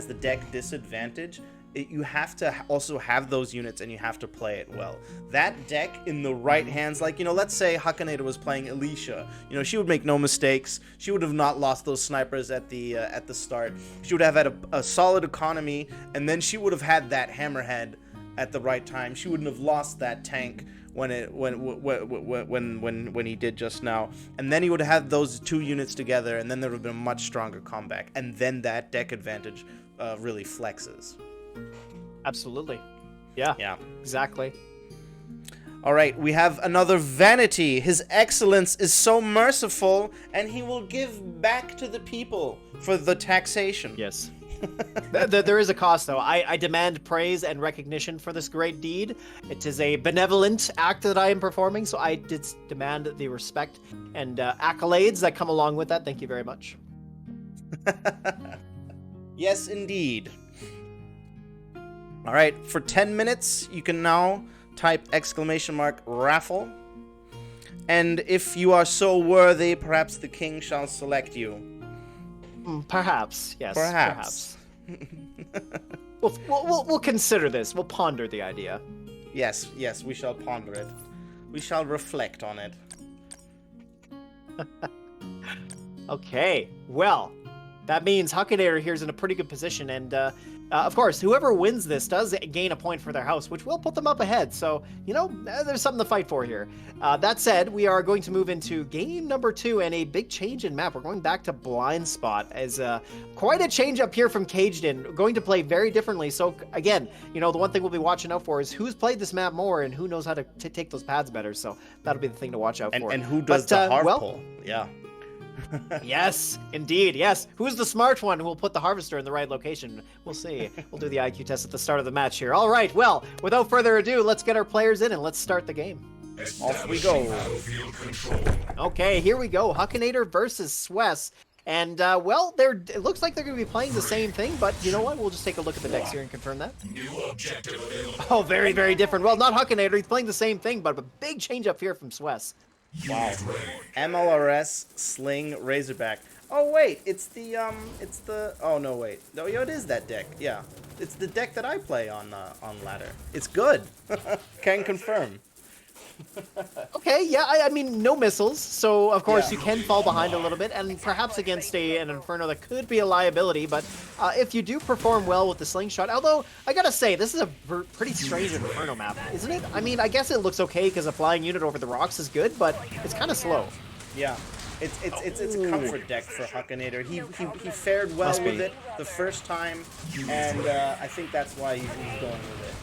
the deck disadvantage, you have to also have those units and you have to play it well. That deck in the right hands, like, let's say Huckinator was playing Alicia. She would make no mistakes. She would have not lost those snipers at the start. She would have had a solid economy, and then she would have had that Hammerhead at the right time. She wouldn't have lost that tank when he did just now, and then he would have had those 2 units together, and then there would have been a much stronger comeback, and then that deck advantage really flexes. Absolutely. Yeah, exactly. All right, we have another Vanity. His excellence is so merciful, and he will give back to the people for the taxation. Yes. There is a cost, though. I demand praise and recognition for this great deed. It is a benevolent act that I am performing, so I did demand the respect and accolades that come along with that. Thank you very much. Yes, indeed. All right, for 10 minutes, you can now type !raffle. And if you are so worthy, perhaps the king shall select you. Perhaps, yes. Perhaps. We'll consider this. We'll ponder the idea. Yes, we shall ponder it. We shall reflect on it. Okay, well, that means Huckinator here is in a pretty good position, and of course, whoever wins this does gain a point for their house, which will put them up ahead, so, you know, there's something to fight for here. That said, we are going to move into game number 2 and a big change in map. We're going back to Blind Spot as quite a change up here from Caged In, going to play very differently, so again, you know, the one thing we'll be watching out for is who's played this map more and who knows how to take those pads better, so that'll be the thing to watch out for. And who does the harv pull? Yeah. Yes, indeed, yes. Who's the smart one who will put the harvester in the right location? We'll see. We'll do the IQ test at the start of the match here. All right, well, without further ado, let's get our players in and let's start the game. Off we go. Okay, here we go. Huckinator versus Swess. And, well, it looks like they're going to be playing the same thing, but you know what? We'll just take a look at the decks here and confirm that. Oh, very, very different. Well, not Huckinator. He's playing the same thing, but a big change up here from Swess. Wow. MLRS, Sling, Razorback. Oh, wait. It's the, oh, no, wait. No, it is that deck. Yeah. It's the deck that I play on ladder. It's good. Can confirm. Okay, yeah, I mean, no missiles, so of course Yeah. you can fall behind a little bit, and perhaps against an Inferno that could be a liability, but if you do perform well with the slingshot, although, I gotta say, this is a pretty strange Inferno map, isn't it? I mean, I guess it looks okay because a flying unit over the rocks is good, but it's kind of slow. Yeah. It's a comfort deck for Huckinator. He fared well with it the first time, and I think that's why he's going with it.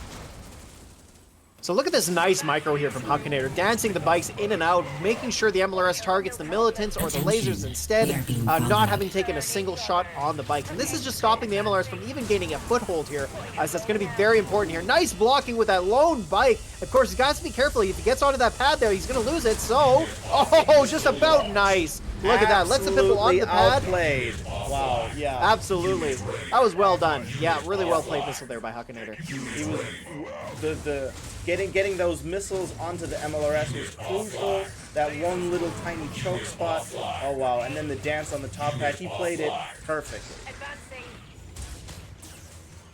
So look at this nice micro here from Huckinator, dancing the bikes in and out, making sure the MLRS targets the militants or the lasers instead, not having taken a single shot on the bikes. And this is just stopping the MLRS from even gaining a foothold here, as that's going to be very important here. Nice blocking with that lone bike. Of course, he's got to be careful. If he gets onto that pad there, he's going to lose it. So, oh, just about nice. Look at that. Lets the pistol on the pad. Outplayed. Wow, yeah. Absolutely. That was well done. Yeah, really well played missile there by Huckinator. He was getting those missiles onto the MLRS was crucial. That one little tiny choke spot. Oh wow! And then the dance on the top pad. He played it perfectly.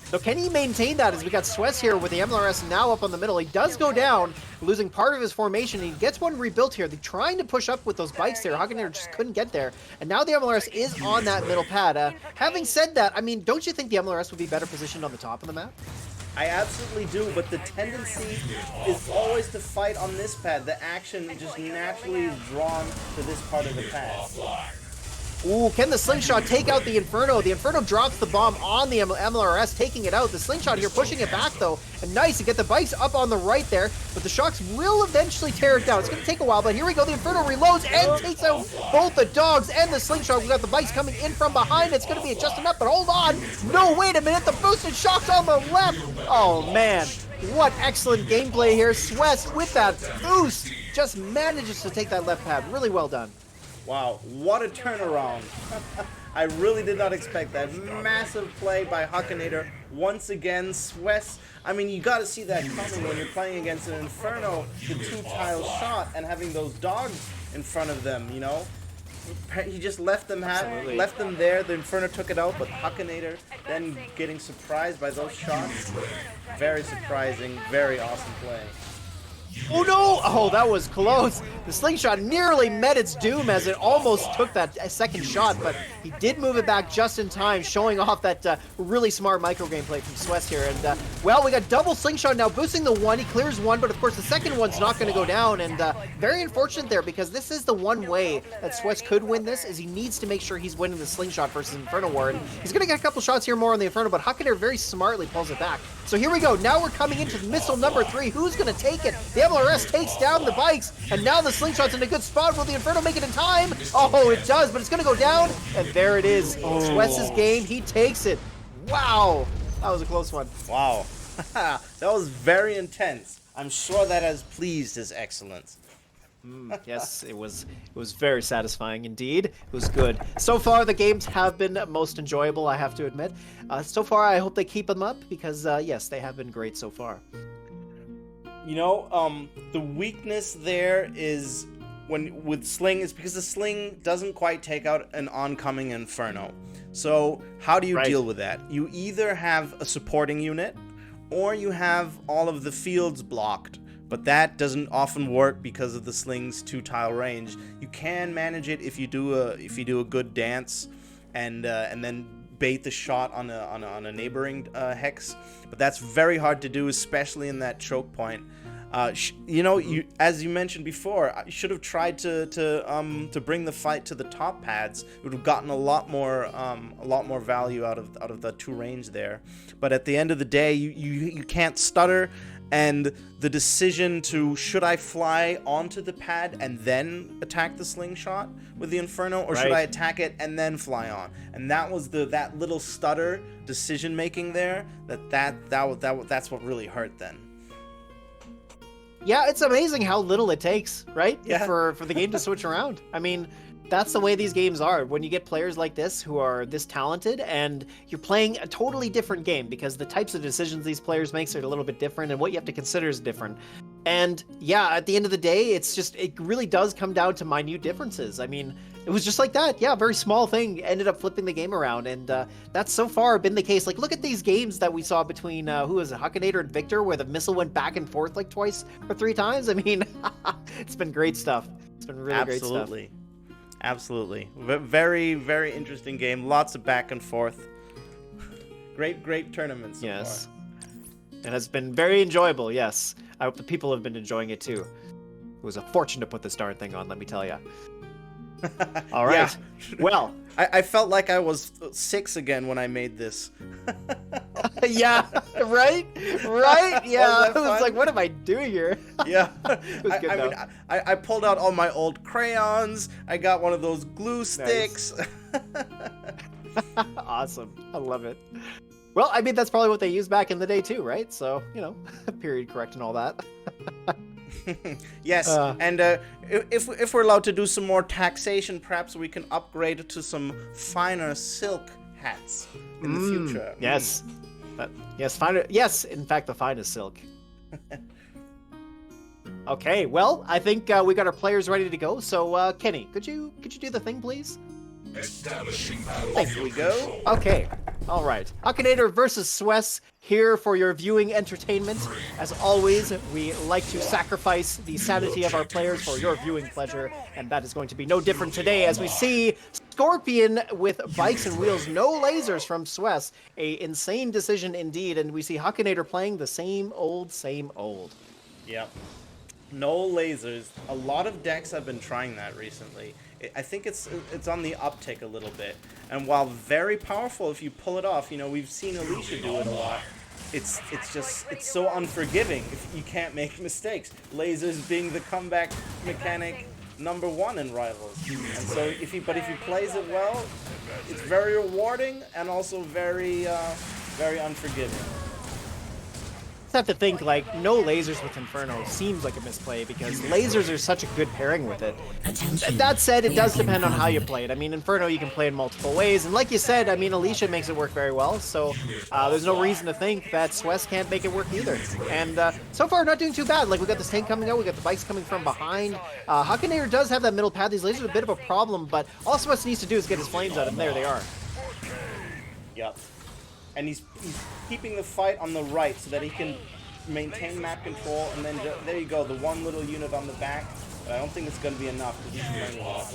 So can he maintain that as we got Swess here with the MLRS now up on the middle? He does go down, losing part of his formation. He gets one rebuilt here. They're trying to push up with those bikes there. Huckinator just couldn't get there. And now the MLRS is on that middle pad. Having said that, I mean, don't you think the MLRS would be better positioned on the top of the map? I absolutely do, but the tendency is always to fight on this pad. The action just naturally is drawn to this part of the pad. Ooh, can the slingshot take out the Inferno? The Inferno drops the bomb on the MLRS, taking it out. The slingshot here pushing it back, though. And nice to get the bikes up on the right there, but the shocks will eventually tear it down. It's going to take a while, but here we go. The Inferno reloads and takes out both the dogs and the slingshot. We got the bikes coming in from behind. It's going to be just enough, but hold on. No, wait a minute. The boosted shocks on the left. Oh, man. What excellent gameplay here. Swess with that boost just manages to take that left pad. Really well done. Wow, what a turnaround. I really did not expect that. Massive play by Huckinator. Once again, Swess. I mean, you got to see that coming when you're playing against an Inferno, the 2-tile shot, and having those dogs in front of them, you know? He just left them there. The Inferno took it out, but Huckinator then getting surprised by those shots. Very surprising, very awesome play. Oh no! Oh, that was close. The slingshot nearly met its doom as it almost took that second shot, but he did move it back just in time, showing off that really smart micro gameplay from Swess here. And, well, we got double slingshot now, boosting the one. He clears one, but of course the second one's not going to go down. And very unfortunate there, because this is the one way that Swess could win this, is he needs to make sure he's winning the slingshot versus Inferno War. And he's going to get a couple shots here more on the Inferno, but Huckinator very smartly pulls it back. So here we go. Now we're coming into missile number 3. Who's going to take it? The MLRS takes down the bikes, and now the slingshot's in a good spot. Will the Inferno make it in time? Oh, it does, but it's going to go down, and there it is. Swess's game. He takes it. Wow. That was a close one. Wow. That was very intense. I'm sure that has pleased His Excellence. Yes, it was very satisfying indeed. It was good. So far, the games have been most enjoyable, I have to admit. So far, I hope they keep them up, because, yes, they have been great so far. You know, the weakness there is with Sling is because the Sling doesn't quite take out an oncoming Inferno. So how do you deal with that? You either have a supporting unit, or you have all of the fields blocked but that doesn't often work because of the sling's 2-tile range. You can manage it if you do a good dance, and then bait the shot on a neighboring hex, but that's very hard to do, especially in that choke point. You know, as you mentioned before, I should have tried to bring the fight to the top pads. It would have gotten a lot more value out of the 2 range there. But at the end of the day, you can't stutter, and the decision to should I fly onto the pad and then attack the slingshot with the Inferno, or should I attack it and then fly on? And that was that little stutter decision making there. That's what really hurt then. Yeah, it's amazing how little it takes, right? Yeah. For the game to switch around. I mean, that's the way these games are. When you get players like this who are this talented, and you're playing a totally different game because the types of decisions these players make are a little bit different, and what you have to consider is different. And yeah, at the end of the day, it really does come down to minute differences. I mean, it was just like that. Yeah, a very small thing ended up flipping the game around, and that's so far been the case. Like, look at these games that we saw between, who was it, Huckinator and Victor, where the missile went back and forth like twice or 3 times. I mean, it's been great stuff. It's been really great stuff. Absolutely. Very, very interesting game. Lots of back and forth. Great tournaments so Yes. It has been very enjoyable, yes. I hope the people have been enjoying it too. It was a fortune to put this darn thing on, let me tell you. All right. Yeah. Well, I felt like I was 6 again when I made this. yeah, right? Yeah, Was that I was fun? like, what am I doing here? Yeah. It was good, though. I pulled out all my old crayons. I got one of those glue sticks. Awesome. I love it. Well, I mean, that's probably what they used back in the day too, right? So, you know, period correct and all that. Yes, and if we're allowed to do some more taxation, perhaps we can upgrade to some finer silk hats in the future. Yes. Yes, finer. Yes, in fact, the finest silk. Okay, well, I think we got our players ready to go. So, Kenny, could you do the thing, please? Establishing There battlefield we go. control. Okay, all right. Huckinator versus Sourpuss here for your viewing entertainment. As always, we like to sacrifice the sanity of our players for your viewing pleasure, and that is going to be no different today as we see Scorpion with bikes and wheels, no lasers from Sourpuss. A insane decision indeed, and we see Huckinator playing the same old. Yep. No lasers. A lot of decks have been trying that recently. I think it's on the uptick a little bit. And while very powerful if you pull it off, you know, we've seen Alicia do it a lot. It's so unforgiving if you can't make mistakes. Lasers being the comeback mechanic #1 in Rivals. And so if he plays it well, it's very rewarding and also very unforgiving. Have to think, like, no lasers with Inferno seems like a misplay because lasers are such a good pairing with it. That said, it does depend on how you play it. I mean, Inferno you can play in multiple ways, and like you said, I mean, Alicia makes it work very well, so there's no reason to think that Sourpuss can't make it work either. And so far, not doing too bad. Like, we got this tank coming out, we got the bikes coming from behind. Huckinator does have that middle pad. These lasers are a bit of a problem, but all Sourpuss needs to do is get his flames out, and there they are. Yep. And he's keeping the fight on the right so that he can maintain map control, and then there you go, the one little unit on the back. But I don't think it's going to be enough because he's playing a lot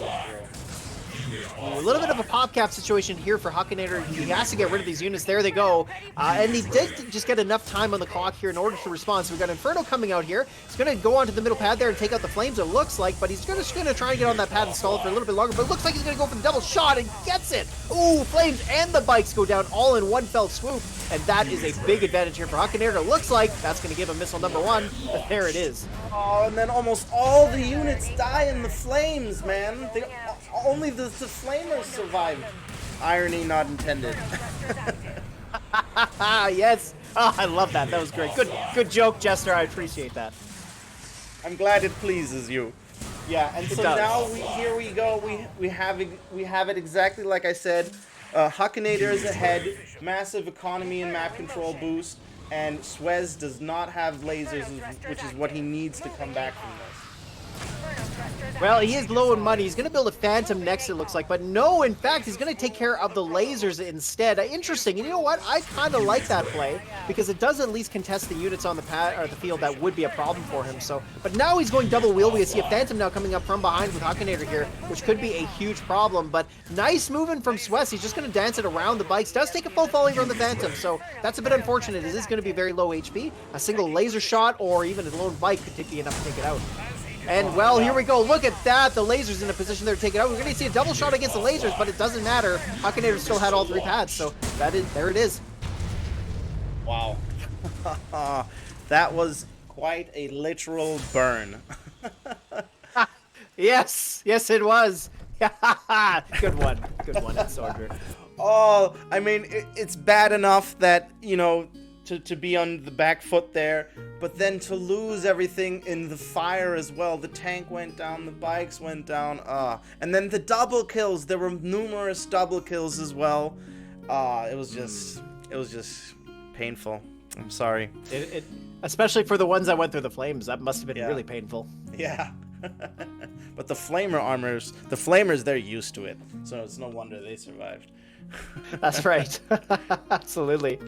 A little bit of a pop cap situation here for Huckinator. He has to get rid of these units. There they go. And he did just get enough time on the clock here in order to respond. So we've got Inferno coming out here. He's going to go onto the middle pad there and take out the flames, it looks like. But he's just going to try and get on that pad and stall it for a little bit longer. But it looks like he's going to go for the double shot and gets it. Ooh, flames and the bikes go down all in one fell swoop. And that is a big advantage here for Huckinator. It looks like that's going to give him missile #1. But there it is. Oh, and then almost all the units die in the flames, man. Only the flamers survived. Irony not intended. Yes. Oh, I love that. That was great. Good joke, Jester. I appreciate that. I'm glad it pleases you. Yeah, and so does. now here we go. We have it exactly like I said. Huckinator is ahead. Massive economy and map control boost. And Sourpuss does not have lasers, which is what he needs to come back from this. Well, he is low in money. He's going to build a Phantom next, it looks like. But no, in fact, he's going to take care of the lasers instead. Interesting. And you know what? I kind of like that play because it does at least contest the units on the pad or the field that would be a problem for him. So, but now he's going double wheel. We see a Phantom now coming up from behind with Huckinator here, which could be a huge problem. But nice movement from Swess. He's just going to dance it around the bikes. Does take a full falling from the Phantom. So that's a bit unfortunate. It is going to be very low HP. A single laser shot or even a lone bike could be enough to take it out. And, well, here we go. Look at that. The laser's in a position there to take it out. We're going to see a double shot against the lasers, but it doesn't matter. Huckinator still had all 3 pads, so there it is. Wow. That was quite a literal burn. Yes, it was. Good one, Entsorger. Oh, I mean, it's bad enough that, you know, to be on the back foot there, but then to lose everything in the fire as well. The tank went down, the bikes went down, and then the double kills. There were numerous double kills as well. It was just painful. I'm sorry. Especially for the ones that went through the flames, that must have been really painful. Yeah. But the flamers, they're used to it, so it's no wonder they survived. That's right. Absolutely.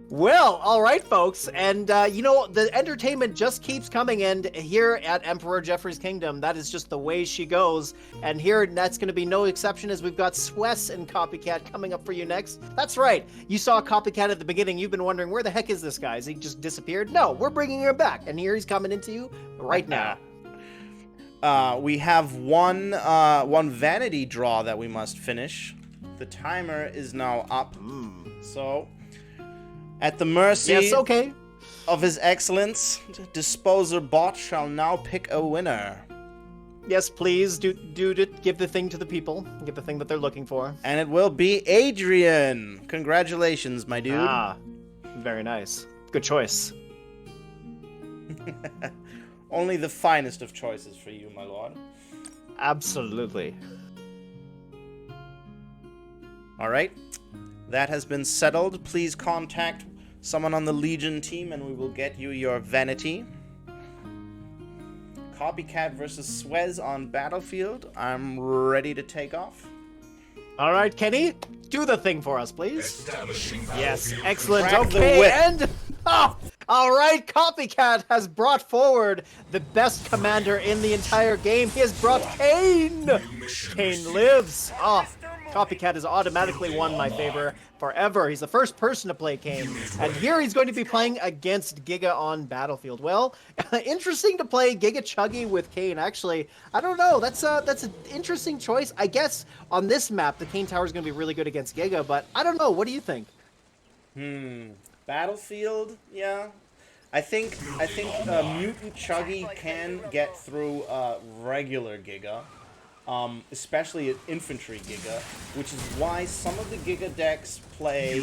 Well, all right, folks, and you know, the entertainment just keeps coming in here at Emperor Jeffrey's Kingdom. That is just the way she goes, and here that's going to be no exception as we've got Swess and Copycat coming up for you next. That's right, you saw Copycat at the beginning. You've been wondering, where the heck is this guy? Has he just disappeared? No, we're bringing him back, and here he's coming into you right now. We have one vanity draw that we must finish. The timer is now up, so... At the mercy of His Excellence, Disposer Bot shall now pick a winner. Yes, please, do give the thing to the people. Give the thing that they're looking for. And it will be Adrian. Congratulations, my dude. Ah, very nice. Good choice. Only the finest of choices for you, my lord. Absolutely. All right. That has been settled. Please contact someone on the Legion team and we will get you your vanity. Copycat versus Swez on Battlefield. I'm ready to take off. All right, Kenny, do the thing for us, please. Yes, excellent. Crack the okay, whip. and all right, Copycat has brought forward the best commander in the entire game. He has brought Kane. Kane lives. Copycat has automatically won my favor forever. He's the first person to play Kane. And here he's going to be playing against Giga on Battlefield. Well, interesting to play Giga Chuggy with Kane. Actually, I don't know. That's an interesting choice. I guess on this map, the Kane Tower is going to be really good against Giga, but I don't know. What do you think? Battlefield, yeah. I think Mutant Chuggy can get through regular Giga. Especially at Infantry Giga, which is why some of the Giga decks play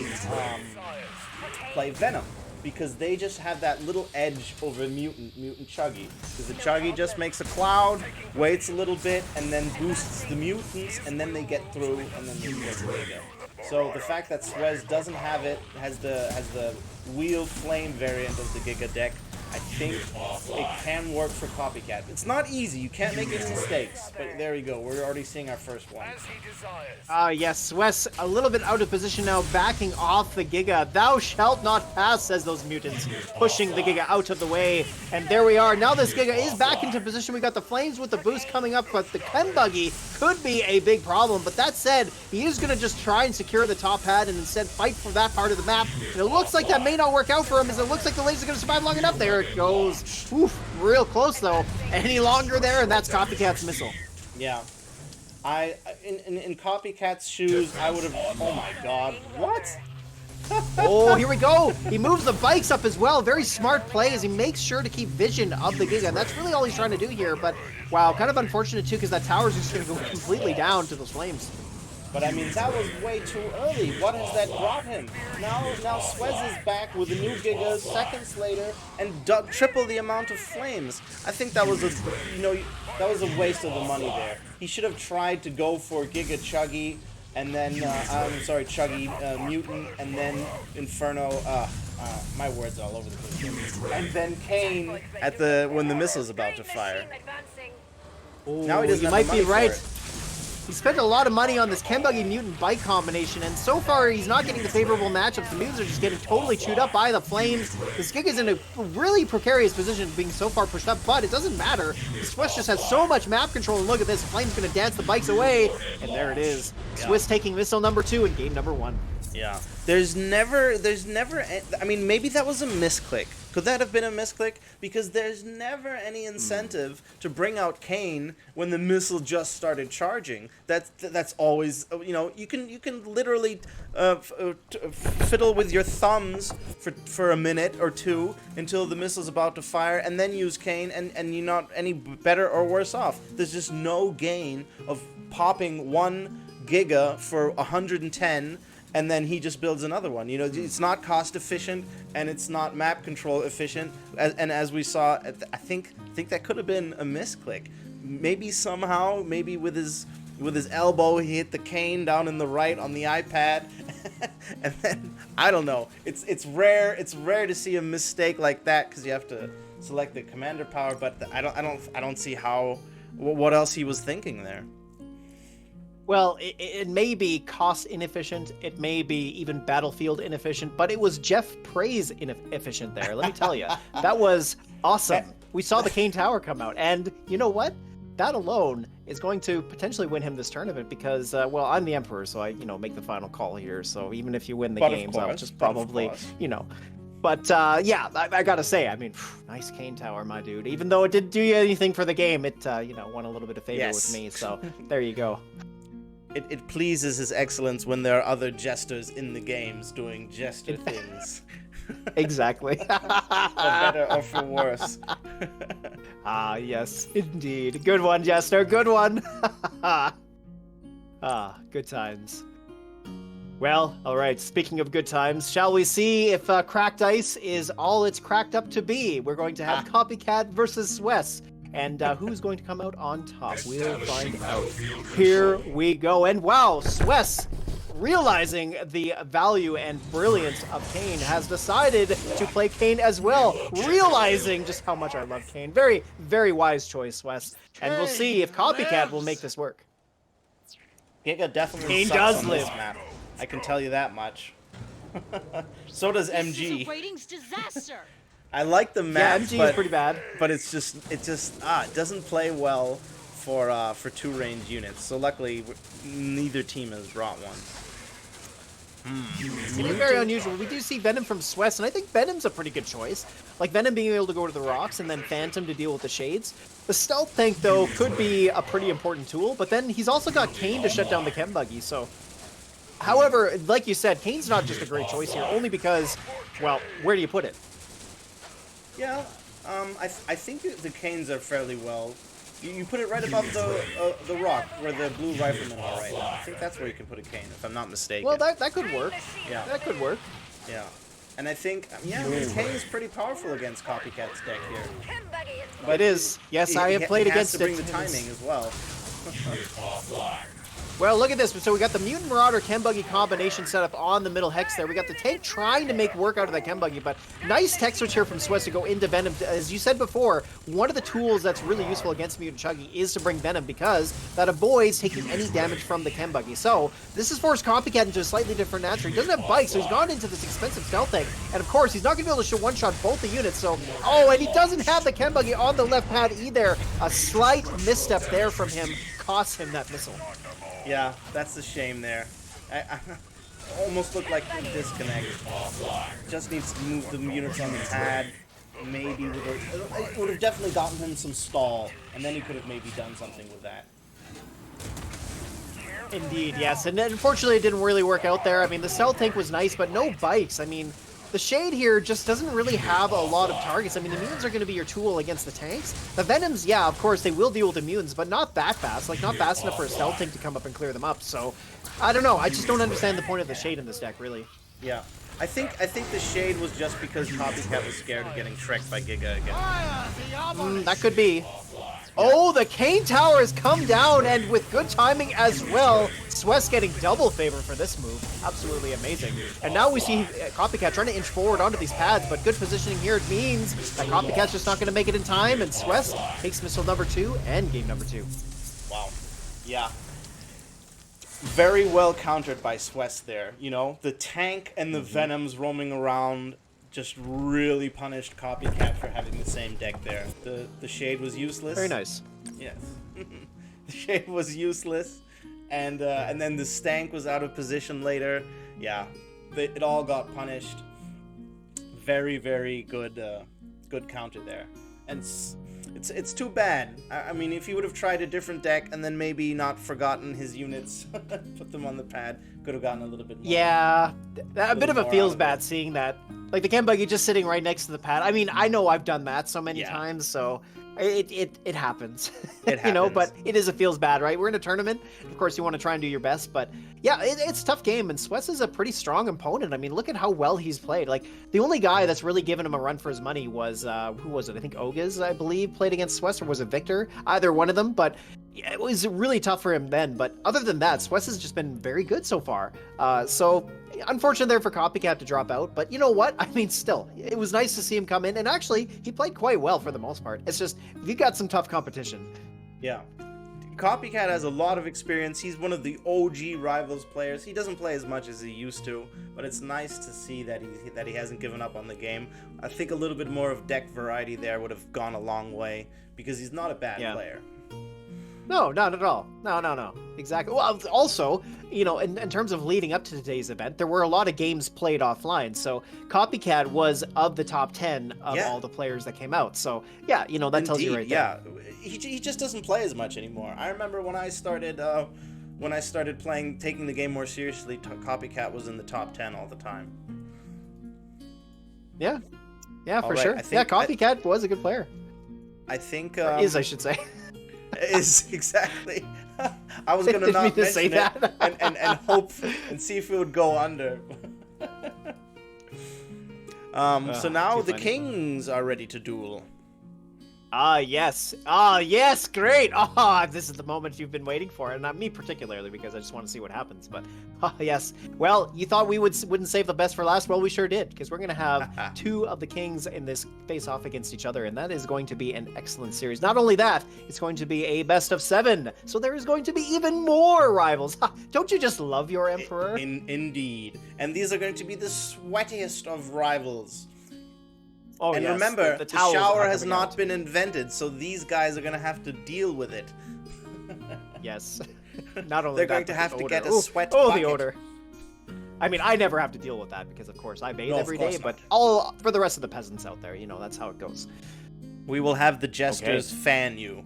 Venom, because they just have that little edge over Mutant Chuggy. Because the Chuggy just makes a cloud, waits a little bit, and then boosts the mutants, and then they get through, and then they get Giga. So the fact that Swez doesn't have it, has the Wheel Flame variant of the Giga deck, I think it can work for Copycat. It's not easy. You can't make any mistakes. But there we go. We're already seeing our first one. Yes, Swess a little bit out of position now, backing off the Giga. Thou shalt not pass, says those mutants, pushing the Giga out of the way. And there we are. Now this Giga is back into position. We got the Flames with the boost coming up, but the Chem Buggy could be a big problem. But that said, he is going to just try and secure the top pad and instead fight for that part of the map. And it looks like that may not work out for him, as it looks like the laser's going to survive long enough. There it goes. Oof, real close though. Any longer there, and that's Copycat's missile. Yeah. In Copycat's shoes, I would have... Oh my god. What? Oh, here we go. He moves the bikes up as well. Very smart play as he makes sure to keep vision of the Giga. And that's really all he's trying to do here. But, wow, kind of unfortunate too, because that tower's just going to go completely down to those flames. But I mean, that was way too early. What has that brought him? Now Swez is back with a new Giga seconds later and triple the amount of flames. I think that was a waste of the money there. He should have tried to go for Giga Chuggy and then Chuggy Mutant and then Inferno. My words are all over the place. And then Kane at when the missile's about to fire. Now he doesn't you have the might be money for right. it. He spent a lot of money on this Ken Buggy Mutant bike combination, and so far he's not getting the favorable matchups. The mutants are just getting totally chewed up by the flames. This Giga's in a really precarious position, being so far pushed up, but it doesn't matter. Swiss just has so much map control, and look at this. Flame's gonna dance the bikes away, and there it is. Swiss taking missile number 2 in game number 1. Yeah. There's never, I mean, maybe that was a misclick. Could that have been a misclick? Because there's never any incentive to bring out Kane when the missile just started charging. That's always, you know, you can literally fiddle with your thumbs for a minute or two until the missile's about to fire, and then use Kane, and you're not any better or worse off. There's just no gain of popping 1 Giga for 110. And then he just builds another one. You know, it's not cost efficient, and it's not map control efficient. And as we saw, I think that could have been a misclick. Maybe somehow, maybe with his elbow, he hit the cane down in the right on the iPad, and then I don't know. It's rare to see a mistake like that because you have to select the commander power. But I don't see what else he was thinking there. Well, it may be cost inefficient, it may be even battlefield inefficient, but it was Jeff Praise inefficient there, let me tell you. That was awesome. We saw the Kane Tower come out, and you know what? That alone is going to potentially win him this tournament because, well, I'm the Emperor, so I, make the final call here, so even if you win the games, I'll just probably, But, yeah, I gotta say, I mean, nice Kane Tower, my dude. Even though it didn't do you anything for the game, it, won a little bit of favor with me, so there you go. It pleases his excellence when there are other jesters in the games doing jester things. Exactly. For better or for worse. Ah, yes, indeed. Good one, Jester, good one. Good times. Well, alright, speaking of good times, shall we see if Cracked Ice is all it's cracked up to be? We're going to have Copycat versus Swess. And who's going to come out on top? We'll find out. Here we go. And wow, Swess, realizing the value and brilliance of Kane, has decided to play Kane as well. Realizing just how much I love Kane. Very, very wise choice, Swess. And we'll see if Copycat will make this work. Giga definitely Kane sucks does on live. this map. I can tell you that much. So does MG. This is a ratings disaster. I like the map, MG is pretty bad. But it doesn't play well for 2-range units. So luckily, neither team has brought one. It is very unusual. We do see Venom from Swess, and I think Venom's a pretty good choice. Like Venom being able to go to the rocks and then Phantom to deal with the shades. The stealth tank, though, could be a pretty important tool, but then he's also got Kane to shut down the Chem Buggy, so... However, like you said, Kane's not just a great choice here, only because, well, where do you put it? Yeah, I think the Canes are fairly well. You put it right above the rock where the blue riflemen are right now. I think that's where you can put a Cane, if I'm not mistaken. Well, that could work. Yeah. That could work. Yeah. And I think, Cane is pretty powerful against Copycat's deck here. But it is. Yes, I have played against it. He has to bring the timing as well. Well, look at this. So we got the Mutant Marauder Chem Buggy combination set up on the middle hex there. We got the tank trying to make work out of that Chem Buggy, but nice tech switch here from Swess to go into Venom. As you said before, one of the tools that's really useful against Mutant Chuggy is to bring Venom because that avoids taking any damage from the Chem Buggy. So this has forced Copycat into a slightly different answer. He doesn't have bikes, so he's gone into this expensive stealth tank. And of course, he's not going to be able to one-shot both the units. So, oh, and he doesn't have the Chem Buggy on the left pad either. A slight misstep there from him costs him that missile. Yeah, that's the shame there. I almost looked like a disconnect. Just needs to move the units on the pad. Maybe it would have definitely gotten him some stall, and then he could have maybe done something with that. Indeed, yes. And unfortunately, it didn't really work out there. I mean, the stealth tank was nice, but no bikes. I mean, the Shade here just doesn't really have a lot of targets. I mean, the mutants are going to be your tool against the tanks. The Venoms, yeah, of course, they will deal with the mutants, but not that fast. Like, not fast enough for a stealth tank to come up and clear them up. So, I don't know. I just don't understand the point of the Shade in this deck, really. Yeah. I think the Shade was just because Copycat was scared of getting Shrek by Giga again. That could be. Oh, the Cane Tower has come down, and with good timing as well, Swiss getting double favor for this move. Absolutely amazing. And now we see Copycat trying to inch forward onto these pads, but good positioning here means that Copycat's just not going to make it in time, and Swiss takes missile number 2 and game number 2. Wow. Yeah. Very well countered by Swiss there. You know, the tank and the Venoms roaming around just really punished Copycat for having the same deck there. The Shade was useless. Very nice. Yes. The Shade was useless. And then the Stank was out of position later. Yeah. It all got punished. Very, very good good counter there. And it's too bad. I mean, if he would have tried a different deck and then maybe not forgotten his units, put them on the pad, could have gotten a little bit more. Yeah, a bit of a feels out bad of it. seeing that. Like the Ken Buggy just sitting right next to the pad. I mean, I know I've done that so many times, so it happens. It You know, happens. but it is a feels bad, right? We're in a tournament. Of course, you want to try and do your best, but yeah, it's a tough game, and Swiss is a pretty strong opponent. I mean, look at how well he's played. Like, the only guy that's really given him a run for his money was, who was it? I think Ogaz, I believe, played against Swiss, or was it Victor? Either one of them, but yeah, it was really tough for him then. But other than that, Swiss has just been very good so far. So, unfortunate there for Copycat to drop out, but you know what? I mean, still, it was nice to see him come in, and actually, he played quite well for the most part. It's just, you got some tough competition. Yeah. Copycat has a lot of experience. He's one of the OG Rivals players. He doesn't play as much as he used to, but it's nice to see that he hasn't given up on the game. I think a little bit more of deck variety there would have gone a long way, because he's not a bad player. No, not at all. No. Exactly. Well, also, you know, in terms of leading up to today's event, there were a lot of games played offline. So Copycat was of the top 10 of all the players that came out. So, yeah, you know, that tells you right there. Yeah. He just doesn't play as much anymore. I remember when I started playing, taking the game more seriously, Copycat was in the top 10 all the time. Yeah, for right, sure. Copycat was a good player. I think... is, I should say. Is exactly. I was gonna Didn't not mean to mention say it that. and hope and see if it would go under. So now too the funny. kings are ready to duel. Yes, great. This is the moment you've been waiting for, and not me particularly, because I just want to see what happens. But yes, well, you thought we wouldn't save the best for last. Well, we sure did, because we're gonna have 2 of the kings in this face-off against each other, and that is going to be an excellent series. Not only that, it's going to be a best of 7, so there is going to be even more rivals. Don't you just love your emperor? Indeed, and these are going to be the sweatiest of rivals. Oh, And yes, remember, the the towels shower are has coming not out. been invented, so these guys are going to have to deal with it. Yes. Not only They're that, going to but have the to odor. get a Ooh, sweat Oh, bucket. the odor. I mean, I never have to deal with that because, of course, I bathe No, of every course day. not. But all for the rest of the peasants out there, you know, that's how it goes. We will have the jesters Okay. fan you.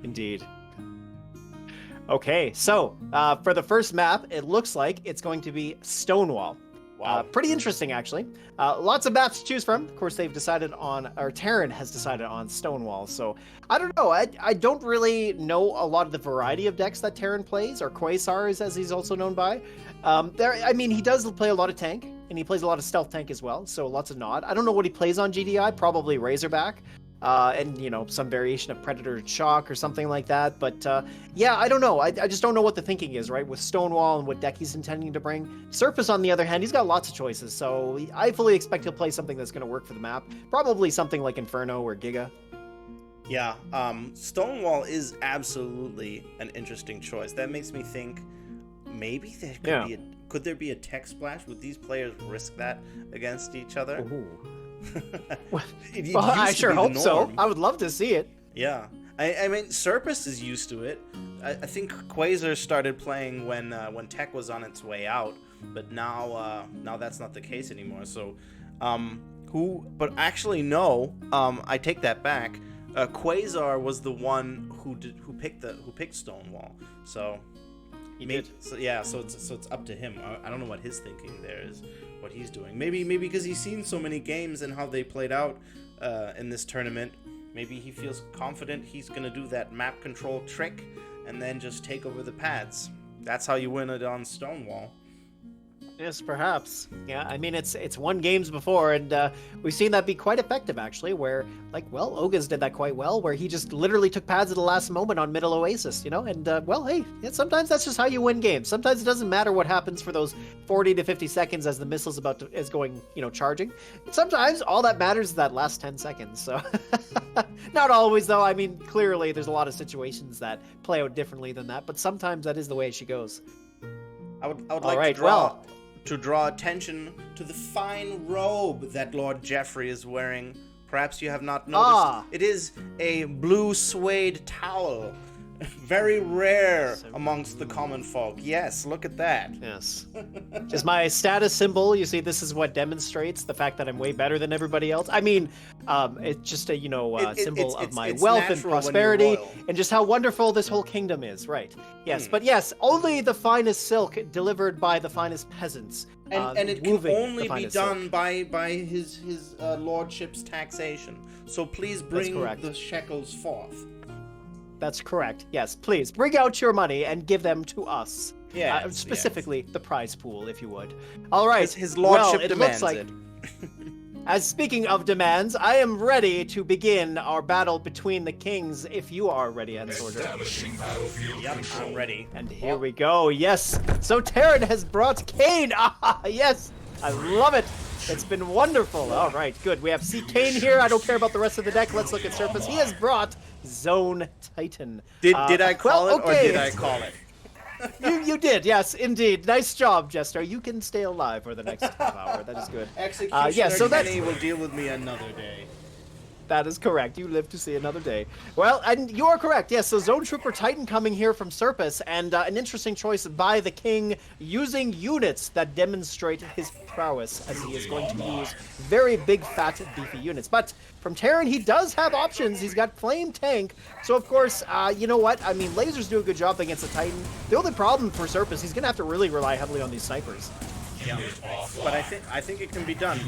Indeed. Okay, so for the first map, it looks like it's going to be Stonewall. Wow. Pretty interesting, actually. Lots of maps to choose from. Of course, they've decided on, or Terran has decided on Stonewall. So I don't know. I don't really know a lot of the variety of decks that Terran plays, or Quasar is as he's also known by. I mean, he does play a lot of tank, and he plays a lot of stealth tank as well. So lots of Nod. I don't know what he plays on GDI. Probably Razorback. And, you know, some variation of Predator Shock or something like that. But, yeah, I don't know. I just don't know what the thinking is, right, with Stonewall and what deck he's intending to bring. Sourpuss, on the other hand, he's got lots of choices, so I fully expect he'll play something that's going to work for the map. Probably something like Inferno or Giga. Yeah, Stonewall is absolutely an interesting choice. That makes me think maybe there could there be a tech splash? Would these players risk that against each other? Ooh. It Well, I used to sure be the hope so. norm. I would love to see it. Yeah, I mean, Sourpuss is used to it. I think Quasar started playing when Tech was on its way out, but now that's not the case anymore. So, but actually no, I take that back. Quasar was the one who picked Stonewall. So, so it's up to him. I don't know what his thinking there is, what he's doing. Maybe because he's seen so many games and how they played out in this tournament. Maybe he feels confident he's gonna do that map control trick and then just take over the pads. That's how you win it on Stonewall. Yes, perhaps. Yeah, I mean, it's won games before, and we've seen that be quite effective, actually, where, like, well, Oga's did that quite well, where he just literally took pads at the last moment on middle Oasis, you know? And, well, hey, yeah, sometimes that's just how you win games. Sometimes it doesn't matter what happens for those 40 to 50 seconds as the missile's is going, you know, charging. Sometimes all that matters is that last 10 seconds, so... Not always, though. I mean, clearly there's a lot of situations that play out differently than that, but sometimes that is the way she goes. I would like to draw attention to the fine robe that Lord Jeffrey is wearing. Perhaps you have not noticed. It is a blue suede towel. Very rare amongst the common folk. Yes, look at that. Yes. Just my status symbol. You see, this is what demonstrates the fact that I'm way better than everybody else. I mean, it's just a, symbol of my wealth and prosperity and just how wonderful this whole kingdom is, right? Yes, but yes, only the finest silk delivered by the finest peasants. And it can only be done by his lordship's taxation. So please bring the shekels forth. That's correct. Yes, please bring out your money and give them to us. Yeah, specifically the prize pool, if you would. All right. His lordship demands it. As speaking of demands, I am ready to begin our battle between the kings. If you are ready, Entsorger. Yep, I'm ready. And here we go. Yes. So Terran has brought Kane. Ah, yes. I love it. It's been wonderful. All right, good. We have Kane here. I don't care about the rest of the deck. Let's look at Sourpuss. He has brought Zone Titan. Did I call it or did I call it? You did, yes, indeed. Nice job, Jester. You can stay alive for the next half hour. That is good. Executioner Kenny will deal with me another day. That is correct. You live to see another day. Well, and you are correct. Yes, so Zone Trooper Titan coming here from Sourpuss, and an interesting choice by the king using units that demonstrate his prowess, as he is going to use very big, fat, beefy units. But from Terran, he does have options. He's got Flame Tank, so of course, you know what? I mean, lasers do a good job against the Titan. The only problem for Sourpuss, he's going to have to really rely heavily on these snipers. Yeah, but I think it can be done.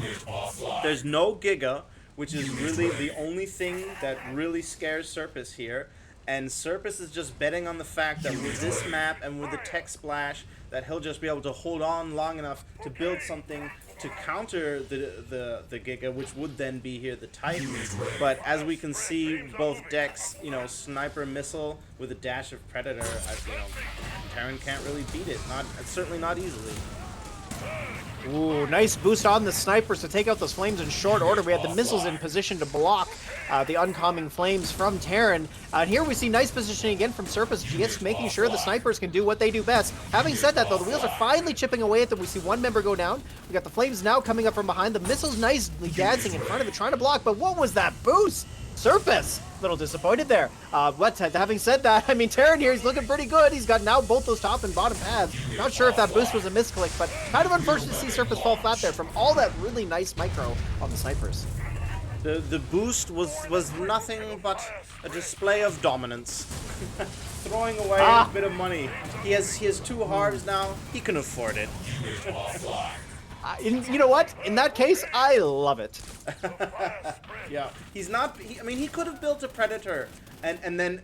There's no Giga, which is really the only thing that really scares Sourpuss here. And Sourpuss is just betting on the fact that with this map and with the tech splash, that he'll just be able to hold on long enough to build something to counter the Giga, which would then be here the Titan. But as we can see, both decks, sniper missile with a dash of Predator, Terran can't really beat it. Certainly not easily. Ooh, nice boost on the snipers to take out those flames in short order. We had the missiles in position to block the oncoming flames from Terran. And here we see nice positioning again from Sourpuss, just making sure the snipers can do what they do best. Having said that, though, the wheels are finally chipping away at them. We see one member go down. We got the flames now coming up from behind. The missiles nicely dancing in front of it, trying to block. But what was that boost? Sourpuss, a little disappointed there. Having said that, I mean, Terran here, he's looking pretty good. He's got now both those top and bottom pads. Not sure if that boost was a misclick, but kind of unfortunate to see Sourpuss fall flat there from all that really nice micro on the snipers. The boost was nothing but a display of dominance. Throwing away a bit of money. He has 2 halves now. He can afford it. You know what? In that case, I love it. Yeah, he's not. He could have built a Predator and then,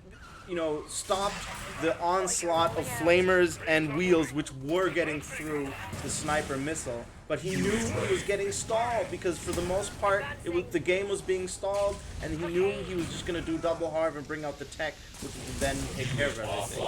stopped the onslaught of flamers and wheels, which were getting through the sniper missile. But he knew he was getting stalled because, for the most part, the game was being stalled, and he knew he was just going to do double harv and bring out the tech, which would then take care of everything.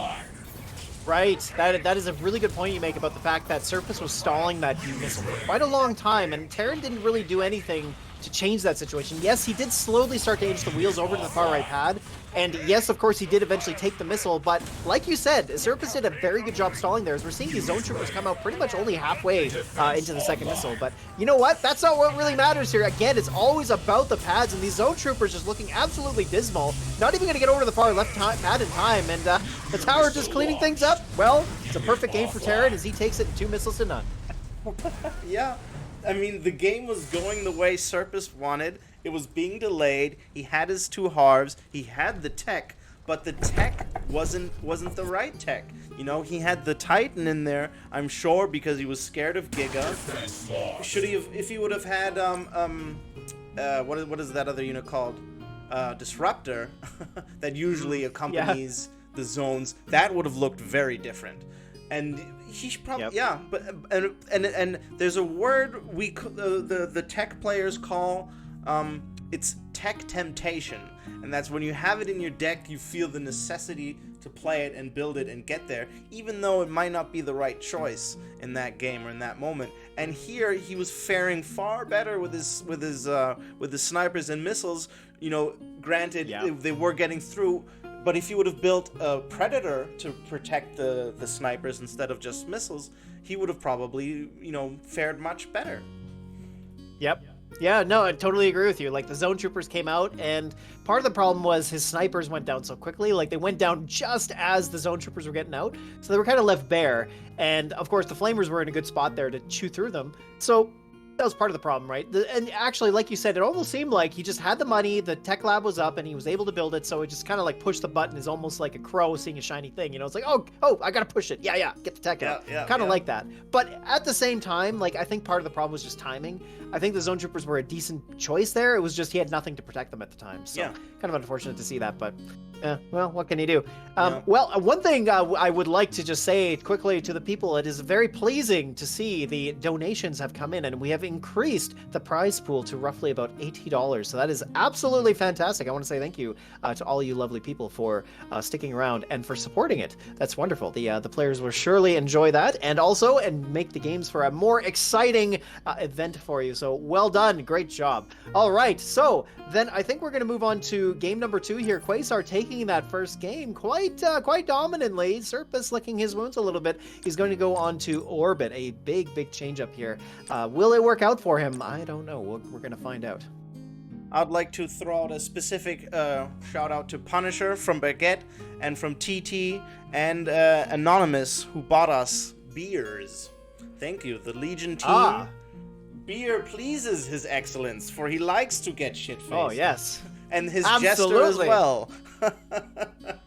Right, that is a really good point you make about the fact that Sourpuss was stalling that missile for quite a long time, and Terran didn't really do anything to change that situation. Yes, he did slowly start to inch the wheels over to the far right pad, and yes, of course, he did eventually take the missile, but like you said, Sourpuss did a very good job stalling there, as we're seeing these Zone Troopers come out pretty much only halfway into the second missile. But you know what? That's not what really matters here. Again, it's always about the pads, and these Zone Troopers just looking absolutely dismal, not even going to get over to the far left pad in time, and the tower just cleaning things up. Well, it's a perfect game for Terran as he takes it in 2 missiles to none. Yeah. The game was going the way Sourpuss wanted. It was being delayed. He had his 2 halves. He had the tech, but the tech wasn't the right tech. He had the Titan in there, I'm sure, because he was scared of Giga. If he would have had what is that other unit called? Disruptor, that usually accompanies the zones, that would have looked very different. And He should probably, Yep. yeah, but and there's a word the tech players call it's tech temptation, and that's when you have it in your deck, you feel the necessity to play it and build it and get there, even though it might not be the right choice in that game or in that moment. And here he was faring far better with his snipers and missiles. You know, granted, they were getting through. But if he would have built a Predator to protect the snipers instead of just missiles, he would have probably, you know, fared much better. Yep. Yeah, no, I totally agree with you. Like, the zone troopers came out, and part of the problem was his snipers went down so quickly. Like, they went down just as the zone troopers were getting out, so they were kind of left bare. And, of course, the flamers were in a good spot there to chew through them. So that was part of the problem, right? And actually, like you said, it almost seemed like he just had the money, the tech lab was up, and he was able to build it, so it just kind of like pushed the button is almost like a crow seeing a shiny thing, you know? It's like, oh, I gotta push it. Yeah, get the tech out. Kind of like that. But at the same time, like, I think part of the problem was just timing. I think the zone troopers were a decent choice there. It was just he had nothing to protect them at the time. So kind of unfortunate to see that, but well, what can you do? Well, one thing I would like to just say quickly to the people, it is very pleasing to see the donations have come in, and we have increased the prize pool to roughly about $80. So that is absolutely fantastic. I want to say thank you to all you lovely people for sticking around and for supporting it. That's wonderful. The players will surely enjoy that, and make the games for a more exciting event for you. So well done. Great job. All right. So then I think we're going to move on to game number 2 here. Quasar taking that first game quite dominantly. Sourpuss licking his wounds a little bit. He's going to go on to Orbit. A big change up here. Will it work out for him? I don't know. We're going to find out. I'd like to throw out a specific shout out to Punisher from Baguette and from TT and Anonymous, who bought us beers. Thank you. The Legion team. Beer pleases His Excellence, for he likes to get shit-faced. Oh, yes. And his Jester as well.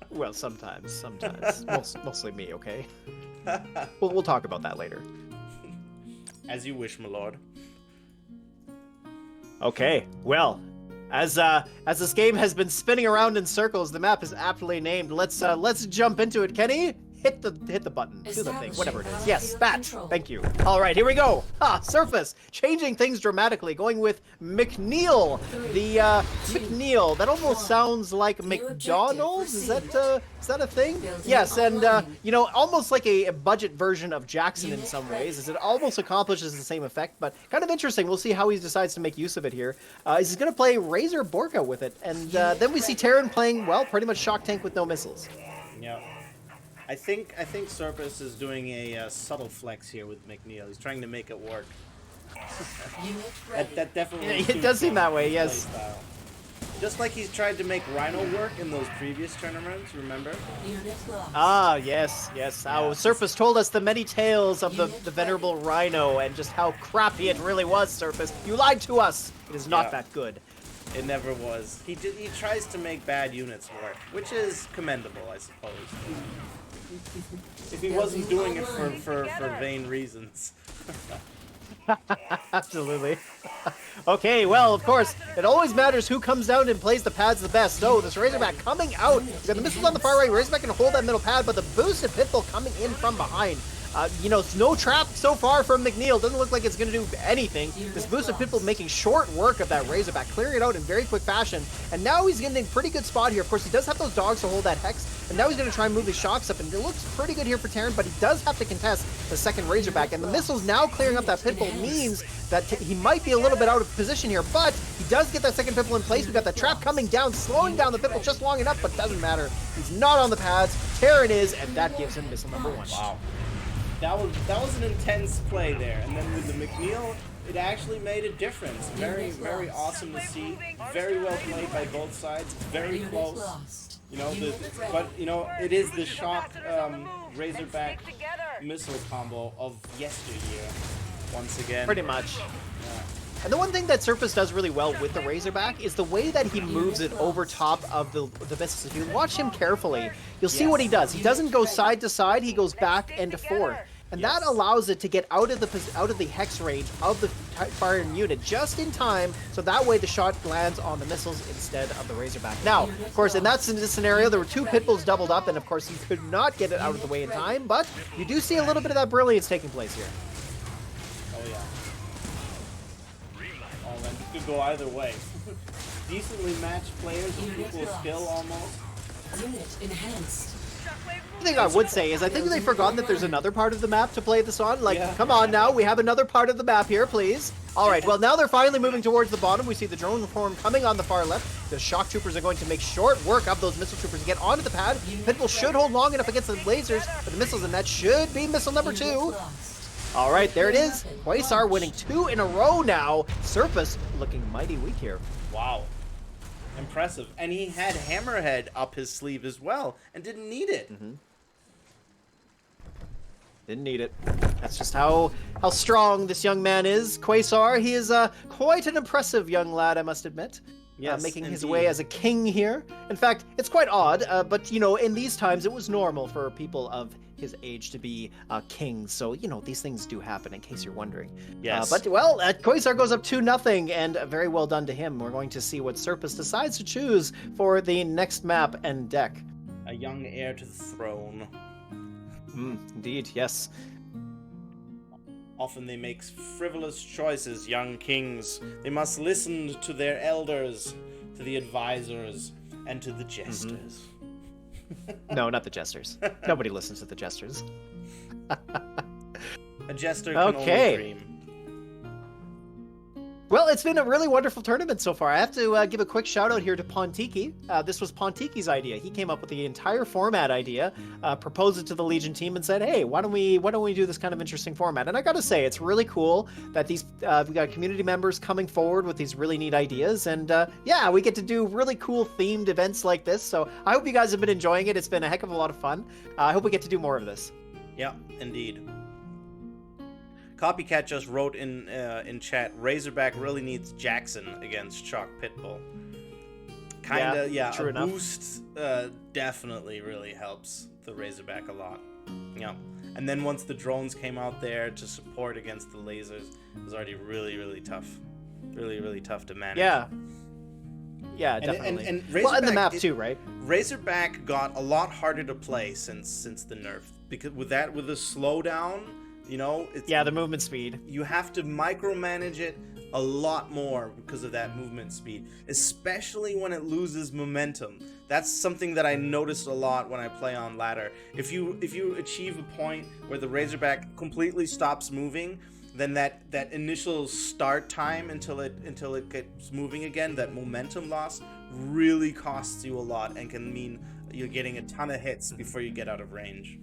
Well, sometimes. Mostly me, okay? We'll talk about that later. As you wish, my lord. Okay, well, as this game has been spinning around in circles, the map is aptly named. Let's jump into it, Kenny. Hit the button, do the thing, whatever it is. Yes, that. Thank you. All right, here we go. Sourpuss, changing things dramatically, going with McNeil. The McNeil. That almost sounds like McDonald's. Is that a thing? Yes, and almost like a budget version of Jackson in some ways, as it almost accomplishes the same effect, but kind of interesting. We'll see how he decides to make use of it here. He's going to play Razor Borka with it, and then we see Terran playing, well, pretty much Shock Tank with no missiles. Yeah. I think Sourpuss is doing a subtle flex here with McNeil. He's trying to make it work. that definitely. It does seem that way, yes. Just like he's tried to make Rhino work in those previous tournaments, remember? Yes. How Sourpuss told us the many tales of the venerable Rhino and just how crappy it really was, Sourpuss. You lied to us. It is not that good. It never was. He tries to make bad units work, which is commendable, I suppose. If he wasn't doing it for vain reasons. Absolutely. Okay, well, of course, it always matters who comes down and plays the pads the best. So, this Razorback coming out. He's got the missiles on the far right. Razorback can hold that middle pad, but the boosted Pitbull coming in from behind. No trap so far from McNeil. Doesn't look like it's going to do anything. This boosted Pitbull making short work of that Razorback, clearing it out in very quick fashion. And now he's getting a pretty good spot here. Of course, he does have those dogs to hold that Hex. And now he's going to try and move his shocks up. And it looks pretty good here for Terran, but he does have to contest the second Razorback. And the missiles now clearing up that Pitbull means that he might be a little bit out of position here. But he does get that second Pitbull in place. We've got the trap coming down, slowing down the Pitbull just long enough, but doesn't matter. He's not on the pads. Terran is, and that gives him missile number 1. Wow. That was an intense play there, and then with the McNeil, it actually made a difference. Very awesome to see. Very well played by both sides. Very close. It is the Shock Razorback missile combo of yesteryear once again. Pretty much. And the one thing that Sourpuss does really well with the Razorback is the way that he moves it over top of the missiles. If you watch him carefully, you'll see what he does. He doesn't go side to side, he goes back and forth. and Yes. that allows it to get out of the hex range of the firing unit just in time, so that way the shot lands on the missiles instead of the Razorback. Now, of course, in that scenario, there were 2 pit bulls doubled up, and of course, you could not get it out of the way in time, but you do see a little bit of that brilliance taking place here. Oh yeah. Oh man, this could go either way. Decently matched players with equal skill almost. Unit enhanced. The thing I would say is I think they've forgotten that there's another part of the map to play this on. Like, Yeah. come on now, we have another part of the map here, please. All right, well, now they're finally moving towards the bottom. We see the drone form coming on the far left. The shock troopers are going to make short work of those missile troopers and get onto the pad. Pitbull should hold long enough against the lasers for the missiles, and that should be missile number 2. Lost. All right, there it is. Quasar winning 2 in a row now. Sourpuss looking mighty weak here. Wow. Impressive. And he had Hammerhead up his sleeve as well and didn't need it. Didn't need it. That's just how strong this young man is. Quasar, he is quite an impressive young lad, I must admit. Yes, making his indeed. way as a king here. In fact, it's quite odd, but, you know, in these times, it was normal for people of his age to be kings. So, you know, these things do happen, in case you're wondering. Yes. But, well, Quasar goes up 2-0, and very well done to him. We're going to see what Sourpuss decides to choose for the next map and deck. A young heir to the throne. Indeed, yes. Often they make frivolous choices, young kings. They must listen to their elders, to the advisors, and to the jesters. No, not the Jesters. Nobody listens to the Jesters. A jester can Okay. only dream. Well, it's been a really wonderful tournament so far. I have to give a quick shout out here to Pontiki. This was Pontiki's idea. He came up with the entire format idea, proposed it to the Legion team, and said, "Hey, why don't we do this kind of interesting format?" And I got to say, it's really cool that these we got community members coming forward with these really neat ideas, and yeah, we get to do really cool themed events like this. So I hope you guys have been enjoying it. It's been a heck of a lot of fun. I hope we get to do more of this. Yeah, indeed. Copycat just wrote in chat, Razorback really needs Jackson against Shock Pitbull. Kinda, yeah, true a enough. boost definitely really helps the Razorback a lot. Yeah. And then once the drones came out there to support against the lasers, it was already really, really tough. Really, really tough to manage. Yeah. Yeah, definitely. And well, and the Razorback- map too, right? Razorback got a lot harder to play since the nerf, because with the slowdown, you know, it's Yeah, the movement speed. you have to micromanage it a lot more because of that movement speed, especially when it loses momentum. That's something that I noticed a lot when I play on ladder. If you achieve a point where the Razorback completely stops moving, then that initial start time until it gets moving again, that momentum loss really costs you a lot and can mean you're getting a ton of hits before you get out of range.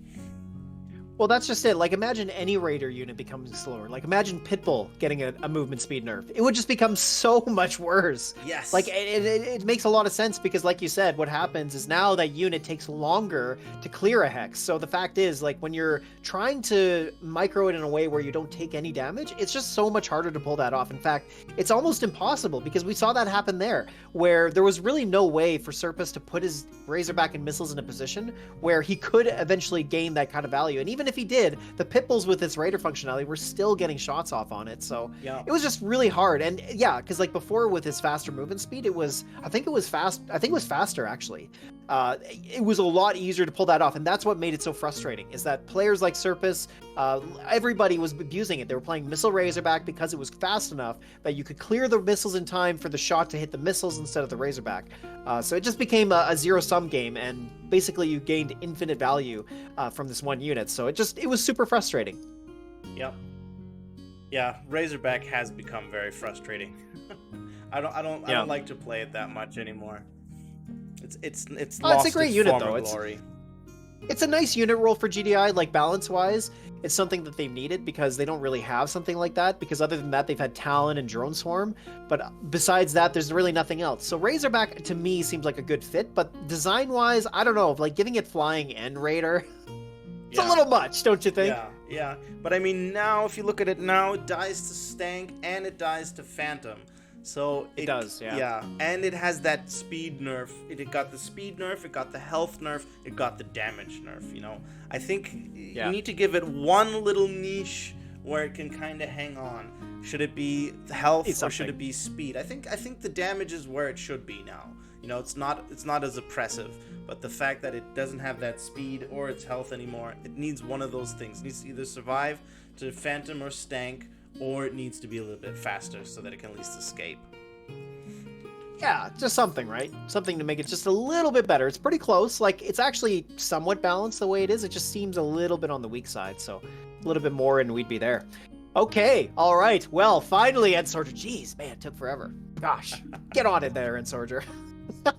Well, that's just it. Like, imagine any Raider unit becoming slower. Like, imagine Pitbull getting a movement speed nerf. It would just become so much worse. Yes. Like, it makes a lot of sense because, like you said, what happens is now that unit takes longer to clear a hex. So the fact is, like, when you're trying to micro it in a way where you don't take any damage, it's just so much harder to pull that off. In fact, it's almost impossible because we saw that happen there, where there was really no way for Sourpuss to put his Razorback and missiles in a position where he could eventually gain that kind of value. And even if he did, the Pitbulls with its Raider functionality were still getting shots off on it. So Yeah. it was just really hard. And yeah, because like before with his faster movement speed, I think it was faster actually. It was a lot easier to pull that off, and that's what made it so frustrating, is that players like Sourpuss, everybody was abusing it. They were playing Missile Razorback because it was fast enough that you could clear the missiles in time for the shot to hit the missiles instead of the Razorback. So it just became a zero-sum game, and basically you gained infinite value from this one unit. So it was super frustrating. Yep. Yeah, Razorback has become very frustrating. I don't like to play it that much anymore. It's lost a great its unit, former though. glory. It's a nice unit role for GDI, like balance-wise. It's something that they've needed because they don't really have something like that, because other than that, they've had Talon and Drone Swarm, but besides that, there's really nothing else. So Razorback, to me, seems like a good fit, but design-wise, I don't know, like giving it Flying and Raider, it's a little much, don't you think? Yeah. But I mean, now, if you look at it now, it dies to Stank and it dies to Phantom. So It does, yeah. Yeah, and it has that speed nerf. It got the speed nerf, it got the health nerf, it got the damage nerf, you know? I think Yeah. you need to give it one little niche where it can kind of hang on. Should it be health It's or should something. it be speed? I think the damage is where it should be now. You know, it's not as oppressive, but the fact that it doesn't have that speed or its health anymore, it needs one of those things. It needs to either survive to Phantom or Stank, or it needs to be a little bit faster so that it can at least escape. Yeah, just something, right? Something to make it just a little bit better. It's pretty close. Like, it's actually somewhat balanced the way it is. It just seems a little bit on the weak side, so a little bit more and we'd be there. Okay, all right. Well, finally, Entsorger. Jeez, man, it took forever. Gosh, get on it there, Entsorger.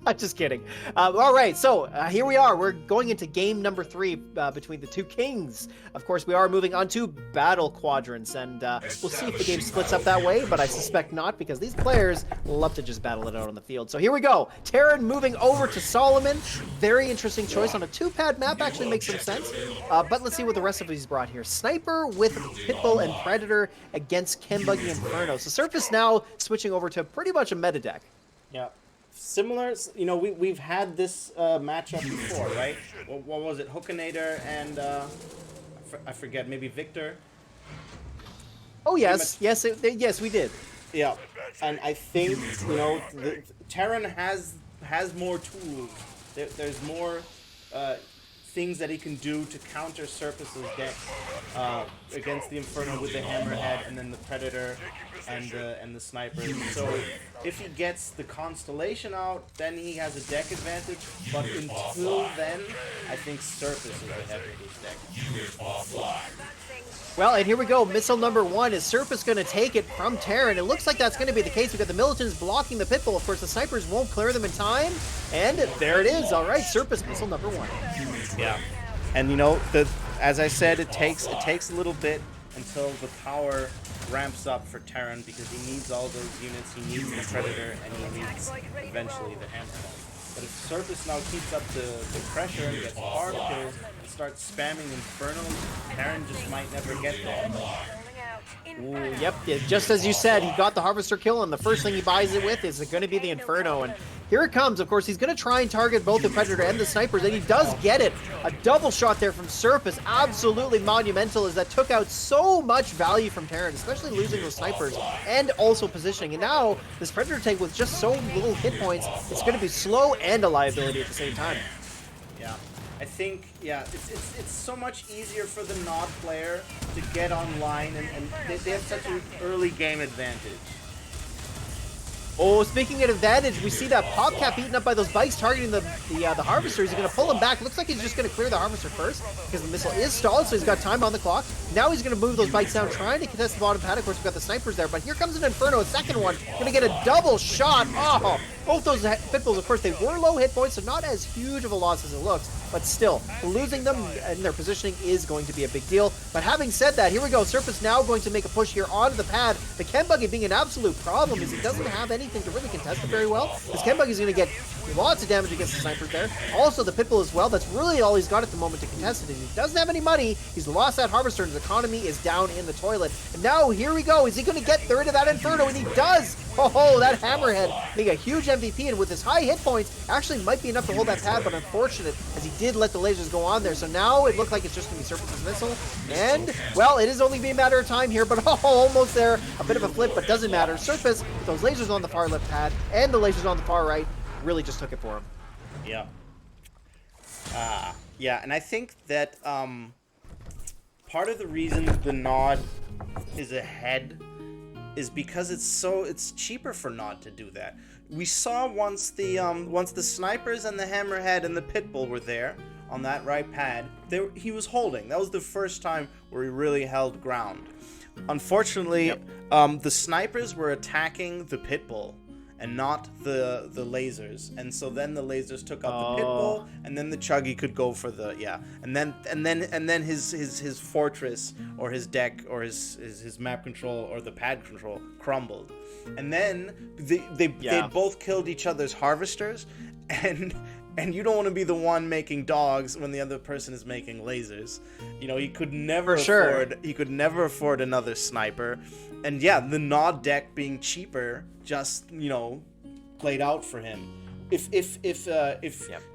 I'm just kidding. All right, so here we are. We're going into game number 3 between the two kings. Of course, we are moving on to battle quadrants, and we'll see if the game splits up that way, but I suspect not, because these players love to just battle it out on the field. So here we go. Terran moving over to Solomon. Very interesting choice on a 2-pad map. Actually makes some sense. But let's see what the rest of these brought here. Sniper with Pitbull and Predator against Chembuggy Inferno. So Sourpuss now switching over to pretty much a meta deck. Yeah. Similar, you know, we've had this matchup before, right? What was it? Hookinator and I forget, maybe Victor. Oh yes, yes, yes, we did. Yeah, and I think, you know, Terran has more tools. There's more things that he can do to counter Sourpuss's deck against the Inferno with the Hammerhead and then the Predator and the Sniper. So if he gets the Constellation out, then he has a deck advantage. But until then, I think Sourpuss is ahead of his deck. Well, and here we go. Missile number 1. Is Sourpuss going to take it from Terran? It looks like that's going to be the case. We've got the Militants blocking the Pitbull. Of course, the Snipers won't clear them in time. And there it is. All right, Sourpuss, missile number 1. Yeah, and you know, as I said, it takes a little bit until the power ramps up for Terran, because he needs all those units. He needs the Predator, and he needs eventually the Hammerhead. But if Sourpuss now keeps up the pressure and gets particles and starts spamming Infernos, Terran just might never get there. Ooh, yep, just as you said, he got the Harvester kill, and the first thing he buys it with is going to be the Inferno, and here it comes. Of course, he's going to try and target both the Predator and the Snipers, and he does get it. A double shot there from Sourpuss, absolutely monumental, as that took out so much value from Terran, especially losing those Snipers, and also positioning. And now, this Predator tank with just so little hit points, it's going to be slow and a liability at the same time. Yeah. I think, yeah, it's so much easier for the Nod player to get online, and they have such an early game advantage. Oh, speaking of advantage, we see that PopCap eaten up by those bikes targeting the Harvester. Is he going to pull him back? Looks like he's just going to clear the Harvester first, because the missile is stalled, so he's got time on the clock. Now he's going to move those bikes down, trying to contest the bottom pad. Of course, we've got the Snipers there, but here comes an Inferno, a second one. Going to get a double shot. Oh, both those Pitbulls, of course, they were low hit points, so not as huge of a loss as it looks, but still, losing them in their positioning is going to be a big deal. But having said that, here we go. Sourpuss now going to make a push here onto the pad. The Chembuggy being an absolute problem, is he doesn't have anything to really contest it very well. This Chembuggy is going to get lots of damage against the Snipers there. Also, the Pitbull as well. That's really all he's got at the moment to contest it. He doesn't have any money. He's lost that Harvester, and his economy is down in the toilet. And now, here we go. Is he going to get rid of that Inferno? And he does! Oh, that Hammerhead being a huge MVP, and with his high hit points, actually might be enough to hold that pad, but unfortunate, as he did let the lasers go on there. So now it looked like it's just going to be Sourpuss's missile. And, well, it is only being a matter of time here, but almost there. A bit of a flip, but doesn't matter. Sourpuss, with those lasers on the far left pad and the lasers on the far right, really just took it for him. Yeah. Yeah, and I think that part of the reason the Nod is ahead is because it's cheaper for Nod to do that. We saw once the Snipers and the Hammerhead and the Pitbull were there on that right pad, he was holding. That was the first time where he really held ground. Unfortunately, the Snipers were attacking the Pitbull and not the lasers, and so then the lasers took out the Pitbull, and then the Chuggy could go for the and then his fortress or his deck or his map control or the pad control crumbled, and then they both killed each other's harvesters, and And you don't want to be the one making dogs when the other person is making lasers. You know, he could never afford another sniper. And yeah, the Nod deck being cheaper just, you know, played out for him. If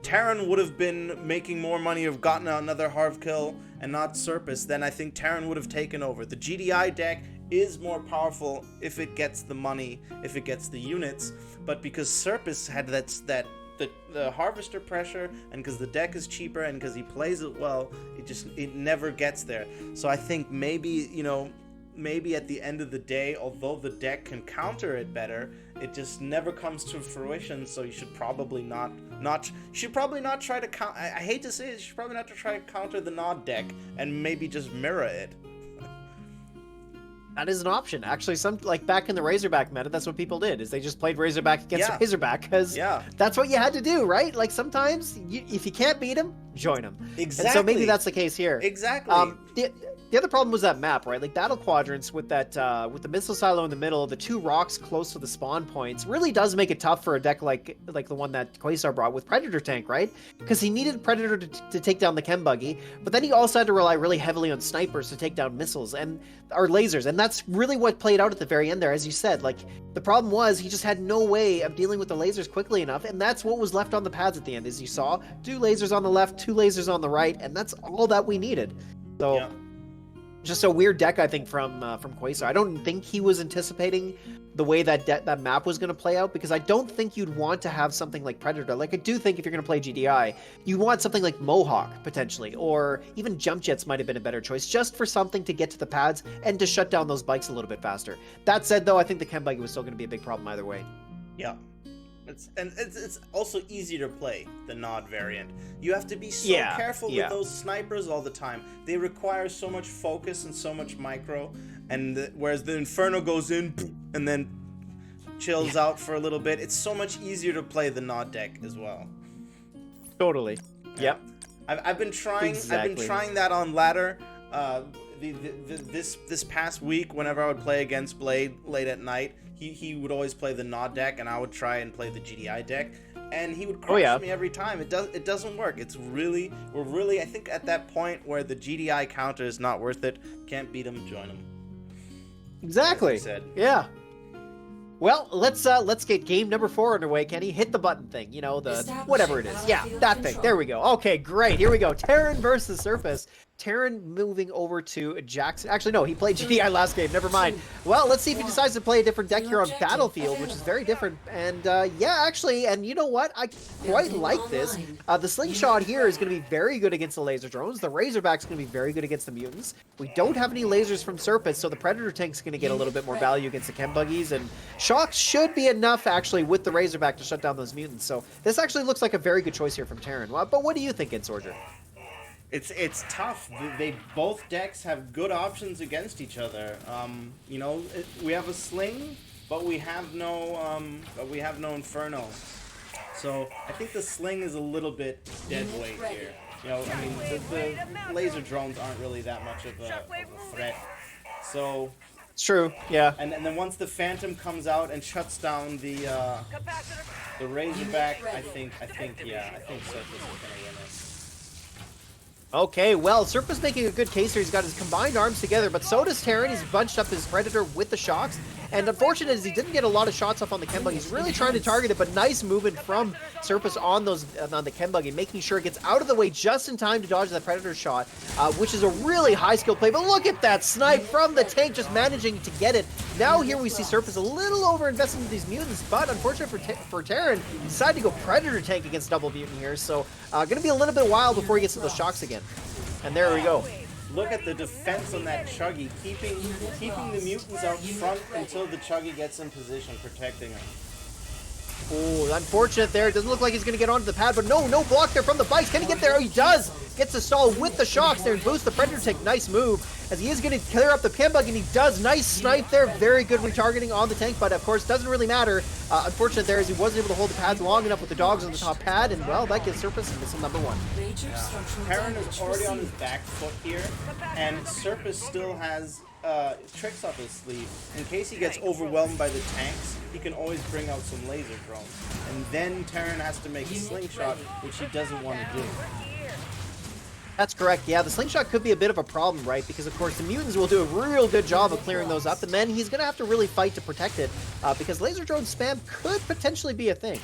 Terran would have been making more money, have gotten another Harv kill and not Sourpuss, then I think Terran would have taken over. The GDI deck is more powerful if it gets the money, if it gets the units, but because Sourpuss had the harvester pressure, and because the deck is cheaper, and because he plays it well, it never gets there. So I think maybe, you know, maybe at the end of the day, although the deck can counter it better, it just never comes to fruition. So you should probably not try to count. I hate to say it, you should probably not try to counter the Nod deck and maybe just mirror it. That is an option. Actually, like back in the Razorback meta, that's what people did, is they just played Razorback against Razorback, because that's what you had to do, right? Like sometimes, if you can't beat him, join him. Exactly. And so maybe that's the case here. Exactly. The other problem was that map, right? Like battle quadrants with that with the missile silo in the middle, the two rocks close to the spawn points really does make it tough for a deck like the one that Quasar brought with Predator Tank, right? Because he needed Predator to take down the Chem Buggy, but then he also had to rely really heavily on snipers to take down missiles or lasers, and that's really what played out at the very end there, as you said. Like the problem was he just had no way of dealing with the lasers quickly enough, and that's what was left on the pads at the end, as you saw. 2 lasers on the left, 2 lasers on the right, and that's all that we needed. So. Yeah. Just a weird deck, I think, from Quasar. I don't think he was anticipating the way that map was going to play out, because I don't think you'd want to have something like Predator. Like, I do think if you're going to play GDI, you want something like Mohawk, potentially, or even Jump Jets might have been a better choice, just for something to get to the pads and to shut down those bikes a little bit faster. That said, though, I think the Chem Buggy was still going to be a big problem either way. Yeah. It's also easier to play, the Nod variant. You have to be so careful with those snipers all the time. They require so much focus and so much micro, and whereas the Inferno goes in and then chills out for a little bit, it's so much easier to play the Nod deck as well. Totally. Yep. I've been trying. I've been trying that on ladder. This past week, whenever I would play against Blade late at night, he would always play the Nod deck, and I would try and play the GDI deck, and he would crush me every time. It doesn't work. We're really I think at that point where the GDI counter is not worth it. Can't beat him, join him. Exactly. Yeah. Well, let's get game number 4 underway, Kenny. Hit the button thing, you know, the whatever it is. Yeah, that thing. There we go. Okay, great. Here we go. Terran versus Sourpuss. Terran moving over to Jackson. Actually, no, he played GDI last game. Never mind. Well, let's see if he decides to play a different deck here on Battlefield, which is very different. And yeah, actually, and you know what? I quite like this. The Slingshot here is going to be very good against the laser drones. The Razorback's going to be very good against the mutants. We don't have any lasers from Sourpuss, so the Predator Tank's going to get a little bit more value against the Chem Buggies. And Shocks should be enough, actually, with the Razorback to shut down those mutants. So this actually looks like a very good choice here from Terran. But what do you think, Entsorger? It's tough. They both decks have good options against each other. You know, we have a sling, but we have no Inferno. So I think the sling is a little bit dead weight here. You know, I mean, the laser drones aren't really that much of a threat. So it's true. Yeah. And then once the Phantom comes out and shuts down the Razorback, I think Sourpuss is gonna win it. Okay, well, Sourpuss making a good case here. He's got his combined arms together, but so does Terran. He's bunched up his Predator with the Shocks. And unfortunate is he didn't get a lot of shots off on the Chem Buggy. He's really trying to target it, but nice movement from Sourpuss on the Chem Buggy, making sure it gets out of the way just in time to dodge that Predator shot, which is a really high skill play. But look at that snipe from the tank, just managing to get it. Now here we see Sourpuss a little over-invested in these mutants, but unfortunately for Terran, he decided to go Predator Tank against double mutant here. So going to be a little bit while before he gets to those Shocks again. And there we go. Look at the defense on that Chuggy, keeping the mutants out front until the Chuggy gets in position, protecting him. Oh, unfortunate there. It doesn't look like he's going to get onto the pad, but no block there from the bikes. Can he get there? Oh, he does. Gets the stall with the Shocks there and boosts the Predator Tank. Nice move, as he is going to clear up the Chem Buggy, and he does. Nice snipe there. Very good retargeting on the tank, but of course, doesn't really matter. Unfortunate there is he wasn't able to hold the pads long enough with the dogs on the top pad, and well, that gives Sourpuss missile number 1. Terran is already on his back foot here, and Sourpuss still has tricks up his sleeve in case he gets overwhelmed by the tanks. he can always bring out some laser drones. And then Terran has to make a slingshot, which he doesn't want to do. That's correct. Yeah, the slingshot could be a bit of a problem, right? Because, of course, the mutants will do a real good job of clearing those up, and then he's going to have to really fight to protect it, because laser drone spam could potentially be a thing.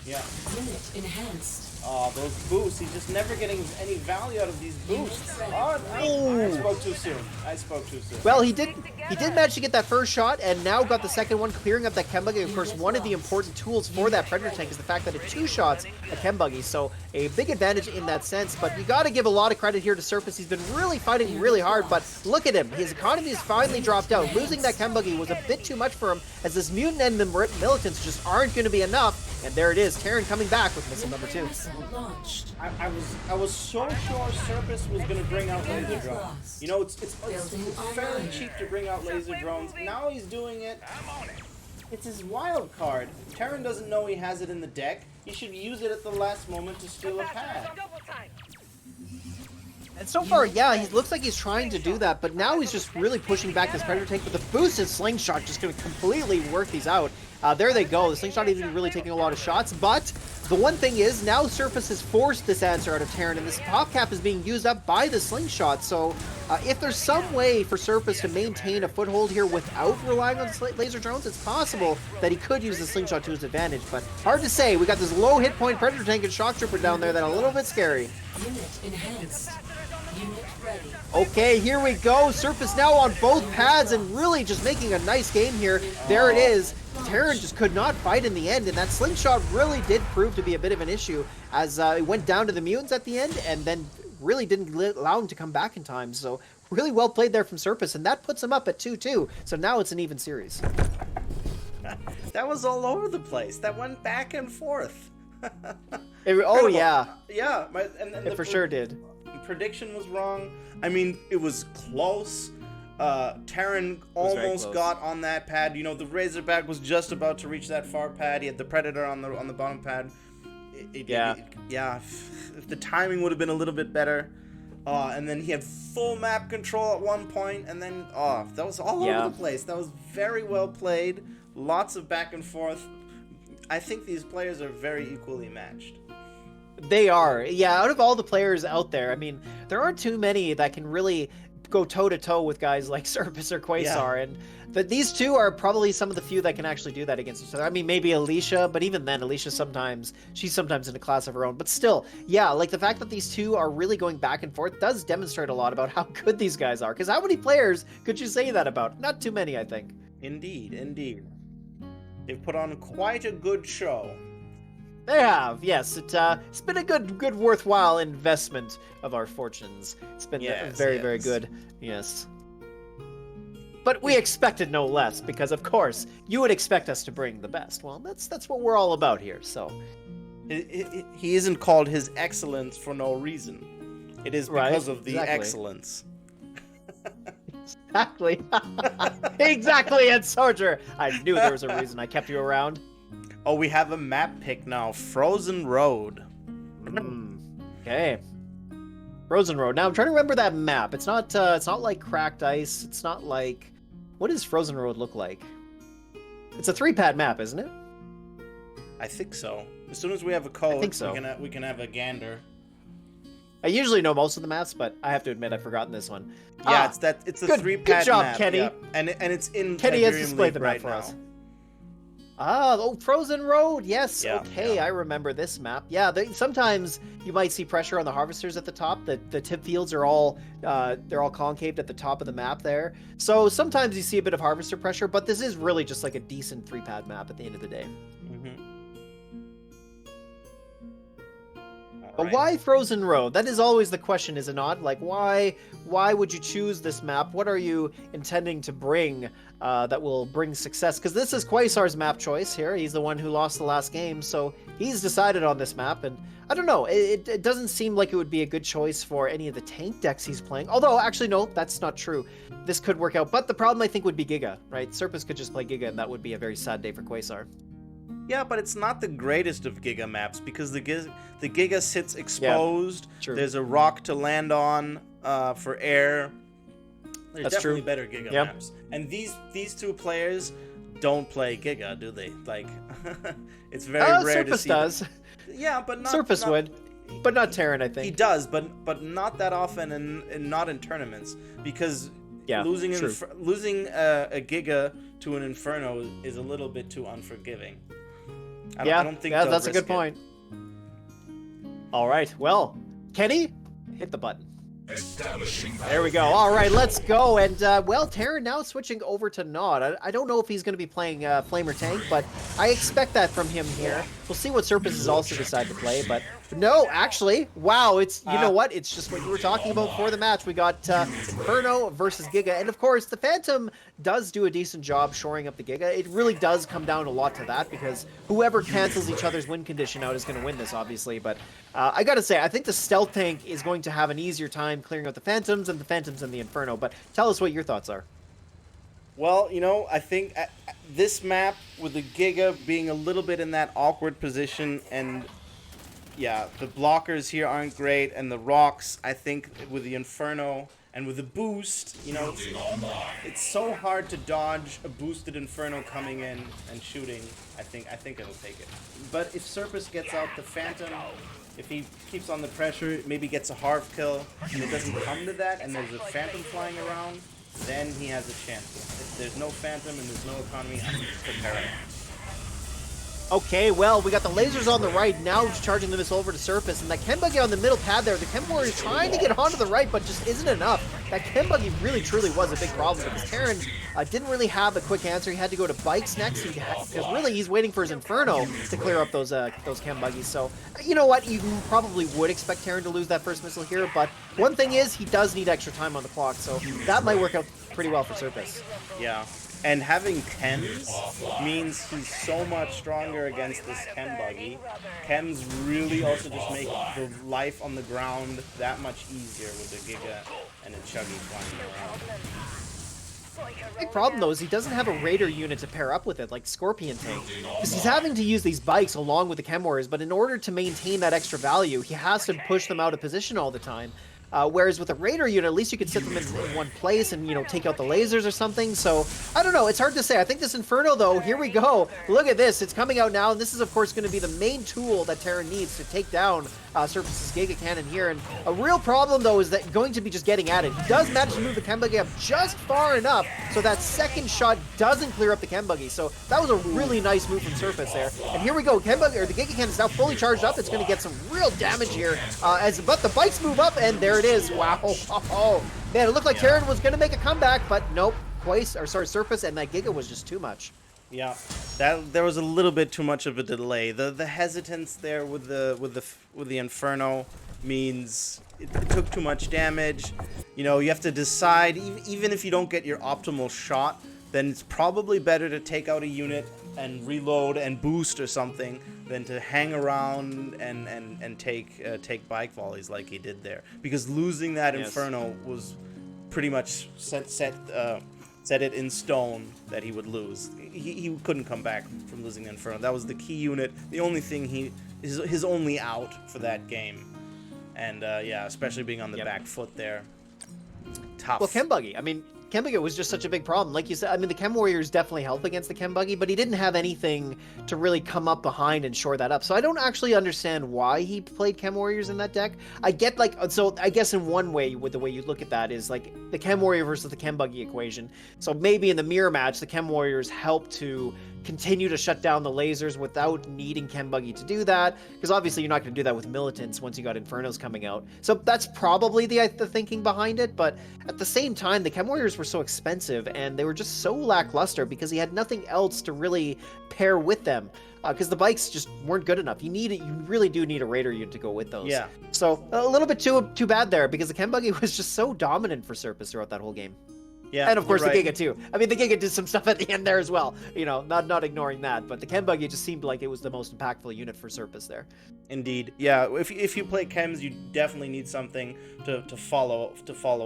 Yeah. Unit enhanced. Oh, those boosts. He's just never getting any value out of these boosts. Oh, I spoke too soon. I spoke too soon. Well, he did manage to get that first shot, and now got the second one, clearing up that chem buggy. Of course, one of the important tools for that Predator tank is the fact that it two-shots a chem buggy, so a big advantage in that sense. But you got to give a lot of credit here to Sourpuss. He's been really fighting really hard, but look at him. His economy has finally dropped out. Losing that chem buggy was a bit too much for him, as this mutant and the militants just aren't going to be enough. And there it is, Terran coming back with missile number 2. Launched. I was so sure Sourpuss was going to bring out laser drones. You know, it's fairly cheap to bring out laser drones. Now he's doing it. It's his wild card. Terran doesn't know he has it in the deck. He should use it at the last moment to steal a pad. And so far, yeah, he looks like he's trying to do that, but now he's just really pushing back this Predator tank with the boosted slingshot, just going to completely work these out. There they go. The slingshot isn't really taking a lot of shots, but the one thing is, now Sourpuss has forced this answer out of Terran, and this top cap is being used up by the slingshot, so if there's some way for Sourpuss to maintain a foothold here without relying on laser drones, it's possible that he could use the slingshot to his advantage, but hard to say. We got this low hit point Predator tank and Shock Trooper down there that are a little bit scary. Unit enhanced. Unit ready. Okay, here we go. Sourpuss now on both pads and really just making a nice game here. There it is. Terran just could not fight in the end, and that slingshot really did prove to be a bit of an issue, as it went down to the mutants at the end and then really didn't allow him to come back in time. So really well played there from Sourpuss, and that puts him up at 2-2. So now it's an even series. That was all over the place. That went back and forth. Oh yeah, Yeah, it for sure did. Prediction was wrong. I mean, it was close. Terran almost close. got on that pad. You know, the Razorback was just about to reach that far pad. He had the Predator on the bottom pad. If the timing would have been a little bit better. And then he had full map control at one point, and then that was all over the place. That was very well played. Lots of back and forth. I think these players are very equally matched. They are. Yeah, out of all the players out there, I mean, there aren't too many that can really go toe-to-toe with guys like Sourpuss or Quasar, and these two are probably some of the few that can actually do that against each other. I mean, maybe Alicia, but even then, Alicia she's sometimes in a class of her own. But still, yeah, like the fact that these two are really going back and forth does demonstrate a lot about how good these guys are. Because how many players could you say that about? Not too many, I think. Indeed, indeed. They've put on quite a good show. They have, yes. It's been a good, worthwhile investment of our fortunes. It's been very good. Yes. But we expected no less, because of course you would expect us to bring the best. Well, that's what we're all about here. So he isn't called His Excellence for no reason. It is because of the excellence. Exactly. Exactly, Entsorger. I knew there was a reason I kept you around. Oh, we have a map pick now. Frozen Road. Okay. Frozen Road. Now I'm trying to remember that map. It's not like Cracked Ice. It's not like, what does Frozen Road look like? It's a 3-pad map, isn't it? I think so. As soon as we have a code, I think so. we can have a gander. I usually know most of the maps, but I have to admit I've forgotten this one. Yeah, it's a 3-pad Good job, map. Kenny. Yeah. And it's in Kenny has Tiberium displayed League the map right for now. us. Frozen Road. Yes. Yeah, okay, yeah. I remember this map. Yeah, sometimes you might see pressure on the harvesters at the top. The tip fields are all they're all concaved at the top of the map there. So sometimes you see a bit of harvester pressure, but this is really just like a decent 3-pad map at the end of the day. But why Frozen Road? That is always the question, is it not? Like, why would you choose this map? What are you intending to bring that will bring success? Because this is Quasar's map choice here. He's the one who lost the last game, so he's decided on this map. And I don't know, it doesn't seem like it would be a good choice for any of the tank decks he's playing. Although, actually, no, that's not true. This could work out. But the problem, I think, would be Giga, right? Sourpuss could just play Giga, and that would be a very sad day for Quasar. Yeah, but it's not the greatest of Giga maps, because the Giga sits exposed. Yeah, true. There's a rock to land on for air. There's That's definitely true. better Giga Yep. maps. And these two players don't play Giga, do they? Like, it's very rare to Sourpuss see. does. Yeah, but not. Sourpuss not, would, but not Terran, I He think. does, but not that often, and not in tournaments, because Yeah, losing true. losing a Giga to an Inferno is a little bit too unforgiving. I don't think they'll that's a risk good point. All right, well, Kenny, hit the button. Establishing There we go. All right, let's go. And, well, Terran now switching over to Nod. I don't know if he's going to be playing Flamer Tank, but I expect that from him here. We'll see what Sourpuss has also decided to play, but no, actually, wow, it's, you know what? It's just what you were talking about before the match. We got Inferno versus Giga, and of course, the Phantom does do a decent job shoring up the Giga. It really does come down a lot to that, because whoever cancels each other's win condition out is going to win this, obviously, but I gotta say, I think the Stealth Tank is going to have an easier time clearing out the Phantoms and the Inferno, but tell us what your thoughts are. Well, you know, I think this map with the Giga being a little bit in that awkward position, and yeah, the blockers here aren't great, and the rocks, I think, with the Inferno and with the boost, you know, it's so hard to dodge a boosted Inferno coming in and shooting. I think it'll take it. But if Sourpuss gets out the Phantom, if he keeps on the pressure, maybe gets a half kill, and it doesn't come to that, and there's a Phantom flying around, then he has a chance. If there's no Phantom and there's no economy, I'm preparing. Okay, well, we got the lasers on the right, now charging the missile over to Sourpuss, and that Chem Buggy on the middle pad there, the Chem Warrior is trying to get onto the right, but just isn't enough. That Chem Buggy really, truly was a big problem, because Terran didn't really have a quick answer. He had to go to Bikes next, because really he's waiting for his Inferno to clear up those Chem Buggies. So, you know what, you probably would expect Terran to lose that first missile here, but one thing is, he does need extra time on the clock, so that might work out pretty well for Sourpuss. Yeah. And having chems means he's so much stronger against this chem buggy. Chems really also just make the life on the ground that much easier with the Giga and the Chuggy flying around. The big problem, though, is he doesn't have a Raider unit to pair up with it, like Scorpion Tank. Because he's having to use these bikes along with the Chem Warriors, but in order to maintain that extra value, he has to push them out of position all the time. Whereas with a Raider unit, at least you could sit them in one place and, you know, take out the lasers or something. So, I don't know. It's hard to say. I think this Inferno, though, here we go. Look at this. It's coming out now, and this is, of course, going to be the main tool that Terran needs to take down Sourpuss's Giga Cannon here. And a real problem, though, is that going to be just getting at it. He does manage to move the Chem Buggy up just far enough so that second shot doesn't clear up the Chem Buggy. So that was a really nice move from Sourpuss there. And here we go. Chem Buggy, or the Giga Cannon is now fully charged up. It's going to get some real damage here. But the bikes move up, and there it is. Wow. Oh, man, it looked like Terran was going to make a comeback, but nope. Sourpuss, and that Giga was just too much. Yeah, there was a little bit too much of a delay. The hesitance there with the Inferno means it took too much damage. You know, you have to decide, even if you don't get your optimal shot, then it's probably better to take out a unit and reload and boost or something than to hang around and take bike volleys like he did there. Because losing that Inferno was pretty much set it in stone that he would lose. He couldn't come back from losing the Inferno. That was the key unit, the only thing his only out for that game. And yeah, especially being on the back foot there. Tough. Well, Chem Buggy, I mean, Chem Buggy was just such a big problem. Like you said, I mean, the Chem Warriors definitely help against the Chem Buggy, but he didn't have anything to really come up behind and shore that up. So I don't actually understand why he played Chem Warriors in that deck. I get, like, so I guess in one way, with the way you look at that, is like the Chem Warrior versus the Chem Buggy equation. So maybe in the mirror match, the Chem Warriors help to continue to shut down the lasers without needing Chem Buggy to do that, because obviously you're not going to do that with Militants once you got Infernos coming out. So that's probably the thinking behind it, but at the same time, the Chem Warriors were so expensive, and they were just so lackluster because he had nothing else to really pair with them, because the bikes just weren't good enough. You really do need a Raider unit to go with those. Yeah. So a little bit too bad there, because the Chem Buggy was just so dominant for Sourpuss throughout that whole game. Yeah, and of course the Giga too. I mean, the Giga did some stuff at the end there as well. You know, not ignoring that, but the Chem Buggy just seemed like it was the most impactful unit for Sourpuss there. Indeed, yeah. If you play chems, you definitely need something to follow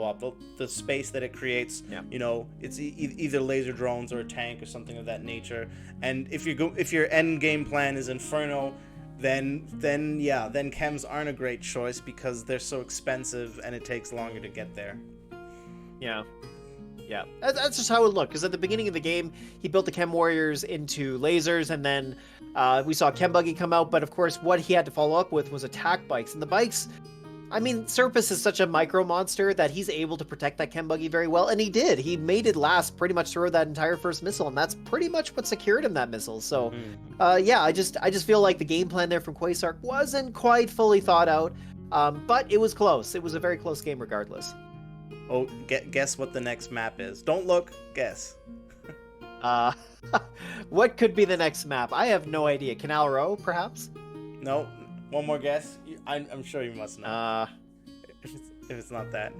up the space that it creates. Yeah. You know, it's either laser drones or a tank or something of that nature. And if your end game plan is Inferno, then chems aren't a great choice because they're so expensive and it takes longer to get there. Yeah. Yeah, that's just how it looked. Because at the beginning of the game, he built the Chem Warriors into lasers, and then we saw Chem Buggy come out. But of course, what he had to follow up with was attack bikes. And the bikes, I mean, Sourpuss is such a micro monster that he's able to protect that Chem Buggy very well, and he did. He made it last pretty much through that entire first missile, and that's pretty much what secured him that missile. So, yeah, I just feel like the game plan there from Quasar wasn't quite fully thought out, but it was close. It was a very close game regardless. Oh, guess what the next map is. Don't look, guess. What could be the next map? I have no idea. Canal Row, perhaps? No, one more guess. I'm sure you must know. If it's not that.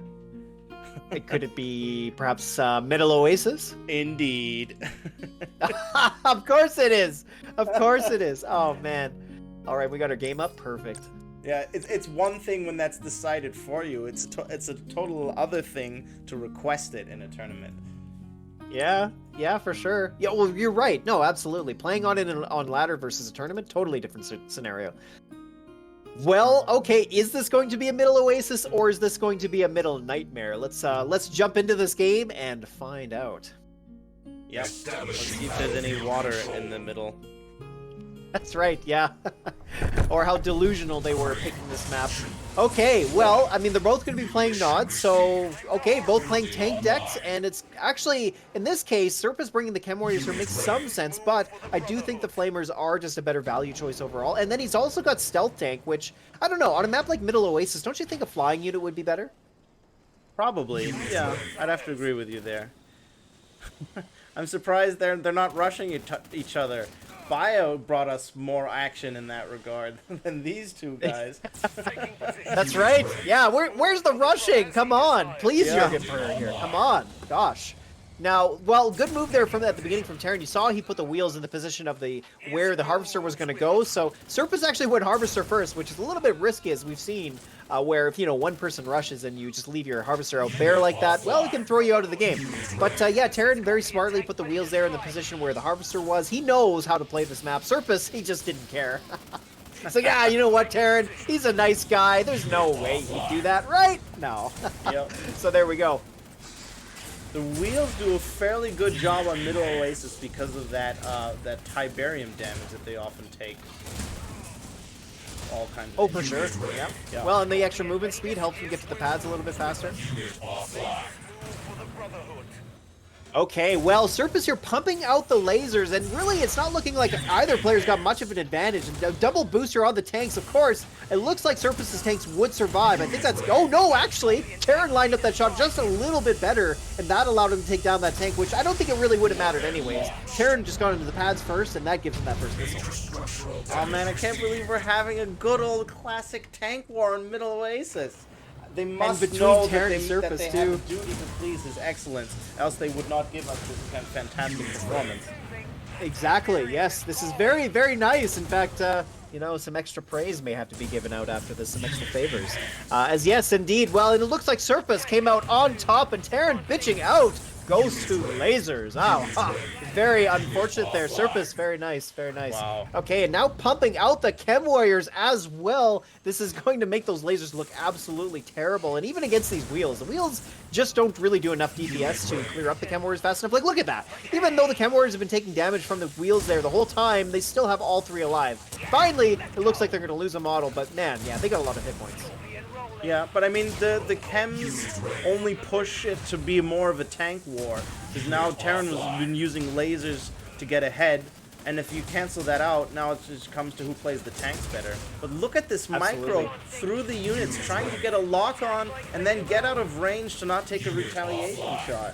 Could it be perhaps Middle Oasis? Indeed. Of course it is. Of course it is. Oh, man. All right, we got our game up. Perfect. Yeah, it's one thing when that's decided for you. It's a total other thing to request it in a tournament. Yeah, for sure. Yeah, well, you're right. No, absolutely. Playing on ladder versus a tournament, totally different scenario. Well, okay, is this going to be a Middle Oasis or is this going to be a Middle Nightmare? Let's jump into this game and find out. Yep. Let's see if there's any water in the middle. That's right, yeah. Or how delusional they were picking this map. Okay, well, I mean, they're both going to be playing Nods, so, okay, both playing tank decks, and it's actually, in this case, Sourpuss bringing the Chem Warriors here makes some sense, but I do think the Flamers are just a better value choice overall. And then he's also got Stealth Tank, which, I don't know, on a map like Middle Oasis, don't you think a flying unit would be better? Probably, yeah. I'd have to agree with you there. I'm surprised they're not rushing each other. Bio brought us more action in that regard than these two guys. That's right. Yeah, where's the rushing? Come on. Please, Yeah. Jürgen Perr here. Come on. Gosh. Now, well, good move there at the beginning from Terran. You saw he put the wheels in the position of where the Harvester was going to go. So Sourpuss actually went Harvester first, which is a little bit risky, as we've seen, where if, one person rushes and you just leave your Harvester out bare like that, well, it can throw you out of the game. But, yeah, Terran very smartly put the wheels there in the position where the Harvester was. He knows how to play this map. Sourpuss, he just didn't care. It's like, you know what, Terran? He's a nice guy. There's no way he'd do that, right? No. Yep. So there we go. The wheels do a fairly good job on Middle Oasis because of that Tiberium damage that they often take. All kinds of Oh, for sure. Yeah. Yeah. Well, and the extra movement speed helps them get to the pads a little bit faster. Okay, well, Sourpuss here pumping out the lasers, and really it's not looking like either player's got much of an advantage. And a double booster on the tanks, of course. It looks like Sourpuss's tanks would survive. I think that's... Oh, no, actually! Terran lined up that shot just a little bit better, and that allowed him to take down that tank, which I don't think it really would have mattered anyways. Terran just got into the pads first, and that gives him that first missile. Oh man, I can't believe we're having a good old classic tank war in Middle Oasis. They must between know Terran that and they Sourpuss, have too. a duty to please his excellence, else they would not give us this kind of fantastic performance. Exactly, yes. This is very, very nice. In fact, some extra praise may have to be given out after this, some extra favors. As yes, indeed. Well, it looks like Sourpuss came out on top, and Terran bitching out goes to lasers. Wow. Very unfortunate there. Sourpuss, very nice, very nice. Wow. Okay, and now pumping out the Chem Warriors as well. This is going to make those lasers look absolutely terrible. And even against these wheels, the wheels just don't really do enough DPS to clear up the Chem Warriors fast enough. Like, look at that. Even though the Chem Warriors have been taking damage from the wheels there the whole time, they still have all three alive. Finally, it looks like they're going to lose a model, but man, yeah, they got a lot of hit points. Yeah, but I mean, the chems only push it to be more of a tank war, because now Terran has been using lasers to get ahead, and if you cancel that out, now it just comes to who plays the tanks better. But look at this Absolutely. micro through the units, trying to get a lock on, and then get out of range to not take a retaliation shot.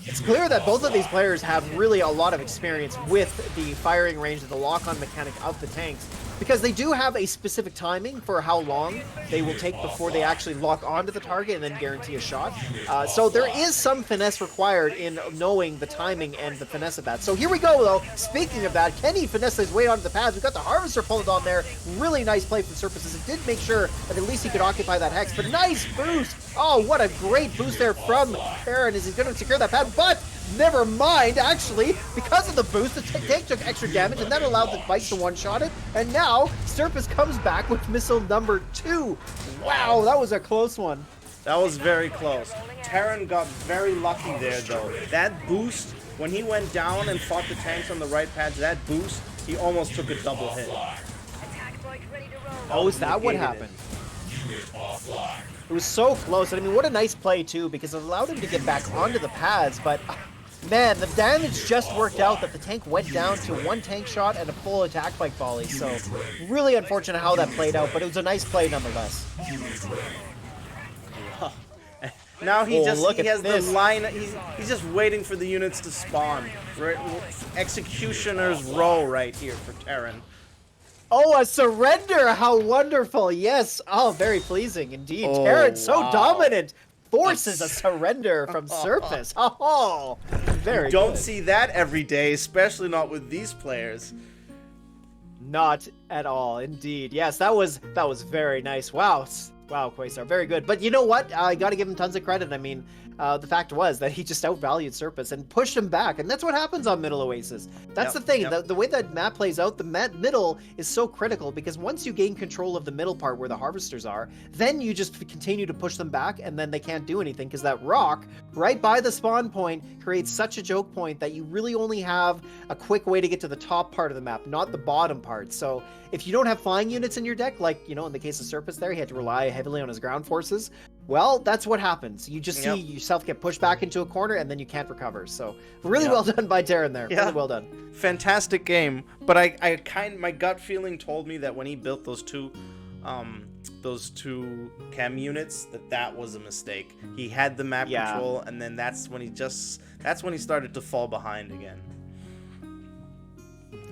It's clear that both of these players have really a lot of experience with the firing range and the lock-on mechanic of the tanks, because they do have a specific timing for how long they will take before they actually lock onto the target and then guarantee a shot. So there is some finesse required in knowing the timing and the finesse of that. So here we go, though. Speaking of that, can he finesse his way onto the pads? We've got the Harvester pulled on there. Really nice play from Sourpuss, as it did make sure that at least he could occupy that Hex. But nice boost! Oh, what a great boost there from Terran, as he's going to secure that pad. But never mind, actually, because of the boost, the tank took extra damage, and that allowed the bike to one-shot it. And now, Sourpuss comes back with missile number 2. Wow, that was a close one. That was very close. Terran got very lucky there, though. That boost, when he went down and fought the tanks on the right pads, that boost, he almost took a double hit. Oh, is that what happened? It was so close. I mean, what a nice play, too, because it allowed him to get back onto the pads, but... Man, the damage just worked out that the tank went down to one tank shot and a full attack bike volley. So, really unfortunate how that played out, but it was a nice play nonetheless. Now he has this. the line. He's just waiting for the units to spawn. Executioner's row right here for Terran. Oh, a surrender! How wonderful! Yes. Oh, very pleasing indeed. Oh, Terran's so wow. dominant. Forces a surrender from Sourpuss. Oh, very Don't good. see that every day, especially not with these players. Not at all, indeed. Yes, that was very nice. Wow. Wow, Quasar, very good. But you know what? I got to give him tons of credit. I mean, the fact was that he just outvalued Sourpuss and pushed him back, and that's what happens on Middle Oasis. That's the thing. The way that map plays out, the middle is so critical because once you gain control of the middle part where the harvesters are, then you just continue to push them back, and then they can't do anything because that rock right by the spawn point creates such a choke point that you really only have a quick way to get to the top part of the map, not the bottom part. So if you don't have flying units in your deck, like, you know, in the case of Sourpuss there, he had to rely heavily on his ground forces. Well, that's what happens. You just see yourself get pushed back into a corner and then you can't recover. So really well done by Terran there. Yeah. Really well done. Fantastic game. But my gut feeling told me that when he built those two chem units, that was a mistake. He had the map control, and then that's when he started to fall behind again.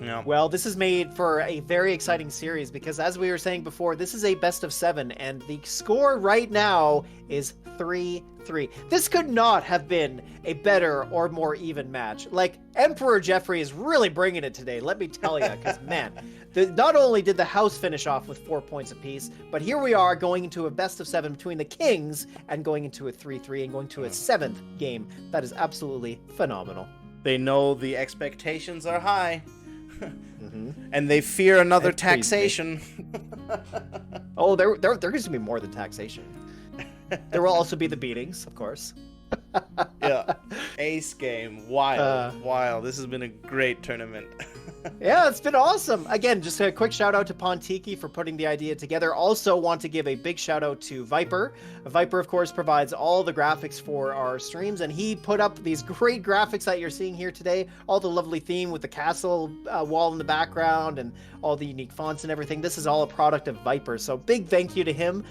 Yeah. Well, this is made for a very exciting series because, as we were saying before, this is a best of 7, and the score right now is 3-3. This could not have been a better or more even match. Like, Emperor Jeffrey is really bringing it today, let me tell you, because, man, not only did the house finish off with 4 points apiece, but here we are going into a best of 7 between the Kings and going into a 3-3 and going to a 7th game. That is absolutely phenomenal. They know the expectations are high. And they fear another taxation. Oh, there's going to be more than taxation. There will also be the beatings, of course. Yeah. Ace game. Wild. This has been a great tournament. Yeah, it's been awesome. Again, just a quick shout out to Pontiki for putting the idea together. Also want to give a big shout out to Viper. Viper, of course, provides all the graphics for our streams, and he put up these great graphics that you're seeing here today. All the lovely theme with the castle wall in the background and all the unique fonts and everything. This is all a product of Viper, so big thank you to him.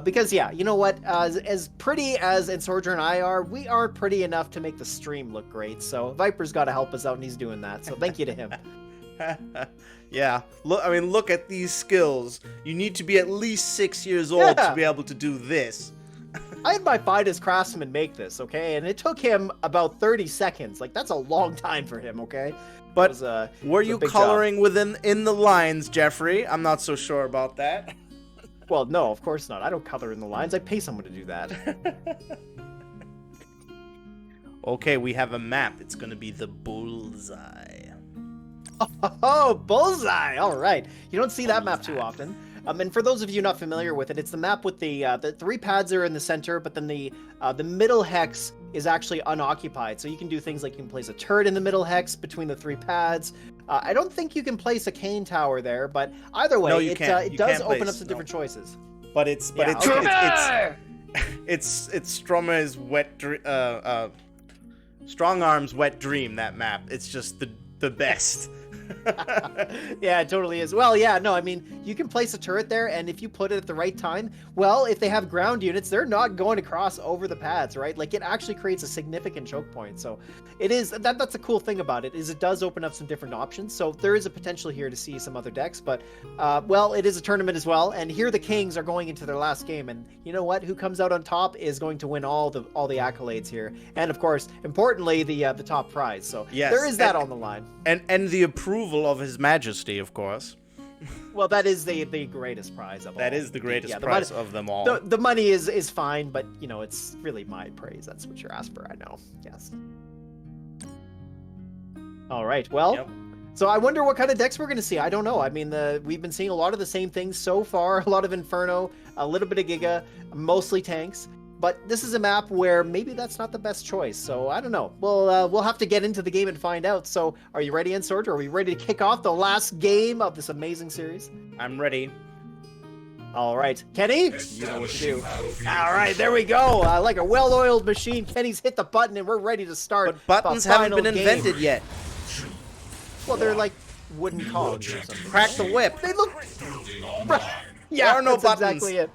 Because, yeah, you know what? As pretty as Entsorger and I are, we aren't pretty enough to make the stream look great. So Viper's got to help us out, and he's doing that. So thank you to him. Yeah, look at these skills. You need to be at least 6 years old to be able to do this. I had my finest craftsman make this, okay? And it took him about 30 seconds. Like, that's a long time for him, okay? But were you coloring in the lines, Jeffrey? I'm not so sure about that. Well, no, of course not. I don't color in the lines. I pay someone to do that. Okay, we have a map. It's going to be the bullseye. Oh, bullseye! All right. You don't see that map too often. And for those of you not familiar with it, it's the map with the 3 pads are in the center, but then the middle hex is actually unoccupied. So you can do things like you can place a turret in the middle hex between the 3 pads. I don't think you can place a cane tower there, but either way, No, you it can't. You does can't open place- up some different choices. But it's Stromae's Strong Arm's wet dream, that map. It's just the best. Yeah, it totally is. Well, yeah, no, I mean, you can place a turret there, and if you put it at the right time, well, if they have ground units, they're not going to cross over the pads, right? Like, it actually creates a significant choke point. So it is, that's a cool thing about it, is it does open up some different options. So there is a potential here to see some other decks, but, well, it is a tournament as well, and here the Kings are going into their last game, and you know what? Who comes out on top is going to win all the accolades here. And, of course, importantly, the top prize. So yes, there is that on the line. And the approval of His Majesty, of course. Well, that is the greatest prize of all. That is the greatest prize of them all. The money is fine, but, you know, it's really my praise. That's what you're asked for, I know. Yes. All right, well, Yep. So I wonder what kind of decks we're going to see. I don't know. I mean, we've been seeing a lot of the same things so far. A lot of Inferno, a little bit of Giga, mostly tanks. but this is a map where maybe that's not the best choice. So I don't know. We'll have to get into the game and find out. So are you ready, Entsorger? Are we ready to kick off the last game of this amazing series? I'm ready. All right, Kenny, you know what to do. All right, there we go. Like a well-oiled machine, Kenny's hit the button and we're ready to start. But buttons the haven't final been game. invented yet. Well, they're like wooden cogs or something. Crack the whip. They look. There are no that's buttons. exactly it.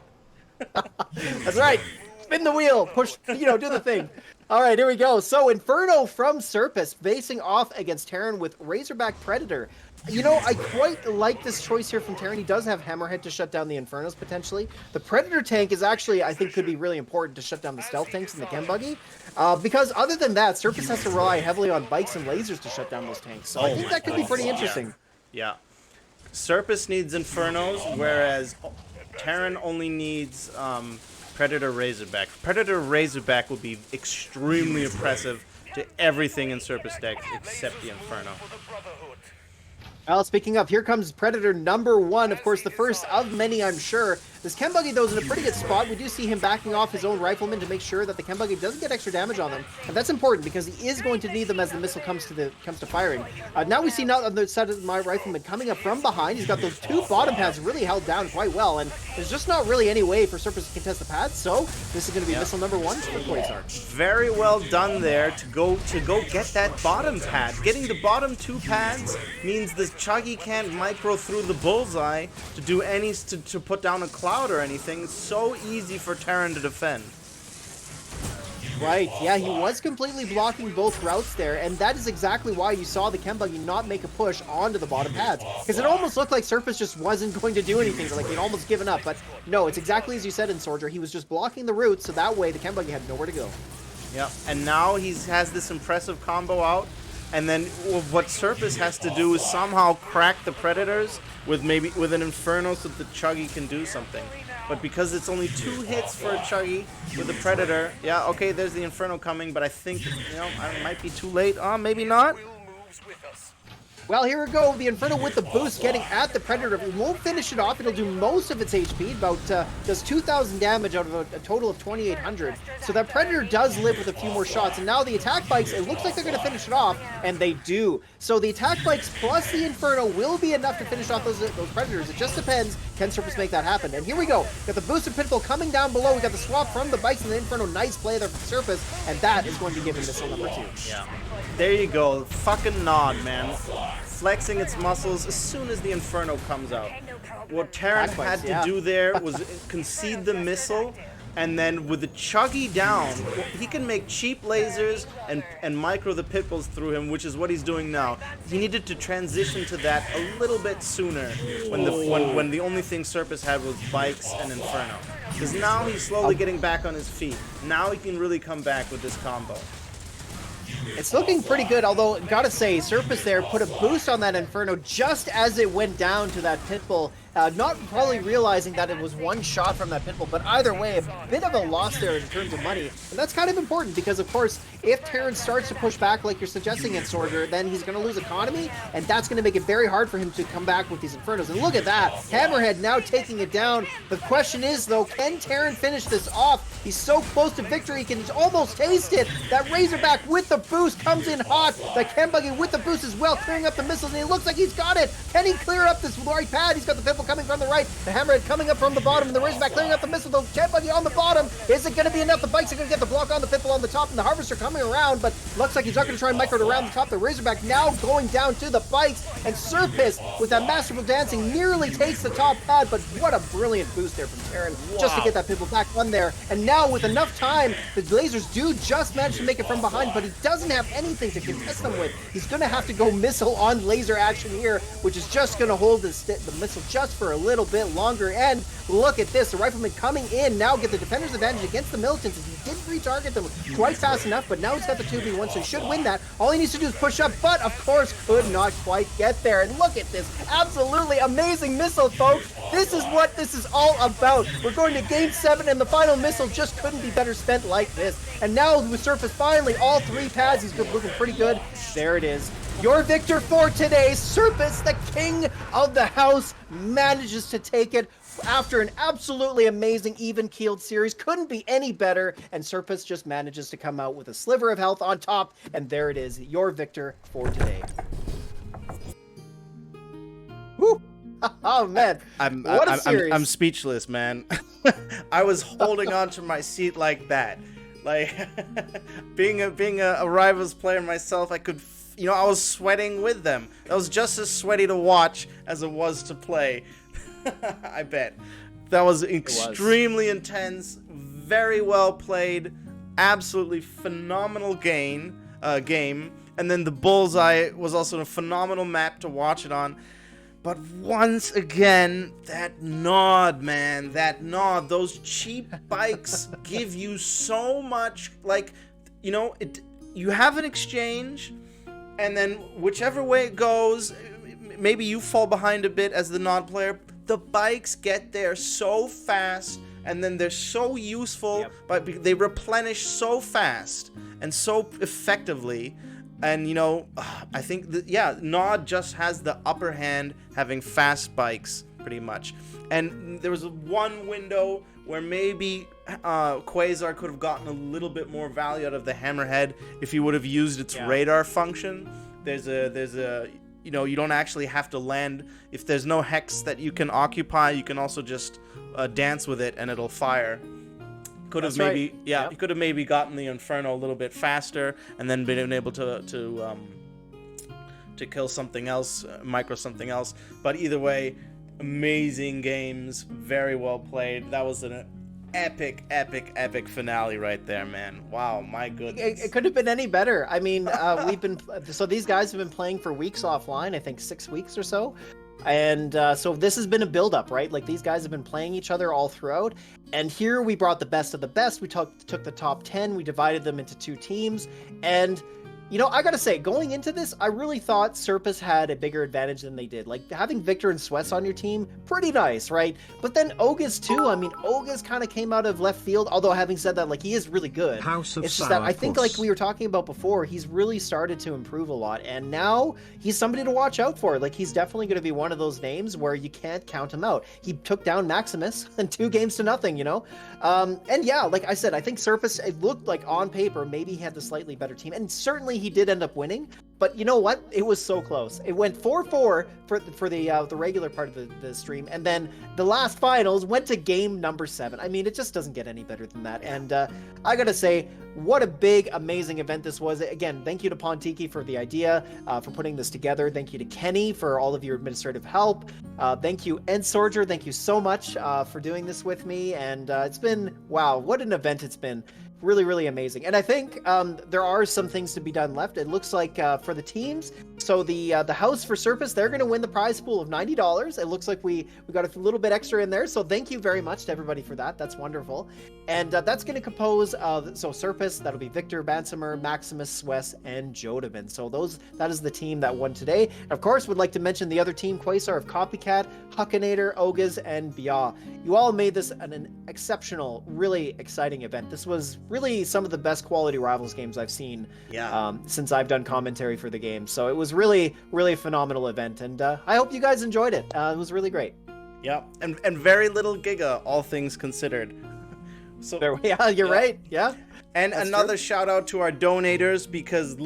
That's right. Spin the wheel. Push. Do the thing. All right, here we go. So Inferno from Sourpuss facing off against Terran with Razorback Predator. I quite like this choice here from Terran. He does have Hammerhead to shut down the Infernos potentially. The Predator tank is actually, I think, could be really important to shut down the stealth tanks and the chem buggy. Because other than that, Sourpuss has to rely heavily on bikes and lasers to shut down those tanks. So I think that could be pretty interesting. Yeah. Sourpuss needs Infernos, whereas Terran only needs Predator Razorback. Predator Razorback would be extremely impressive to everything in Sourpuss decks except the Inferno. Well, speaking of, here comes Predator number 1. Of course, the first of many, I'm sure. This chem buggy, though, is in a pretty good spot. We do see him backing off his own rifleman to make sure that the chem buggy doesn't get extra damage on them. And that's important because he is going to need them as the missile comes to firing. Now we see now on the side of my rifleman coming up from behind. He's got those 2 bottom pads really held down quite well. And there's just not really any way for Sourpuss to contest the pads. So this is going to be missile number 1 for Quasar. Very well done there to go get that bottom pad. Getting the bottom 2 pads means this Chuggy can't micro through the bullseye to do any to put down a cloud or anything. It's so easy for Terran to defend. Right, yeah, he was completely blocking both routes there, and that is exactly why you saw the chem buggy not make a push onto the bottom pads. Because it almost looked like Sourpuss just wasn't going to do anything, like he'd almost given up. But no, it's exactly as you said, Entsorger. He was just blocking the route, so that way the chem buggy had nowhere to go. Yeah, and now he has this impressive combo out. And then what Sourpuss has to do is somehow crack the Predators with an Inferno so that the Chuggy can do something. But because it's only 2 hits for a Chuggy with a Predator, yeah, okay, there's the Inferno coming, but I think, it might be too late. Maybe not. Well, here we go. The Inferno with the boost getting at the Predator. It won't finish it off. It'll do most of its HP. About does 2,000 damage out of a total of 2,800. So that Predator does live with a few more shots. And now the attack bikes, it looks like they're going to finish it off. And they do. So the attack bikes plus the Inferno will be enough to finish off those Predators. It just depends. Can Sourpuss make that happen? And here we go. Got the boosted Pitbull coming down below. We got the swap from the bikes and the Inferno. Nice play there from Sourpuss. And that is going to give him missile number 2. Yeah. There you go. Fucking nod, man. Flexing its muscles as soon as the Inferno comes out. What Terran had to do there was concede the missile, and then with the Chuggy down, he can make cheap lasers and micro the pitbulls through him, which is what he's doing now. He needed to transition to that a little bit sooner when the only thing Sourpuss had was bikes and Inferno. Because now he's slowly getting back on his feet. Now he can really come back with this combo. It's looking pretty good, although, gotta say, Sourpuss there put a boost on that Inferno just as it went down to that Pitbull, not probably realizing that it was one shot from that Pitbull, but either way, a bit of a loss there in terms of money, and that's kind of important, because, of course, if Terran starts to push back like you're suggesting, Entsorger, then he's going to lose economy, and that's going to make it very hard for him to come back with these Infernos, and look at that, Hammerhead now taking it down. The question is, though, can Terran finish this off? He's so close to victory, he can almost taste it. That Razorback with the boost comes in hot. The chem buggy with the boost as well, clearing up the missiles, and it looks like he's got it. Can he clear up this right pad? He's got the Pitbull coming from the right, the Hammerhead coming up from the bottom, and the Razorback clearing up the missile. The chem buggy on the bottom. Is it going to be enough? The bikes are going to get the block on the Pitbull on the top, and the Harvester coming around, but looks like he's not going to try and micro it around the top. The Razorback now going down to the bikes, and Sourpuss with that masterful dancing nearly takes the top pad, but what a brilliant boost there from Terran just to get that Pitbull back on there. And now with enough time, the lasers do just manage to make it from behind, but he doesn't have anything to contest them with. He's going to have to go missile on laser action here, which is just going to hold the missile just for a little bit longer. And look at this, the Rifleman coming in, now get the defender's advantage against the militants, as he didn't retarget them quite fast enough, but now he's got the 2v1, so he should win that. All he needs to do is push up, but of course could not quite get there. And look at this absolutely amazing missile, folks. This is what this is all about. We're going to game 7, and the final missile just couldn't be better spent like this. And now with Sourpuss finally all 3 pads, he's looking pretty good. There it is. Your victor for today, Sourpuss, the king of the house, manages to take it after an absolutely amazing even-keeled series. Couldn't be any better, and Sourpuss just manages to come out with a sliver of health on top, and there it is, your victor for today. Woo! Oh man, what a series! I'm speechless, man. I was holding on to my seat like that. Like being a Rivals player myself, I could, I was sweating with them. I was just as sweaty to watch as it was to play. I bet. That was extremely intense, very well played, absolutely phenomenal game. And then the Bullseye was also a phenomenal map to watch it on. But once again, that nod, man, that nod, those cheap bikes give you so much, like, you have an exchange, and then whichever way it goes, maybe you fall behind a bit as the nod player, the bikes get there so fast, and then they're so useful, but they replenish so fast and so effectively. And, I think, Nod just has the upper hand having fast bikes, pretty much. And there was one window where maybe Quasar could have gotten a little bit more value out of the Hammerhead if he would have used its radar function. There's a you don't actually have to land. If there's no hex that you can occupy, you can also just dance with it and it'll fire. Could have maybe, he could have maybe gotten the Inferno a little bit faster and then been able to kill something else, micro something else. But either way, amazing games, very well played. That was an epic finale right there, man. Wow, my goodness. It could have been any better. I mean, these guys have been playing for weeks offline, I think 6 weeks or so. And so this has been a build-up, right? Like, these guys have been playing each other all throughout. And here we brought the best of the best. We took the top 10. We divided them into 2 teams. And, I gotta say, going into this, I really thought Sourpuss had a bigger advantage than they did. Like, having Victor and Sweats on your team, pretty nice, right? But then Oga's too. I mean, Oga's kind of came out of left field. Although, having said that, like, he is really good. House of It's just that I think, like we were talking about before, he's really started to improve a lot. And now he's somebody to watch out for. Like, he's definitely going to be one of those names where you can't count him out. He took down Maximus in 2 games to nothing, And yeah, like I said, I think Sourpuss, it looked like on paper, maybe he had the slightly better team. And certainly he did end up winning. But you know what? It was so close. It went 4-4 for the regular part of the stream, and then the last finals went to game number 7. I mean, it just doesn't get any better than that. And I gotta say, what a big, amazing event this was. Again, thank you to Pontiki for the idea, for putting this together. Thank you to Kenny for all of your administrative help. Thank you, Entsorger. Thank you so much for doing this with me. And it's been, wow, what an event it's been. Really, really amazing. And I think there are some things to be done left. It looks like for the teams, so the house for Sourpuss, they're going to win the prize pool of $90. It looks like we got a little bit extra in there, so thank you very much to everybody for that. That's wonderful. And that's going to compose of, Sourpuss, that'll be Victor, Bansimer, Maximus, Swess, and Jodabin. So that is the team that won today. Of course, would like to mention the other team, Quasar of Copycat, Huckinator, Ogas, and Bia. You all made this an exceptional, really exciting event. This was really some of the best quality Rivals games I've seen since I've done commentary for the game. So it was really, really a phenomenal event, and I hope you guys enjoyed it. It was really great. Yeah, and very little Giga, all things considered. So yeah, you're right. Yeah. And another shout out to our donators, because the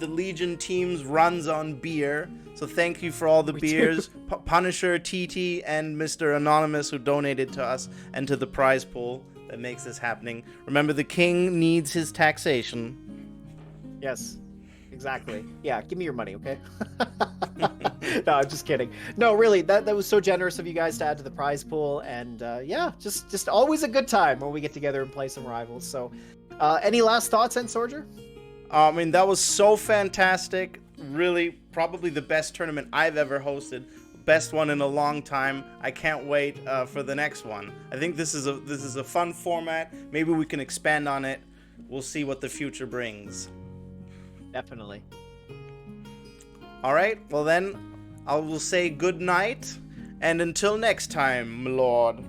Legion teams runs on beer. So thank you for all the beers. Punisher, TT, and Mr. Anonymous, who donated to us and to the prize pool that makes this happening. Remember, the king needs his taxation. Yes, exactly. Yeah, give me your money, okay? No, I'm just kidding. No, really, that was so generous of you guys to add to the prize pool, and yeah, just always a good time when we get together and play some Rivals. So, any last thoughts, Entsorger? I mean, that was so fantastic. Really, probably the best tournament I've ever hosted. Best one in a long time. I can't wait for the next one. I think this is a fun format. Maybe we can expand on it. We'll see what the future brings. Definitely. All right. Well then, I will say good night, and until next time, my lord.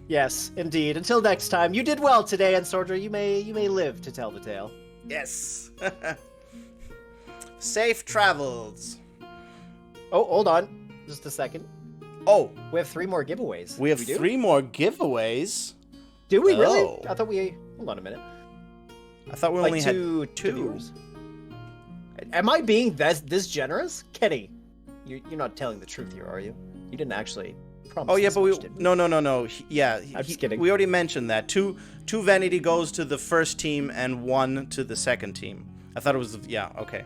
Yes, indeed. Until next time. You did well today, Entsorger. You may live to tell the tale. Yes. Safe travels. Oh, hold on. Just a second. Oh, We have 3 more giveaways. we have do? 3 more giveaways. Do we really? Oh. I thought we. Hold on a minute. I thought we Like only two had 2. viewers. Am I being this generous, Kenny? You're not telling the truth here, are you? You didn't actually promise. Oh yeah, this but we much, did we? no. I'm just kidding. We already mentioned that. Two vanity goes to the first team and 1 to the second team. I thought it was okay.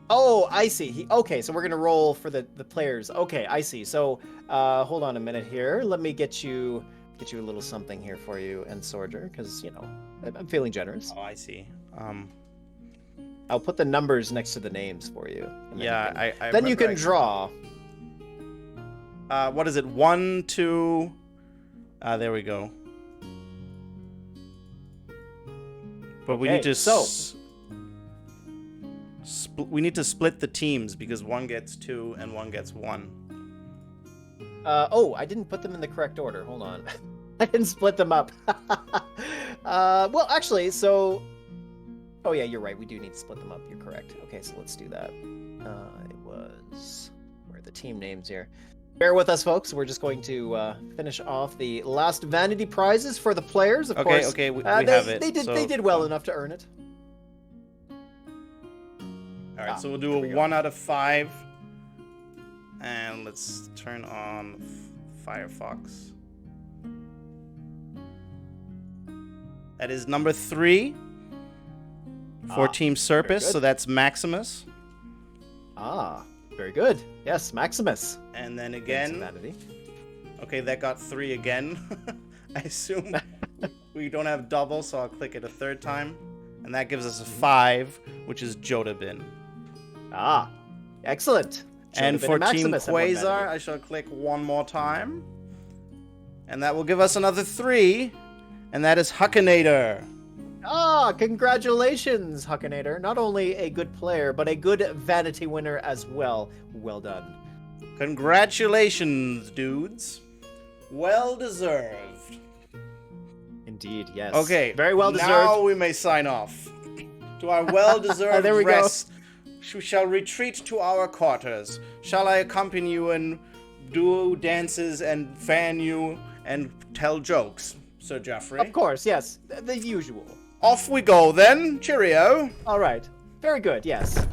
Oh, I see. Okay, so we're gonna roll for the players. Okay, I see. So, hold on a minute here. Let me get you a little something here for you, Entsorger, because I'm feeling generous. Oh, I see. I'll put the numbers next to the names for you. And Yeah, I then you remember can draw. what is it? 1, 2. There we go. But we Okay, need to so- we need to split the teams because 1 gets 2 and 1 gets 1. Oh, I didn't put them in the correct order. Hold on. I didn't split them up. Well, actually, so... Oh, yeah, you're right. We do need to split them up. You're correct. Okay, so let's do that. It was... Where are the team names here? Bear with us, folks. We're just going to finish off the last vanity prizes for the players, of course. Okay, we they, have it. They did, So, they did well enough to earn it. All right, so we'll do there a we go. 1 out of 5. And let's turn on Firefox. That is number 3 for Team Sourpuss, good. so that's Maximus. Ah, very good. Yes, Maximus. And then Some again, vanity. okay, that got 3 again. I assume we don't have double, so I'll click it a 3rd time. And that gives us a 5, which is Jodabin. Ah, excellent. And Jodabin for Team Maximus have one Quasar, vanity. I shall click 1 more time. And that will give us another 3. And that is Huckinator. Ah, congratulations, Huckinator. Not only a good player, but a good vanity winner as well. Well done. Congratulations, dudes. Well deserved. Indeed, yes. Okay. Very well deserved. Now we may sign off. To our well-deserved There we go. rest, we shall retreat to our quarters. Shall I accompany you and do dances and fan you and tell jokes, Sir Geoffrey? Of course, yes. The usual. Off we go then. Cheerio. All right. Very good, yes.